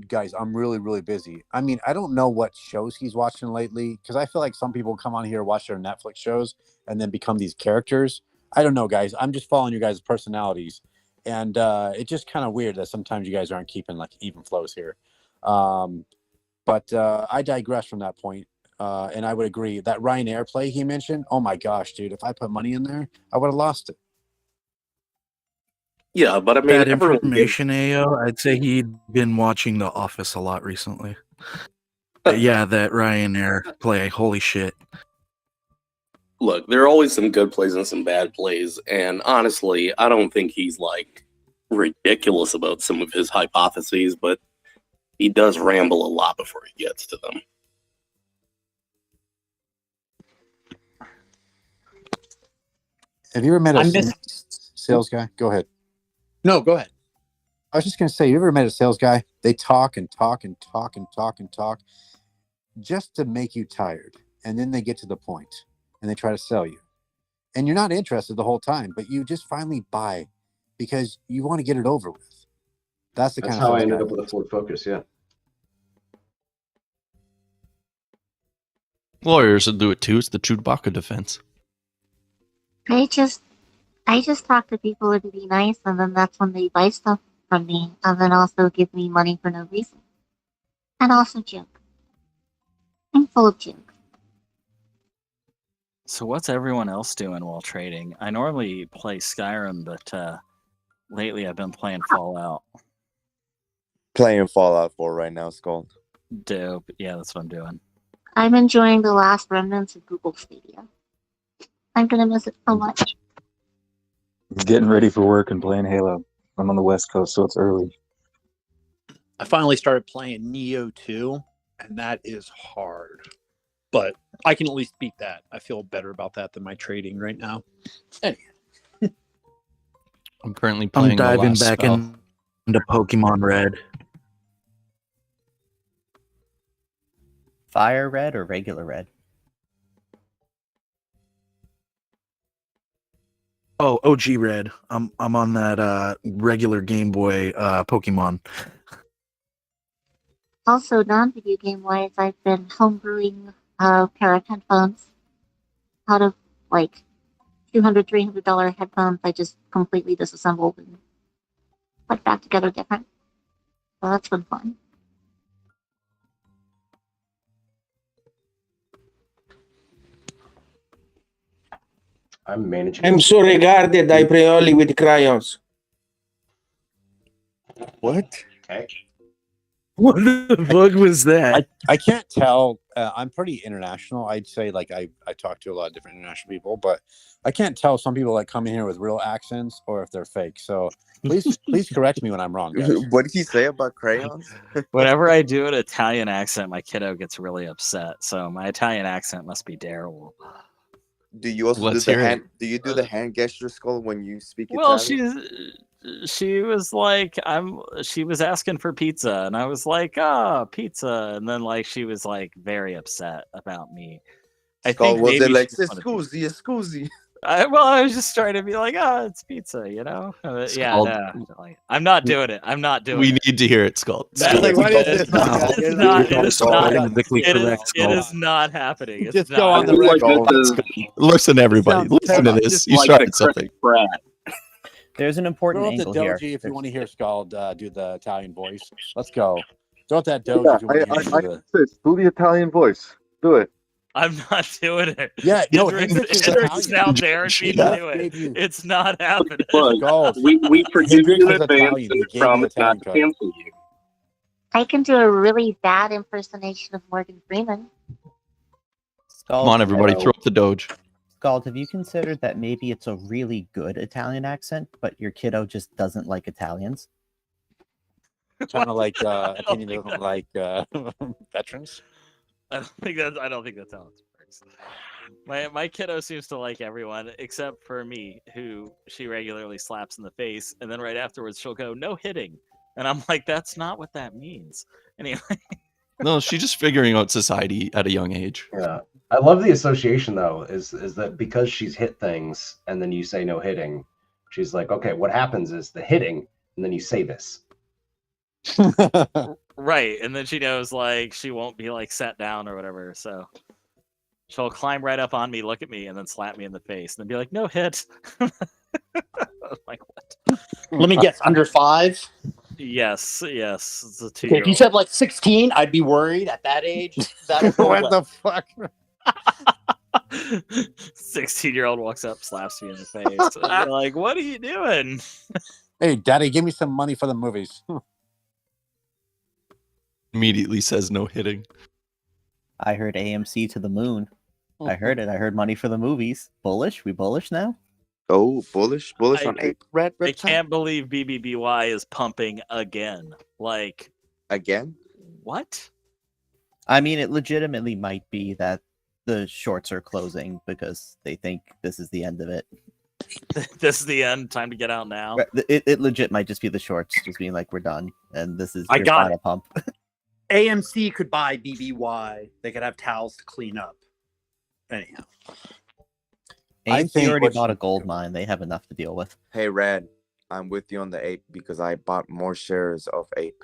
guys, I'm really, really busy. I mean, I don't know what shows he's watching lately because I feel like some people come on here, watch their Netflix shows, and then become these characters. I don't know, guys. I'm just following you guys' personalities. And it's just kind of weird that sometimes you guys aren't keeping like even flows here. But I digress from that point. And I would agree that Ryanair play he mentioned. Oh my gosh, dude! If I put money in there, I would have lost it. Yeah, but I mean, That information, AO, I'd say he'd been watching The Office a lot recently. Yeah, that Ryanair play. Holy shit. Look, there are always some good plays and some bad plays, and honestly, I don't think he's like ridiculous about some of his hypotheses, but he does ramble a lot before he gets to them. Have you ever met a sales guy? Go ahead. No, go ahead. I was just going to say, you ever met a sales guy? They talk and talk and talk and talk and talk just to make you tired. And then they get to the point and they try to sell you. And you're not interested the whole time, but you just finally buy because you want to get it over with. That's the That's kind of how I sales ended guy. up with a Ford Focus. Yeah. Lawyers will do it too. It's the Chewbacca defense. I just talk to people to be nice, and then that's when they buy stuff from me, and then also give me money for no reason, and also joke. I'm full of joke. So what's everyone else doing while trading? I normally play Skyrim, but lately I've been playing Fallout. Playing Fallout 4 right now, Skull. Dope. Yeah, that's what I'm doing. I'm enjoying the last remnants of Google Stadia. I'm gonna miss it so much. Getting ready for work and playing Halo. I'm on the West Coast, so it's early. I finally started playing Neo 2, and that is hard. But I can at least beat that. I feel better about that than my trading right now. Anyway. I'm currently playing I'm diving the last back into Pokemon Red. Fire red or regular red? Oh, OG Red. I'm on that regular Game Boy Pokemon. Also, non-video game wise, I've been homebrewing a pair of headphones out of like $200, $300 headphones. I just completely disassembled and put back together different. So that's been fun. I'm managing. I'm so regarded, I play only with crayons. What? Okay. What the fuck was that? I can't tell. I'm pretty international. I'd say like I talk to a lot of different international people, but I can't tell some people that come in here with real accents or if they're fake. So please correct me when I'm wrong, guys. What did he say about crayons? Whenever I do an Italian accent, my kiddo gets really upset. So my Italian accent must be terrible. Do you also Let's do the hear it. hand? Do you do the hand gesture, Skull, when you speak Well, Italian? she was like, she was asking for pizza, and I was like, pizza, and then like she was like very upset about me. I Skull, think was it maybe like she just wanted scusi, scusi? I was just trying to be like, it's pizza, you know? Yeah, Scald. no, like, I'm not doing it. I'm not doing We it. need to hear it, Scald. That Like, is- what is it is this? not- It It is is not. It not- is not. Politically It is. correct, It Skull. is not happening. It's Just not. go on the I feel like record. this is Listen, everybody. Sounds Listen to terrible. this. You like started the Chris something. Pratt. There's an important Throw out the angle here. doji if you want to hear Scald do the Italian voice. Let's go. Throw out that doji Yeah, if you want to hear him do the. insist. Do the Italian voice. Do it. I'm not doing it. Yeah, no, Hendrix Hendrix is is now Italian. daring me to Just do gave you- it. It's not happening. Look, Go. we forgive Hendrix you in is advance Italian. and He we gave you promise Italian not to code. cancel you. I can do a really bad impersonation of Morgan Freeman. Come on, everybody. Throw up the Doge. Scald, have you considered that maybe it's a really good Italian accent, but your kiddo just doesn't like Italians? Kind of like opinion doesn't like veterans. I don't think that's how it works. My kiddo seems to like everyone except for me, who she regularly slaps in the face, and then right afterwards she'll go, "No hitting," and I'm like, "That's not what that means." Anyway, No, she's just figuring out society at a young age. Yeah. I love the association though, is that because she's hit things and then you say no hitting, she's like, okay, what happens is the hitting, and then you say this. right, and then she knows like she won't be like sat down or whatever, so she'll climb right up on me, look at me, and then slap me in the face, and then be like, "No hit." I'm like, what? Let me guess, under 5? Yes. It's a Okay, if you 2-year-old. said like 16, I'd be worried at that age. That'll go What well. the fuck? 16-year-old walks up, slaps me in the face. And you're like, "What are you doing?" Hey, Daddy, give me some money for the movies. Immediately says no hitting. I heard AMC to the moon. I heard it. I heard money for the movies. Bullish? We bullish now? Oh, bullish I- on 8 red I time? can't believe BBBY is pumping again. Like, Again? what? I mean, it legitimately might be that the shorts are closing because they think this is the end of it. this is the end. Time to get out now. It legit might just be the shorts, just being like, we're done, and this is I your got final it. pump. AMC could buy BBY. They could have towels to clean up. Anyhow, AMC already bought a gold mine. They have enough to deal with. Hey, Red, I'm with you on the ape because I bought more shares of ape.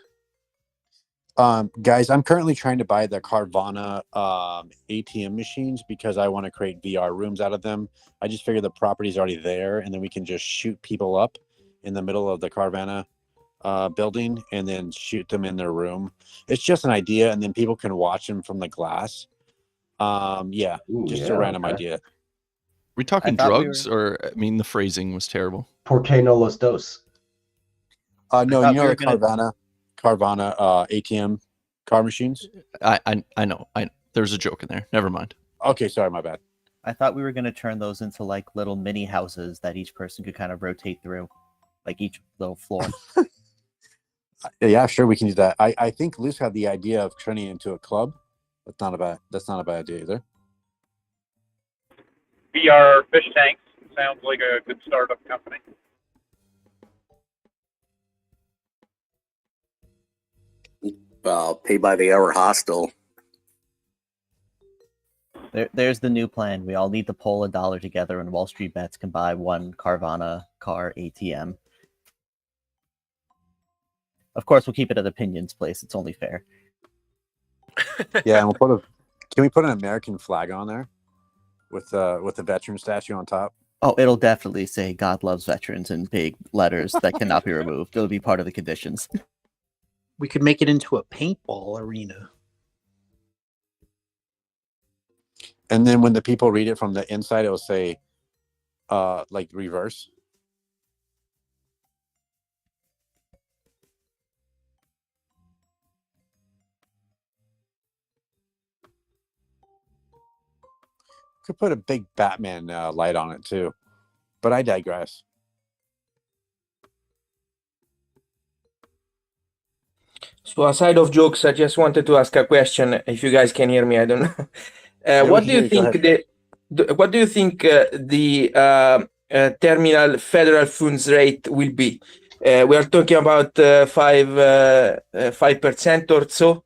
Guys, I'm currently trying to buy the Carvana ATM machines because I want to create VR rooms out of them. I just figure the property's already there, and then we can just shoot people up in the middle of the Carvana building and then shoot them in their room. It's just an idea, and then people can watch them from the glass. Yeah, just a random idea. We talking thought we drugs, or I mean, the phrasing was terrible. ¿Por qué no los dos? No, thought you know we were the Carvana ATM car machines? I know. There's a joke in there. Never mind. Okay, sorry, my bad. I thought we were going to turn those into like little mini houses that each person could kind of rotate through, like each little floor. Yeah, sure, we can do that. I think Luce had the idea of turning it into a club. That's not a bad idea either. VR fish tanks sounds like a good startup company. Pay by the hour hostel. There's the new plan. We all need to pull $1 together, and WallStreetBets can buy one Carvana car ATM. Of course, we'll keep it at Opinion's place. It's only fair. Yeah, and can we put an American flag on there with the veteran statue on top? Oh, it'll definitely say "God loves veterans" in big letters that cannot be removed. It'll be part of the conditions. we could make it into a paintball arena. And then when the people read it from the inside, it'll say, like reverse. Could put a big Batman light on it too, but I digress. So aside of jokes, I just wanted to ask a question. If you guys can hear me, I don't know. What do you think what do you think the terminal federal funds rate will be? We are talking about 5% or so.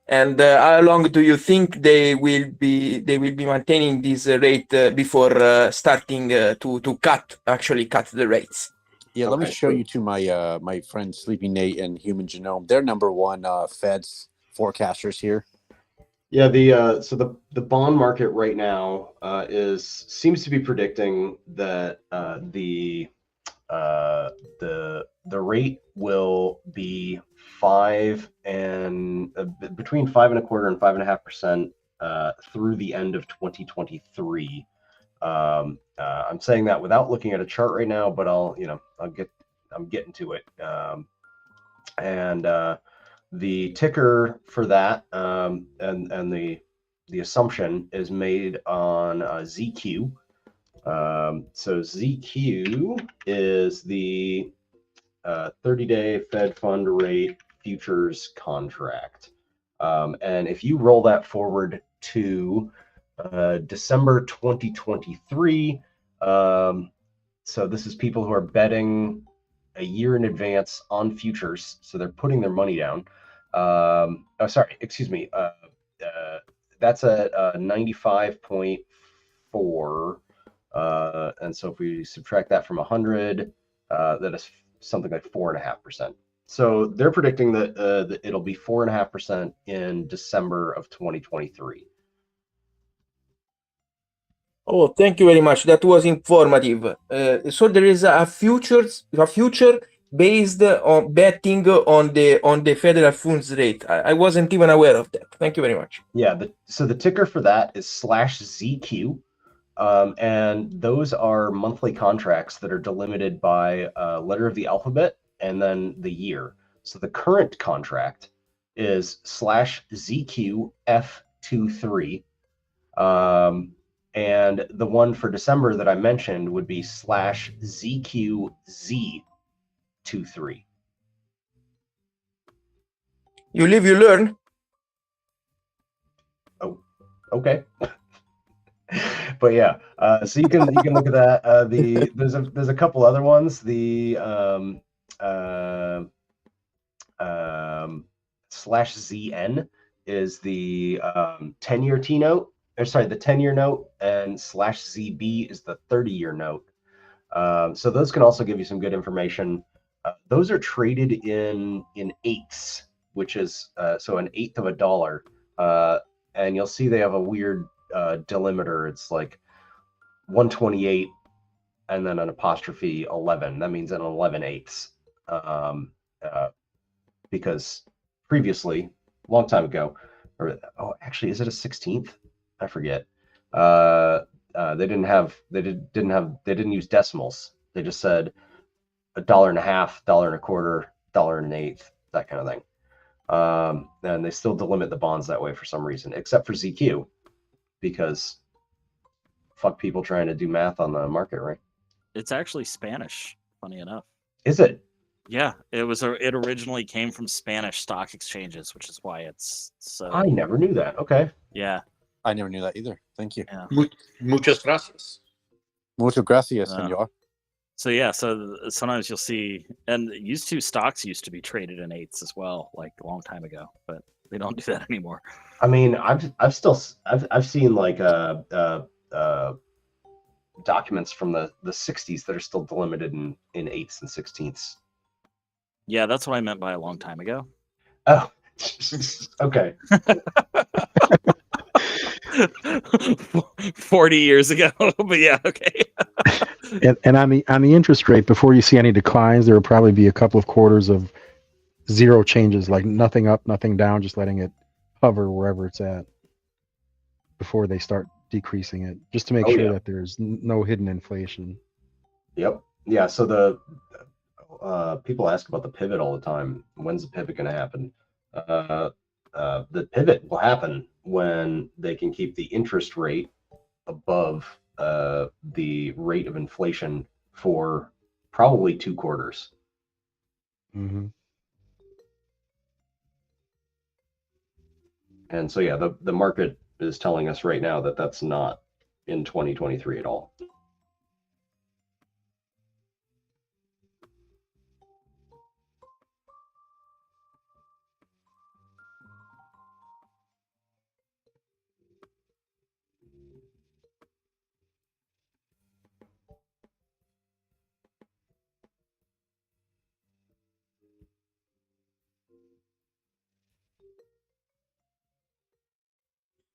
And how long do you think they will be maintaining this rate before starting to cut the rates? Yeah, let me show you to my my friend Sleepy Nate and Human Genome. They're number one Feds forecasters here. Yeah, the bond market right now seems to be predicting that the rate will be between 5.25% and 5.5% through the end of 2023. I'm saying that without looking at a chart right now, but I'm getting to it. The ticker for that and the assumption is made on ZQ. So ZQ is the 30-day Fed fund rate futures contract. And if you roll that forward to December 2023, so this is people who are betting a year in advance on futures, so they're putting their money down. That's at 95.4, and so if we subtract that from 100, that is something like 4.5%. So they're predicting that it'll be 4.5% in December of 2023. Oh, thank you very much. That was informative. So there is a future based on betting on the federal funds rate. I wasn't even aware of that. Thank you very much. Yeah, so the ticker for that is /ZQ. And those are monthly contracts that are delimited by a letter of the alphabet and then the year. So the current contract is /ZQF23. And the one for December that I mentioned would be /ZQZ23. You live, you learn. Oh, okay. But yeah, so you can look at that. There's a couple other ones. The slash ZN is the 10-year T note, or sorry, the 10-year note, and slash ZB is the 30-year note. So those can also give you some good information. Those are traded in eighths, which is so an eighth of a dollar. And you'll see they have a weird delimiter. It's like 128 and then an apostrophe 11. That means an 11/8. Because previously, a long time ago, or actually, is it a 16th? I forget. They didn't use decimals. They just said $1.50, $1.25, $1.125, that kind of thing. And they still delimit the bonds that way for some reason, except for ZQ, because fuck people trying to do math on the market, right? It's actually Spanish, funny enough. Is it? Yeah, it originally came from Spanish stock exchanges, which is why it's so. I never knew that. Okay. Yeah. I never knew that either. Thank you. Yeah. Muchas gracias. Muchas gracias, senor. So yeah, so sometimes you'll see, and stocks used to be traded in eighths as well, like a long time ago, but they don't do that anymore. I mean, I've seen like documents from the 60s that are still delimited in eighths and sixteenths. Yeah, that's what I meant by a long time ago. Oh, okay. 40 years ago, but yeah, okay. And on the interest rate, before you see any declines, there will probably be a couple of quarters of zero changes, like nothing up, nothing down, just letting it hover wherever it's at before they start decreasing it, just to make sure that there's no hidden inflation. Yep. Yeah. So the people ask about the pivot all the time. When's the pivot going to happen? The pivot will happen when they can keep the interest rate above the rate of inflation for probably 2 quarters. Mm-hmm. And so, yeah, the market is telling us right now that that's not in 2023 at all.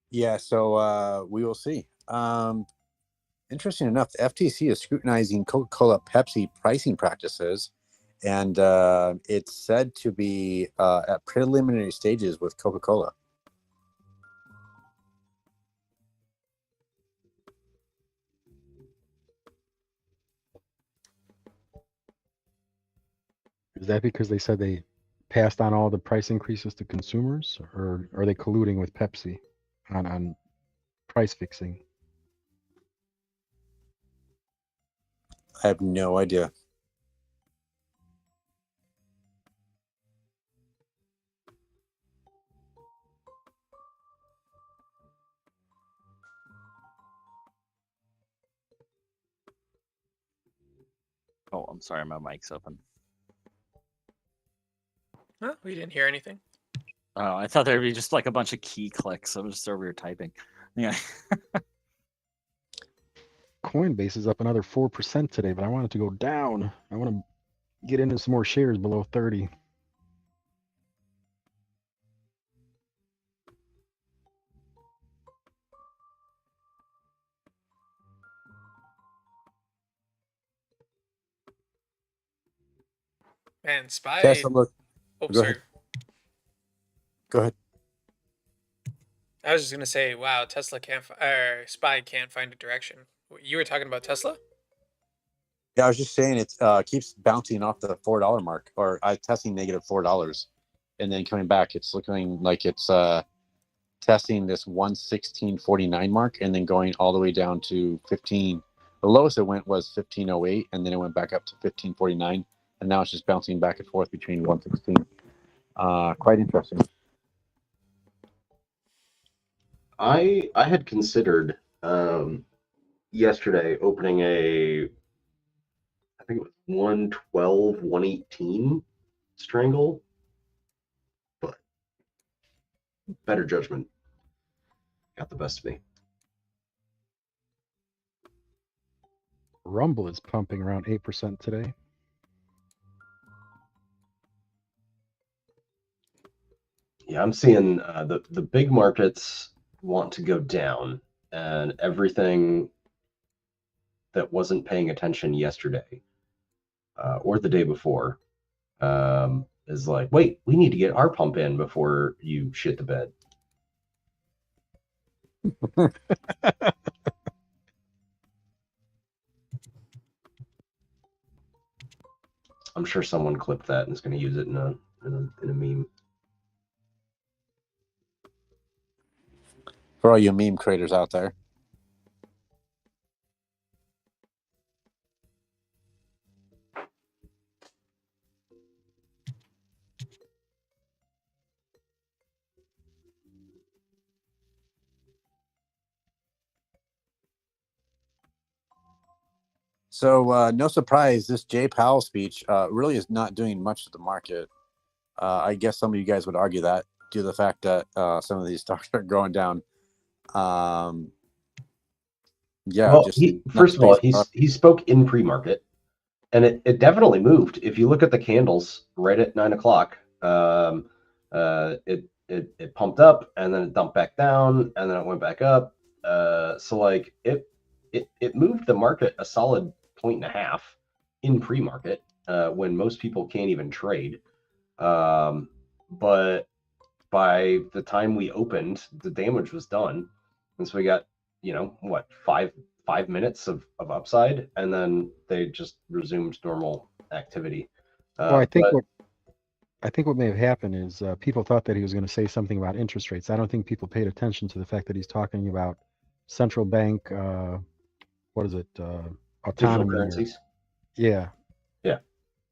Yeah, so we will see. Interesting enough, the FTC is scrutinizing Coca-Cola Pepsi pricing practices, and it's said to be at preliminary stages with Coca-Cola. Is that because they said they passed on all the price increases to consumers, or are they colluding with Pepsi on price fixing? I have no idea. Oh, I'm sorry, my mic's open. Huh? We didn't hear anything. Oh, I thought there'd be just like a bunch of key clicks. I'm just over here typing. Yeah. Coinbase is up another 4% today, but I want it to go down. I want to get into some more shares below 30. Man, Spy. Tesla, look. Oh, Go sorry. ahead. Go ahead. I was just gonna say, wow, Tesla can't, Spy can't find a direction. You were talking about Tesla? Yeah, I was just saying it keeps bouncing off the $4 mark, or testing negative $4, and then coming back. It's looking like it's testing this 116.49 mark, and then going all the way down to 15. The lowest it went was 15.08, and then it went back up to 15.49, and now it's just bouncing back and forth between 116. Quite interesting. I had considered yesterday, opening I think it was 112, 118 strangle, but better judgment got the best of me. Rumble is pumping around 8% today. Yeah, I'm seeing the big markets want to go down, and everything that wasn't paying attention yesterday or the day before is like, wait, we need to get our pump in before you shit the bed. I'm sure someone clipped that and is going to use it in a meme. For all you meme creators out there. So no surprise, this JPow speech really is not doing much to the market. I guess some of you guys would argue that due to the fact that some of these stocks are going down. Yeah, Well, just first of all, he spoke in pre-market, and it definitely moved. If you look at the candles right at 9 o'clock, it pumped up and then it dumped back down and then it went back up. So like it moved the market a solid 1.5 in pre-market when most people can't even trade. But by the time we opened, the damage was done, and so we got what 5 minutes of upside, and then they just resumed normal activity. Well, I think what may have happened is people thought that he was going to say something about interest rates. I don't think people paid attention to the fact that he's talking about central bank. What is it? Autonomy. Currencies. Yeah. Yeah.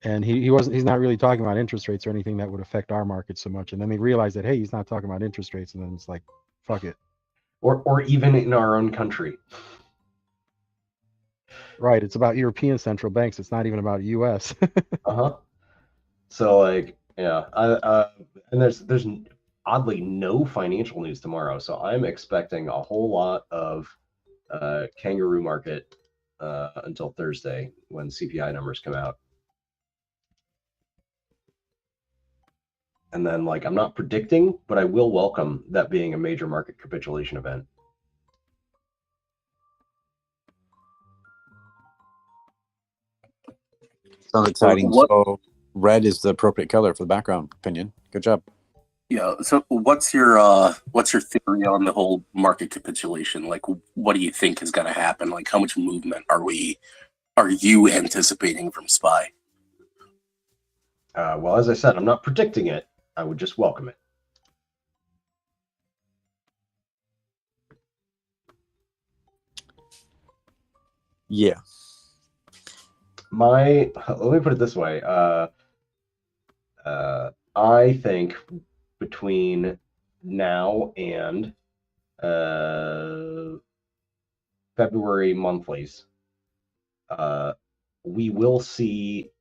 And he's not really talking about interest rates or anything that would affect our market so much. And then they realized that, hey, he's not talking about interest rates, and then it's like, fuck it. Or even in our own country. Right. It's about European central banks. It's not even about U.S. Uh-huh. So like, yeah, and there's oddly no financial news tomorrow, so I'm expecting a whole lot of kangaroo market until Thursday when CPI numbers come out. And then, like, I'm not predicting, but I will welcome that being a major market capitulation event. Sounds exciting. So red is the appropriate color for the background. Opinion. Good job. Yeah. So what's your theory on the whole market capitulation? Like, what do you think is going to happen? Like, how much movement are you anticipating from SPY? Well, as I said, I'm not predicting it. I would just welcome it. Yeah. Let me put it this way. I think between now and February monthlies, we will see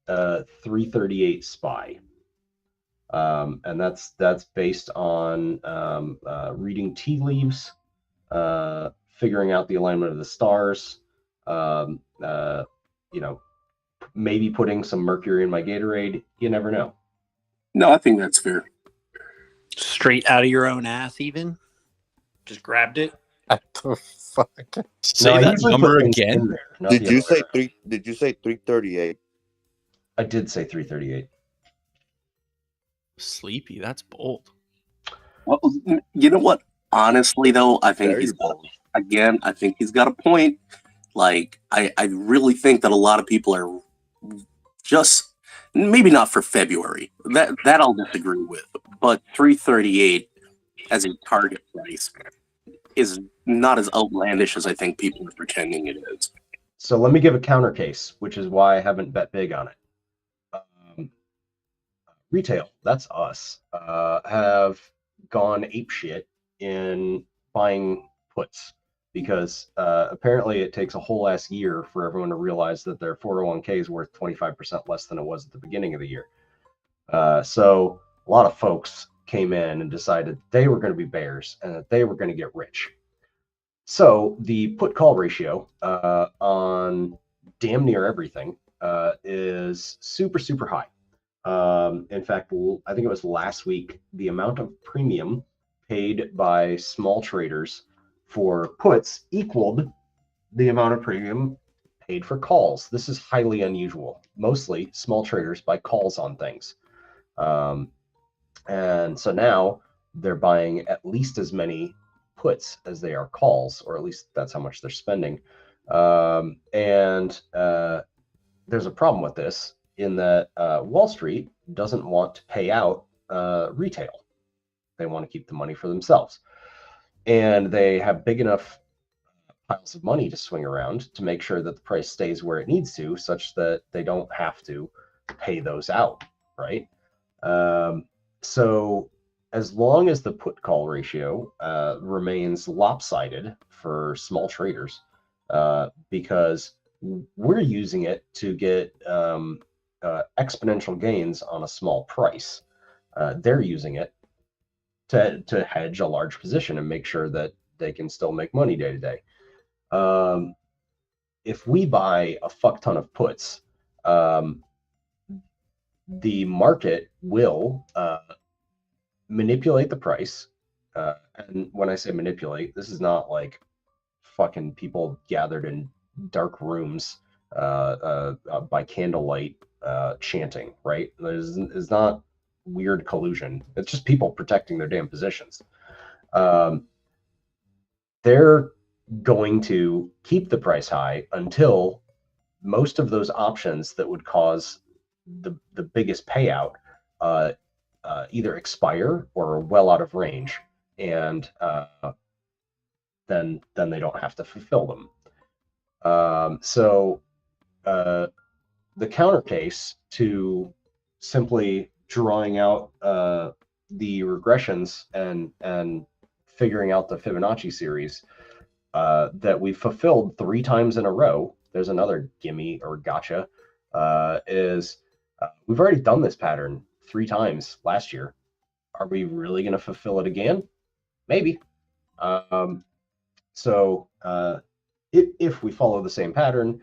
338 SPY. And that's based on reading tea leaves, figuring out the alignment of the stars, maybe putting some mercury in my Gatorade. You never know. No, I think that's fair. Straight out of your own ass, even? Just grabbed it? What the fuck? Say that number again. Did you say 338? I did say 338. Sleepy, that's bold. Well, you know what? Honestly, though, I think I think he's got a point. Like, I really think that a lot of people are just maybe not for February. That I'll disagree with. But 338 as a target price is not as outlandish as I think people are pretending it is. So let me give a counter case, which is why I haven't bet big on it. Retail, that's us, have gone apeshit in buying puts. because apparently it takes a whole ass year for everyone to realize that their 401k is worth 25% less than it was at the beginning of the year. So a lot of folks came in and decided they were going to be bears and that they were going to get rich. So the put call ratio on damn near everything is super, super high. In fact, I think it was last week, the amount of premium paid by small traders for puts equaled the amount of premium paid for calls. This is highly unusual. Mostly small traders buy calls on things. And so now they're buying at least as many puts as they are calls, or at least that's how much they're spending. There's a problem with this in that Wall Street doesn't want to pay out retail. They want to keep the money for themselves. And they have big enough piles of money to swing around to make sure that the price stays where it needs to, such that they don't have to pay those out, right? So as long as the put call ratio remains lopsided for small traders, because we're using it to get exponential gains on a small price. They're using it to hedge a large position and make sure that they can still make money day to day. If we buy a fuck ton of puts, the market will manipulate the price. And when I say manipulate, this is not like fucking people gathered in dark rooms by candlelight chanting, right? There's not weird collusion. It's just people protecting their damn positions. They're going to keep the price high until most of those options that would cause the biggest payout either expire or are well out of range, and then they don't have to fulfill them. So the counter case to simply drawing out the regressions and figuring out the Fibonacci series that we've fulfilled 3 times in a row, there's another gimme or gotcha, is we've already done this pattern 3 times last year. Are we really going to fulfill it again? Maybe. So if we follow the same pattern,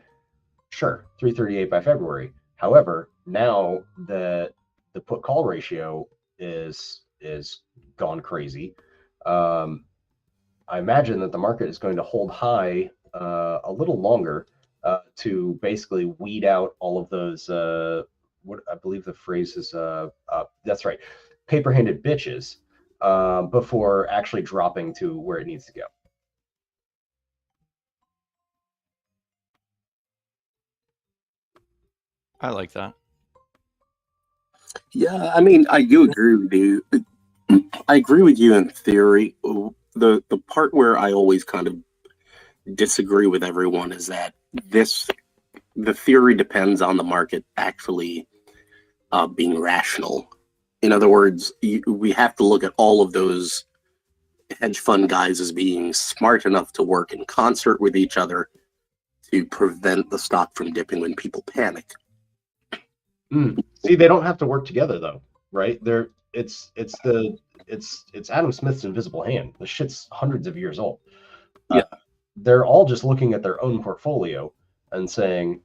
sure, 338 by February. However, now that the put call ratio is gone crazy, I imagine that the market is going to hold high a little longer to basically weed out all of those, what I believe the phrase is, that's right, paper-handed bitches, before actually dropping to where it needs to go. I like that. Yeah, I mean, I do agree with you. I agree with you in theory. The part where I always kind of disagree with everyone is that the theory depends on the market actually being rational. In other words, we have to look at all of those hedge fund guys as being smart enough to work in concert with each other to prevent the stock from dipping when people panic. See, they don't have to work together though, right? It's Adam Smith's invisible hand. The shit's hundreds of years old. Yeah. They're all just looking at their own portfolio and saying,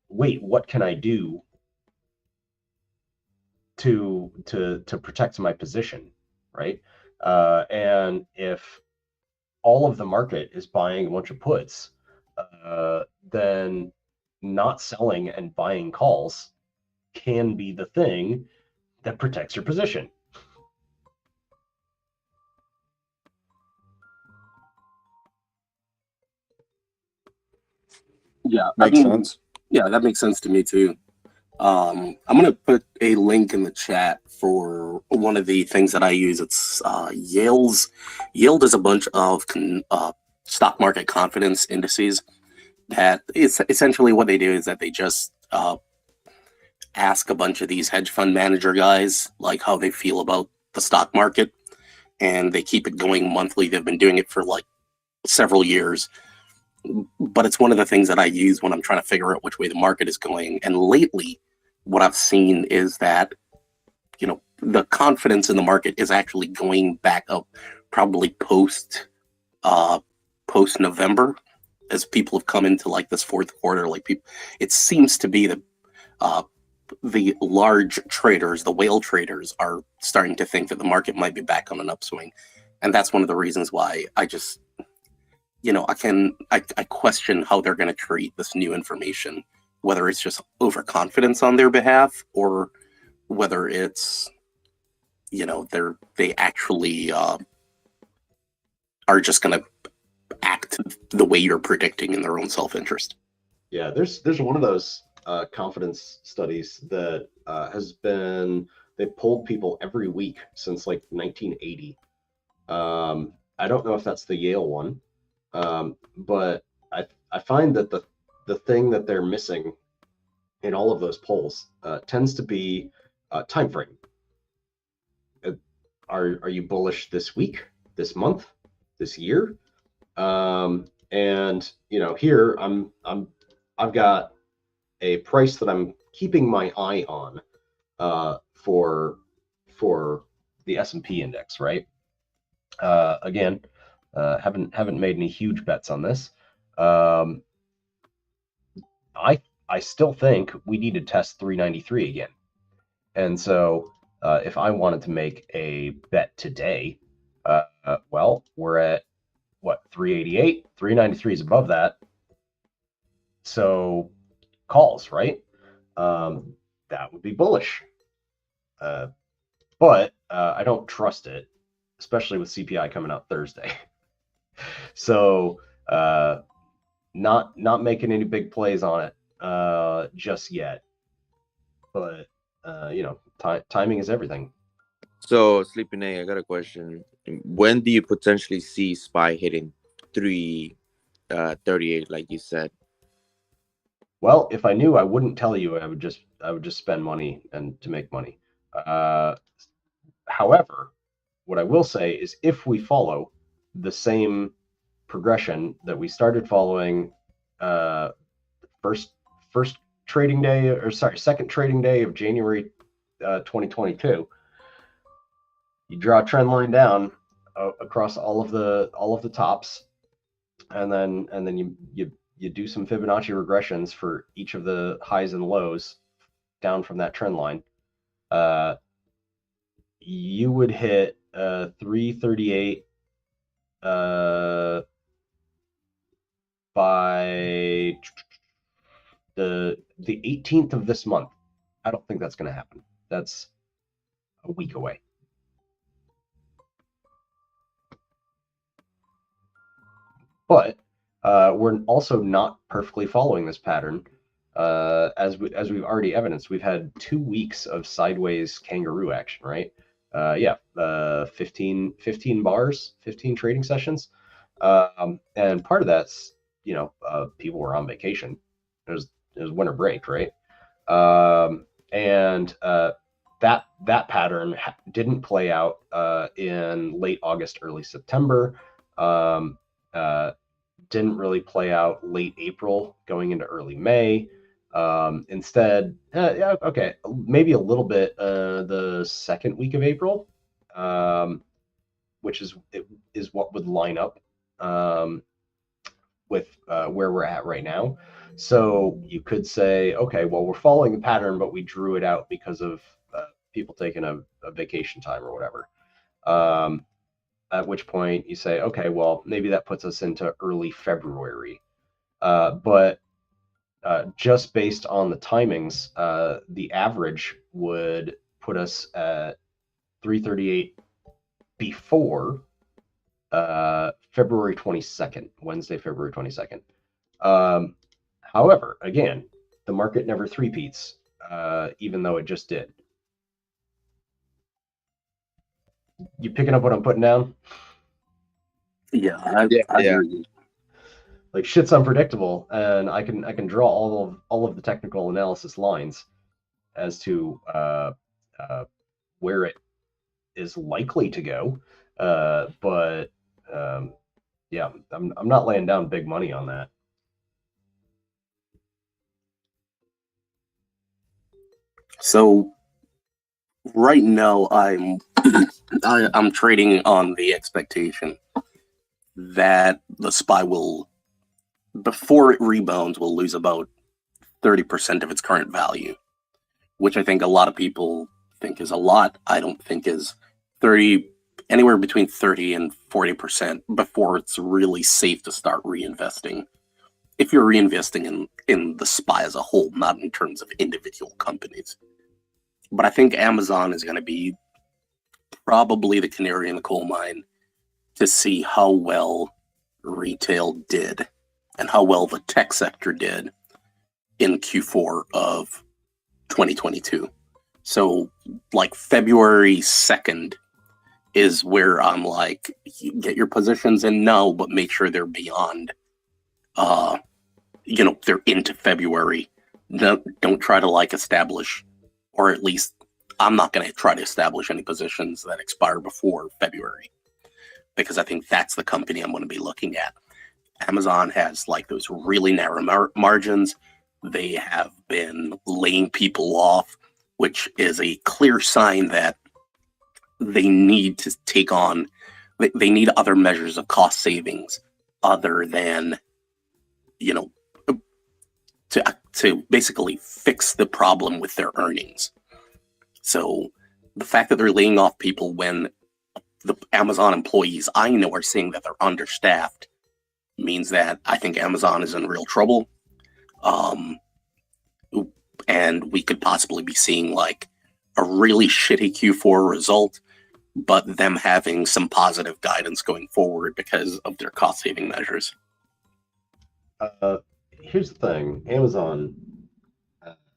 wait, what can I do to protect my position, right? And if all of the market is buying a bunch of puts, then not selling and buying calls can be the thing that protects your position. Yeah, Makes sense. Yeah, that makes sense to me too. I'm gonna put a link in the chat for one of the things that I use. It's Yale's. Yale does a bunch of stock market confidence indices. That is essentially what they do is that they just ask a bunch of these hedge fund manager guys like how they feel about the stock market, and they keep it going monthly. They've been doing it for like several years. But it's one of the things that I use when I'm trying to figure out which way the market is going. And lately, what I've seen is that, you know, the confidence in the market is actually going back up, probably post November, as people have come into like this fourth quarter. Like people, it seems to be that the large traders, the whale traders, are starting to think that the market might be back on an upswing, and that's one of the reasons why I just, you know, I question how they're going to treat this new information, whether it's just overconfidence on their behalf or whether it's, you know, they actually are just going to act the way you're predicting in their own self-interest. Yeah, there's one of those confidence studies that has been, they polled people every week since like 1980. I don't know if that's the Yale one, but I find that the thing that they're missing in all of those polls tends to be time frame. Are you bullish this week, this month, this year? And you know, here I've got a price that I'm keeping my eye on for the S&P index, right? Again, haven't made any huge bets on this. I still think we need to test 393 again. And so if I wanted to make a bet today, well, we're at what, 388? 393 is above that. So calls, right? That would be bullish. But I don't trust it, especially with CPI coming out Thursday. So not making any big plays on it just yet. But you know, timing is everything. So, Sleeping A, I got a question. When do you potentially see SPY hitting 338, like you said? Well, if I knew, I wouldn't tell you. I would just spend money and to make money. However, what I will say is, if we follow the same progression that we started following, first trading day, or sorry, second trading day of January 2022. You draw a trend line down across all of the tops, and then you do some Fibonacci regressions for each of the highs and lows down from that trend line. You would hit 338 by the 18th of this month. I don't think that's going to happen. That's a week away. But we're also not perfectly following this pattern. As we've already evidenced, we've had 2 weeks of sideways kangaroo action, right? 15 bars, 15 trading sessions. And part of that's, you know, people were on vacation. It was winter break, right? And that pattern didn't play out in late August, early September. Didn't really play out late April going into early May. Instead, okay, maybe a little bit the second week of April, which is what would line up with where we're at right now. So you could say, okay, well, we're following the pattern, but we drew it out because of people taking a vacation time or whatever. At which point you say, okay, well, maybe that puts us into early February. But just based on the timings, the average would put us at 338 before February 22nd, Wednesday, February 22nd. However, again, the market never three-peats, even though it just did. You picking up what I'm putting down? Yeah, I hear you. Like, shit's unpredictable, and I can draw all of the technical analysis lines as to where it is likely to go, but yeah, I'm not laying down big money on that. So right now I'm I'm trading on the expectation that the SPY will, before it rebounds, will lose about 30% of its current value, which I think a lot of people think is a lot. I don't think is 30, anywhere between 30 and 40% before it's really safe to start reinvesting. If you're reinvesting in the SPY as a whole, not in terms of individual companies. But I think Amazon is going to be probably the canary in the coal mine to see how well retail did and how well the tech sector did in Q4 of 2022. So like February 2nd is where I'm like, get your positions in now, but make sure they're beyond, they're into February. Don't try to like establish, or at least I'm not going to try to establish any positions that expire before February, because I think that's the company I'm going to be looking at. Amazon has like those really narrow margins. They have been laying people off, which is a clear sign that they need to take on, they need other measures of cost savings other than, to basically fix the problem with their earnings. So the fact that they're laying off people when the Amazon employees I know are saying that they're understaffed means that I think Amazon is in real trouble. And we could possibly be seeing like a really shitty Q4 result, but them having some positive guidance going forward because of their cost-saving measures. Here's the thing. Amazon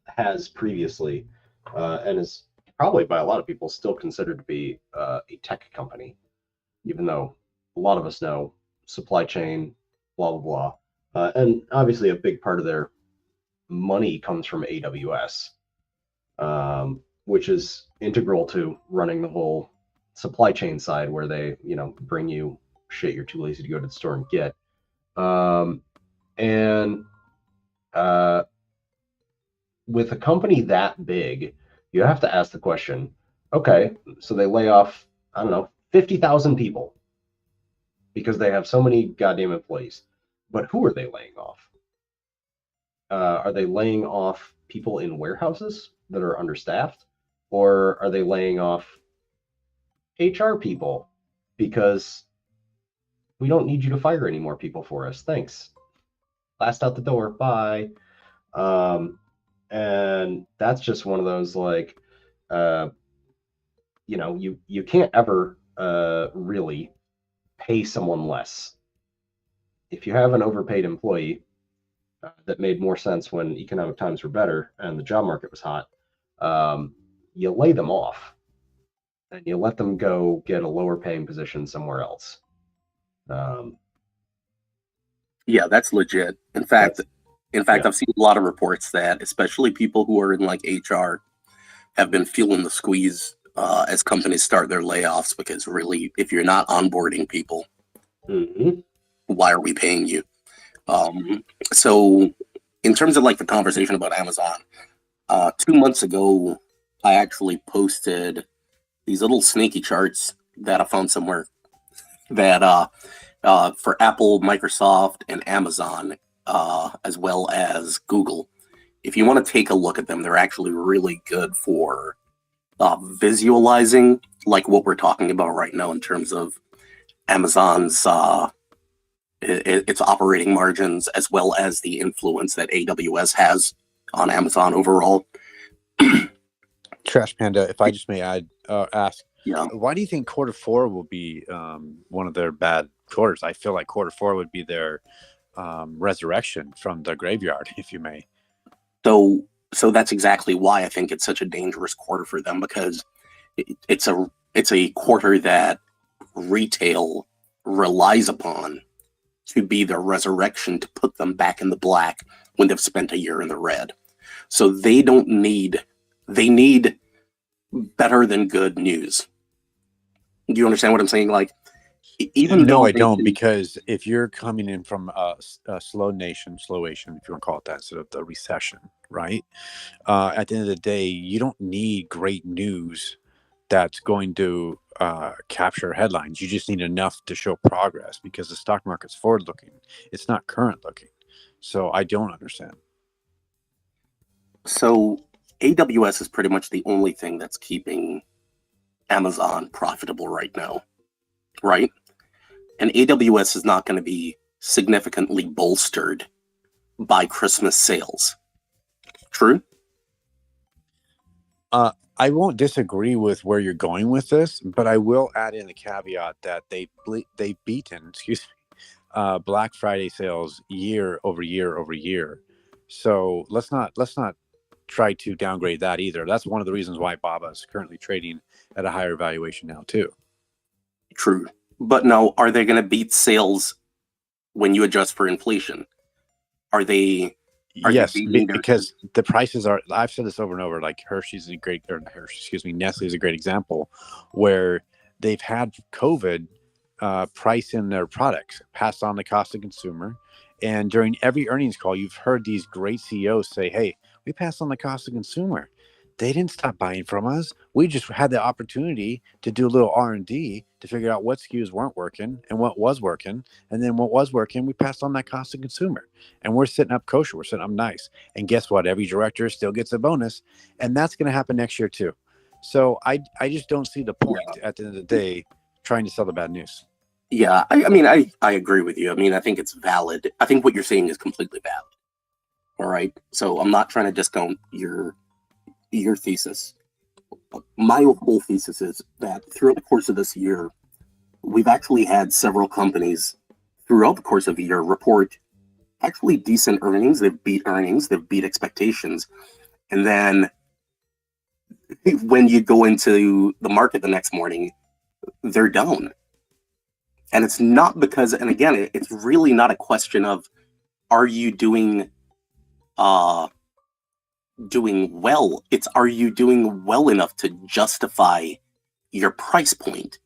has previously, and is probably by a lot of people still considered to be a tech company, even though a lot of us know supply chain, blah, blah, blah. And obviously a big part of their money comes from AWS, which is integral to running the whole supply chain side, where they, bring you shit you're too lazy to go to the store and get. With a company that big, you have to ask the question, okay, so they lay off, 50,000 people because they have so many goddamn employees. But who are they laying off? Are they laying off people in warehouses that are understaffed? Or are they laying off HR people because we don't need you to fire any more people for us? Thanks. Last out the door. Bye. And that's just one of those, like, you can't ever really pay someone less. If you have an overpaid employee that made more sense when economic times were better and the job market was hot, you lay them off and you let them go get a lower paying position somewhere else. Yeah, that's legit. In fact, I've seen a lot of reports that especially people who are in like HR have been feeling the squeeze as companies start their layoffs, because really, if you're not onboarding people, why are we paying you? So in terms of like the conversation about Amazon, 2 months ago, I actually posted these little snaky charts that I found somewhere that for Apple, Microsoft, and Amazon, as well as Google. If you want to take a look at them, they're actually really good for visualizing like what we're talking about right now in terms of Amazon's its operating margins, as well as the influence that AWS has on Amazon overall. Trash Panda, if I just may ask, why do you think quarter 4 will be one of their bad quarters? I feel like quarter 4 would be their resurrection from the graveyard, if you may. So that's exactly why I think it's such a dangerous quarter for them, because it's a quarter that retail relies upon to be their resurrection, to put them back in the black when they've spent a year in the red. So they need better than good news. Do you understand what I'm saying? Like, Even No, though I they don't, can, because if you're coming in from a slow nation, if you want to call it that, sort of the recession, right? At the end of the day, you don't need great news that's going to capture headlines. You just need enough to show progress, because the stock market's forward looking. It's not current looking. So I don't understand. so AWS is pretty much the only thing that's keeping Amazon profitable right now, right? And AWS is not going to be significantly bolstered by Christmas sales. True? I won't disagree with where you're going with this, but I will add in a caveat that they've beaten, Black Friday sales year over year over year. So let's not try to downgrade that either. That's one of the reasons why Baba is currently trading at a higher valuation now too. True. But now, are they going to beat sales when you adjust for inflation? Are they Yes, beating their... because the prices are. I've said this over and over. Like Hershey's is a great, or Hershey, excuse me, Nestle is a great example, where they've had COVID price in their products, passed on the cost to consumer, and during every earnings call, you've heard these great CEOs say, "Hey, we passed on the cost to consumer." They didn't stop buying from us. We just had the opportunity to do a little R&D to figure out what SKUs weren't working and what was working. And then what was working, we passed on that cost to consumer. And we're sitting up kosher. We're sitting up nice. And guess what? Every director still gets a bonus. And that's going to happen next year too. So I just don't see the point at the end of the day trying to sell the bad news. Yeah, I mean, I agree with you. I mean, I think it's valid. I think what you're saying is completely valid. All right? So I'm not trying to discount your thesis. My whole thesis is that throughout the course of this year, we've actually had several companies throughout the course of the year report actually decent earnings. They've beat expectations. And then when you go into the market the next morning, they're down. And it's not because, and again, it's really not a question of, are you doing well? It's, are you doing well enough to justify your price point?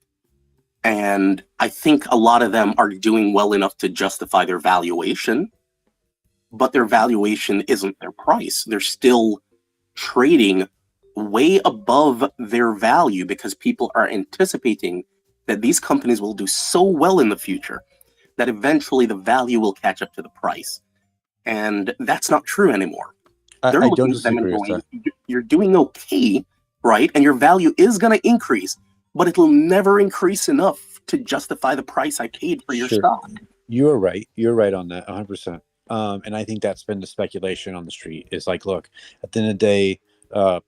And I think a lot of them are doing well enough to justify their valuation, but their valuation isn't their price. They're still trading way above their value because people are anticipating that these companies will do so well in the future that eventually the value will catch up to the price. And that's not true anymore. They're looking at them and going, you're doing okay, right? And your value is going to increase, but it'll never increase enough to justify the price I paid for your stock. You're right. You're right on that 100%. And I think that's been the speculation on the street. Is like, look, at the end of the day,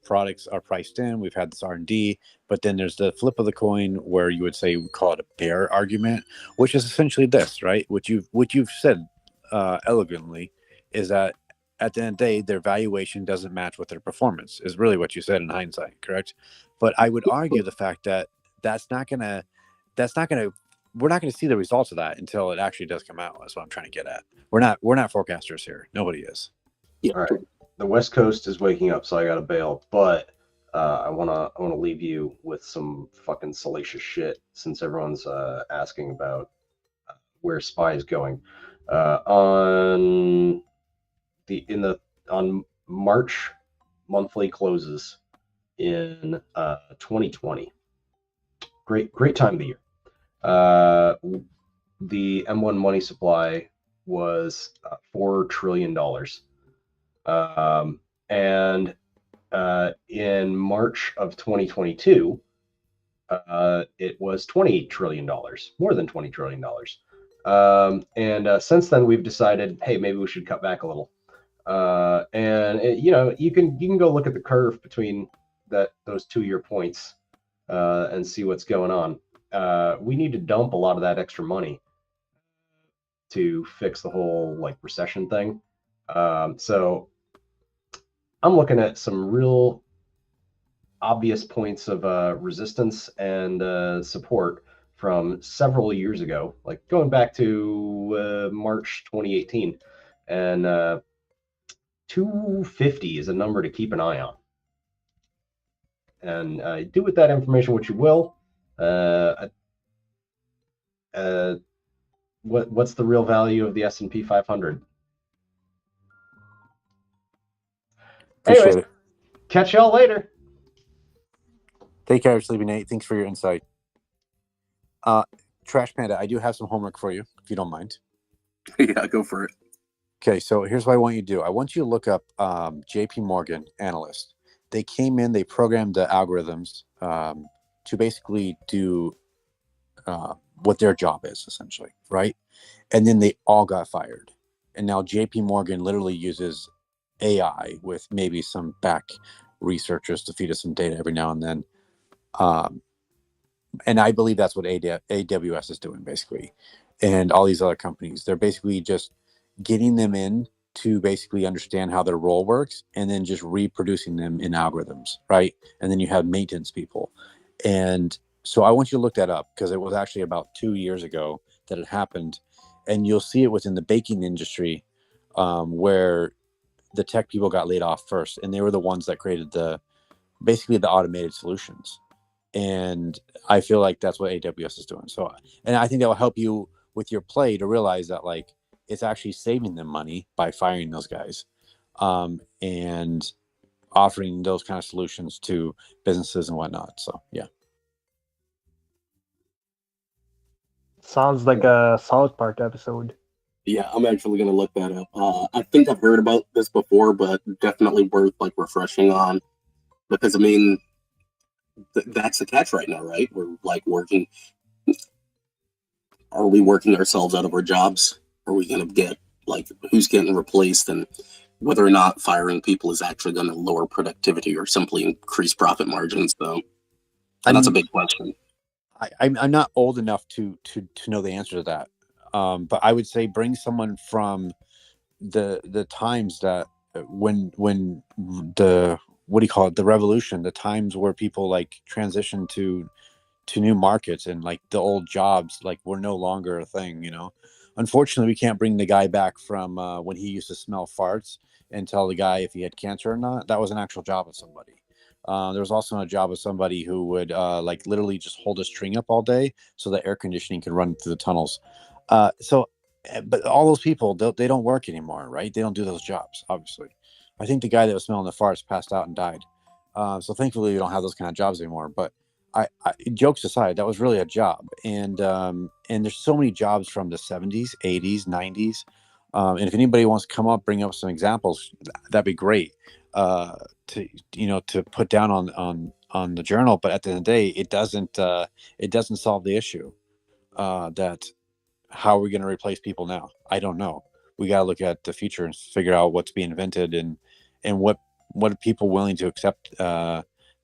products are priced in. We've had this R&D, but then there's the flip of the coin where you would say we call it a bear argument, which is essentially this, right? What you've said elegantly is that at the end of the day, their valuation doesn't match with their performance. Is really what you said in hindsight, correct? But I would argue the fact that we're not gonna see the results of that until it actually does come out. That's what I'm trying to get at. We're not forecasters here. Nobody is. All right. The West Coast is waking up, so I got to bail. But I wanna leave you with some fucking salacious shit since everyone's asking about where SPY is going. On March monthly closes in 2020. Great time of the year. The M1 money supply was $4 trillion. And in March of 2022, it was $20 trillion, more than $20 trillion. And since then, we've decided, hey, maybe we should cut back a little. You can go look at the curve between those 2-year points and see what's going on. We need to dump a lot of that extra money to fix the whole recession thing. So I'm looking at some real obvious points of resistance and support from several years ago, like going back to March 2018, and 250 is a number to keep an eye on. And do with that information what you will. what's the real value of the S&P 500? Appreciate Anyways, it. catch y'all later. Take care, Sleepy Nate. Thanks for your insight. Trash Panda, I do have some homework for you, if you don't mind. Yeah, go for it. Okay, so here's what I want you to do. I want you to look up JP Morgan analyst. They came in, they programmed the algorithms to basically do what their job is, essentially, right? And then they all got fired. And now JP Morgan literally uses AI with maybe some back researchers to feed us some data every now and then. And I believe that's what AWS is doing, basically. And all these other companies, they're basically just getting them in to basically understand how their role works and then just reproducing them in algorithms, right? And then you have maintenance people. And so I want you to look that up because it was actually about 2 years ago that it happened. And you'll see it within the baking industry where the tech people got laid off first. And they were the ones that created basically the automated solutions. And I feel like that's what AWS is doing. So, and I think that will help you with your play to realize that like it's actually saving them money by firing those guys, and offering those kind of solutions to businesses and whatnot. So, yeah. Sounds like a South Park episode. Yeah, I'm actually gonna look that up. I think I've heard about this before, but definitely worth like refreshing on, because I mean, that's the catch right now, right? We're like working. Are we working ourselves out of our jobs? Are we gonna get like who's getting replaced, and whether or not firing people is actually going to lower productivity or simply increase profit margins? Though, and that's a big question. I'm not old enough to know the answer to that, but I would say bring someone from the times that when the what do you call it, the revolution, the times where people like transitioned to new markets and like the old jobs like were no longer a thing, you know. Unfortunately, we can't bring the guy back from when he used to smell farts and tell the guy if he had cancer or not. That was an actual job of somebody. There was also a job of somebody who would like literally just hold a string up all day so that air conditioning could run through the tunnels. But all those people, they don't work anymore, right? They don't do those jobs, obviously. I think the guy that was smelling the farts passed out and died. So thankfully, we don't have those kind of jobs anymore. But jokes aside, that was really a job, and there's so many jobs from the 70s, 80s, 90s, and if anybody wants to come up, bring up some examples, that'd be great to put down on the journal. But at the end of the day, it doesn't solve the issue. That how are we going to replace people now? I don't know. We got to look at the future and figure out what's being invented and what are people willing to accept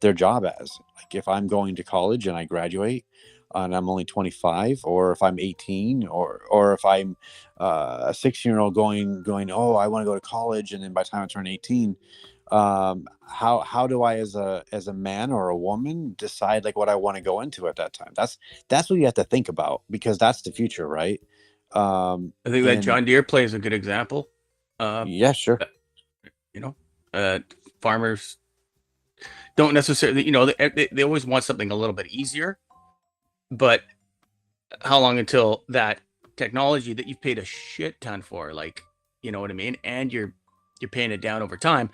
their job as. Like if I'm going to college and I graduate and I'm only 25, or if I'm 18, or if I'm a 16-year-old going, oh, I want to go to college, and then by the time I turn 18, how do I as a man or a woman decide like what I want to go into at that time? That's what you have to think about, because that's the future, right? I think that John Deere play is a good example. Yeah, sure. Farmers don't necessarily, they always want something a little bit easier, but how long until that technology that you've paid a shit ton for, like, you know what I mean, and you're paying it down over time,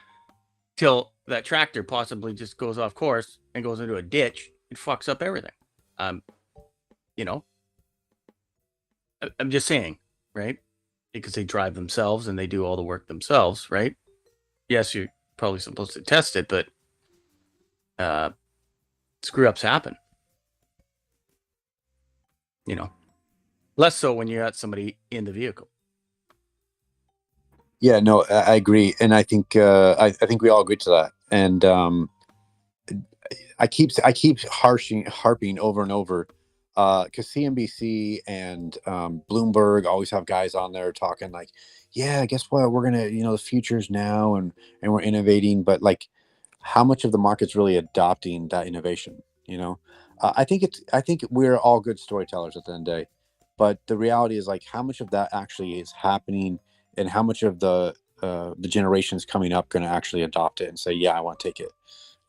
till that tractor possibly just goes off course and goes into a ditch and fucks up everything. I'm just saying, right? Because they drive themselves and they do all the work themselves, right? Yes, you're probably supposed to test it, but screw ups happen. Less so when you got somebody in the vehicle. Yeah, no, I agree, and I think we all agree to that. And I keep harping over and over, because CNBC and Bloomberg always have guys on there talking like, yeah, guess what? We're gonna, the future's now, and we're innovating, but like, how much of the market's really adopting that innovation? I think we're all good storytellers at the end of the day, but the reality is like how much of that actually is happening, and how much of the generations coming up going to actually adopt it and say, yeah, I want to take it.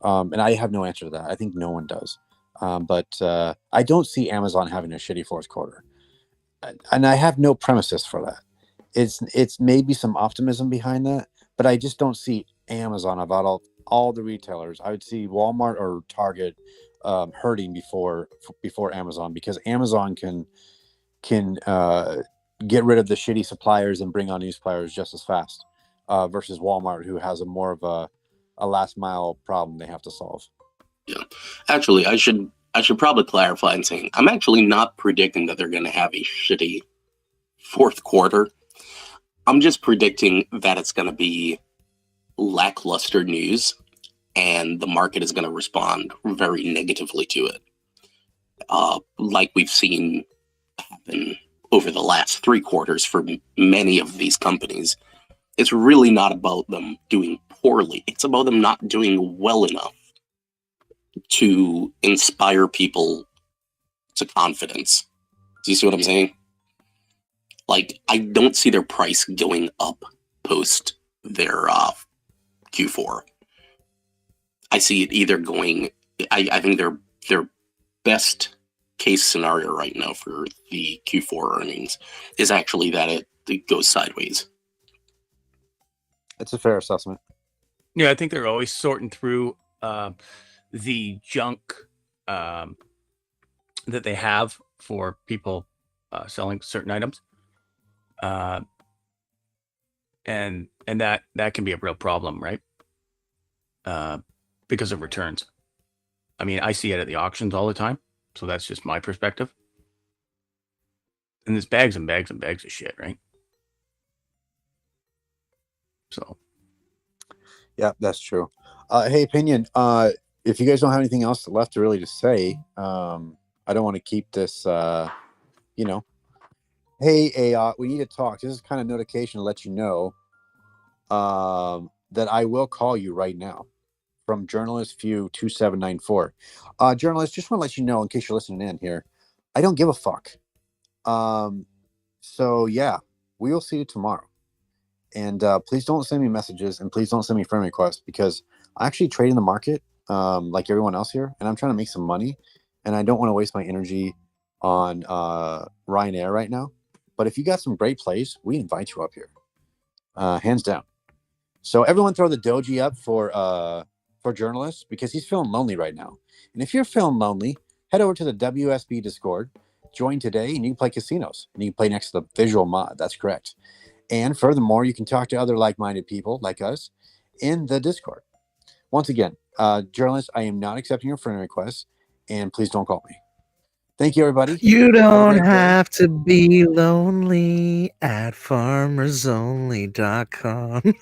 And I have no answer to that. I think no one does. But I don't see Amazon having a shitty fourth quarter. and I have no premises for that. It's maybe some optimism behind that, but I just don't see Amazon about all the retailers. I would see Walmart or Target hurting before Amazon, because Amazon can get rid of the shitty suppliers and bring on new suppliers just as fast, versus Walmart, who has a more of a last mile problem they have to solve. Yeah, actually, I should probably clarify and saying I'm actually not predicting that they're going to have a shitty fourth quarter. I'm just predicting that it's going to be lackluster news, and the market is going to respond very negatively to it, like we've seen happen over the last 3 quarters for many of these companies. It's really not about them doing poorly. It's about them not doing well enough to inspire people to confidence. Do you see what I'm saying? Like, I don't see their price going up post their Q4. I see it either going. I think their best case scenario right now for the Q4 earnings is actually that it goes sideways. It's a fair assessment. Yeah, I think they're always sorting through the junk that they have for people selling certain items, and that can be a real problem, right? Because of returns. I mean, I see it at the auctions all the time, so that's just my perspective. And there's bags and bags and bags of shit, right? So, yeah, that's true. Hey, Opinion, if you guys don't have anything else left to really to say, I don't want to keep this, hey, we need to talk. This is kind of notification to let you know that I will call you right now from Journalist View 2794. Journalist, just want to let you know, in case you're listening in here, I don't give a fuck. So, yeah, we will see you tomorrow. And please don't send me messages, and please don't send me friend requests, because I actually trade in the market like everyone else here, and I'm trying to make some money, and I don't want to waste my energy on Ryanair right now. But if you got some great plays, we invite you up here, hands down. So everyone throw the doji up for Journalists, because he's feeling lonely right now. And if you're feeling lonely, head over to the WSB Discord, join today, and you can play casinos, and you can play next to the visual mod. That's correct. And furthermore, you can talk to other like-minded people like us in the Discord. Once again, Journalists, I am not accepting your friend requests, and please don't call me. Thank you, everybody. You don't have to be lonely at farmersonly.com. There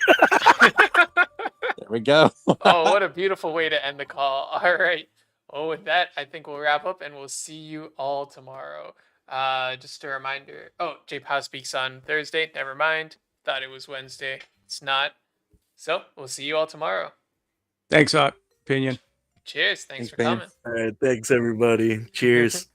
we go. Oh, what a beautiful way to end the call. All right. Well, with that, I think we'll wrap up, and we'll see you all tomorrow. Just a reminder. Oh, JPow speaks on Thursday. Never mind. Thought it was Wednesday. It's not. So we'll see you all tomorrow. thanks, Opinion. Cheers. Thanks for man. coming. All right. Thanks, everybody. Cheers.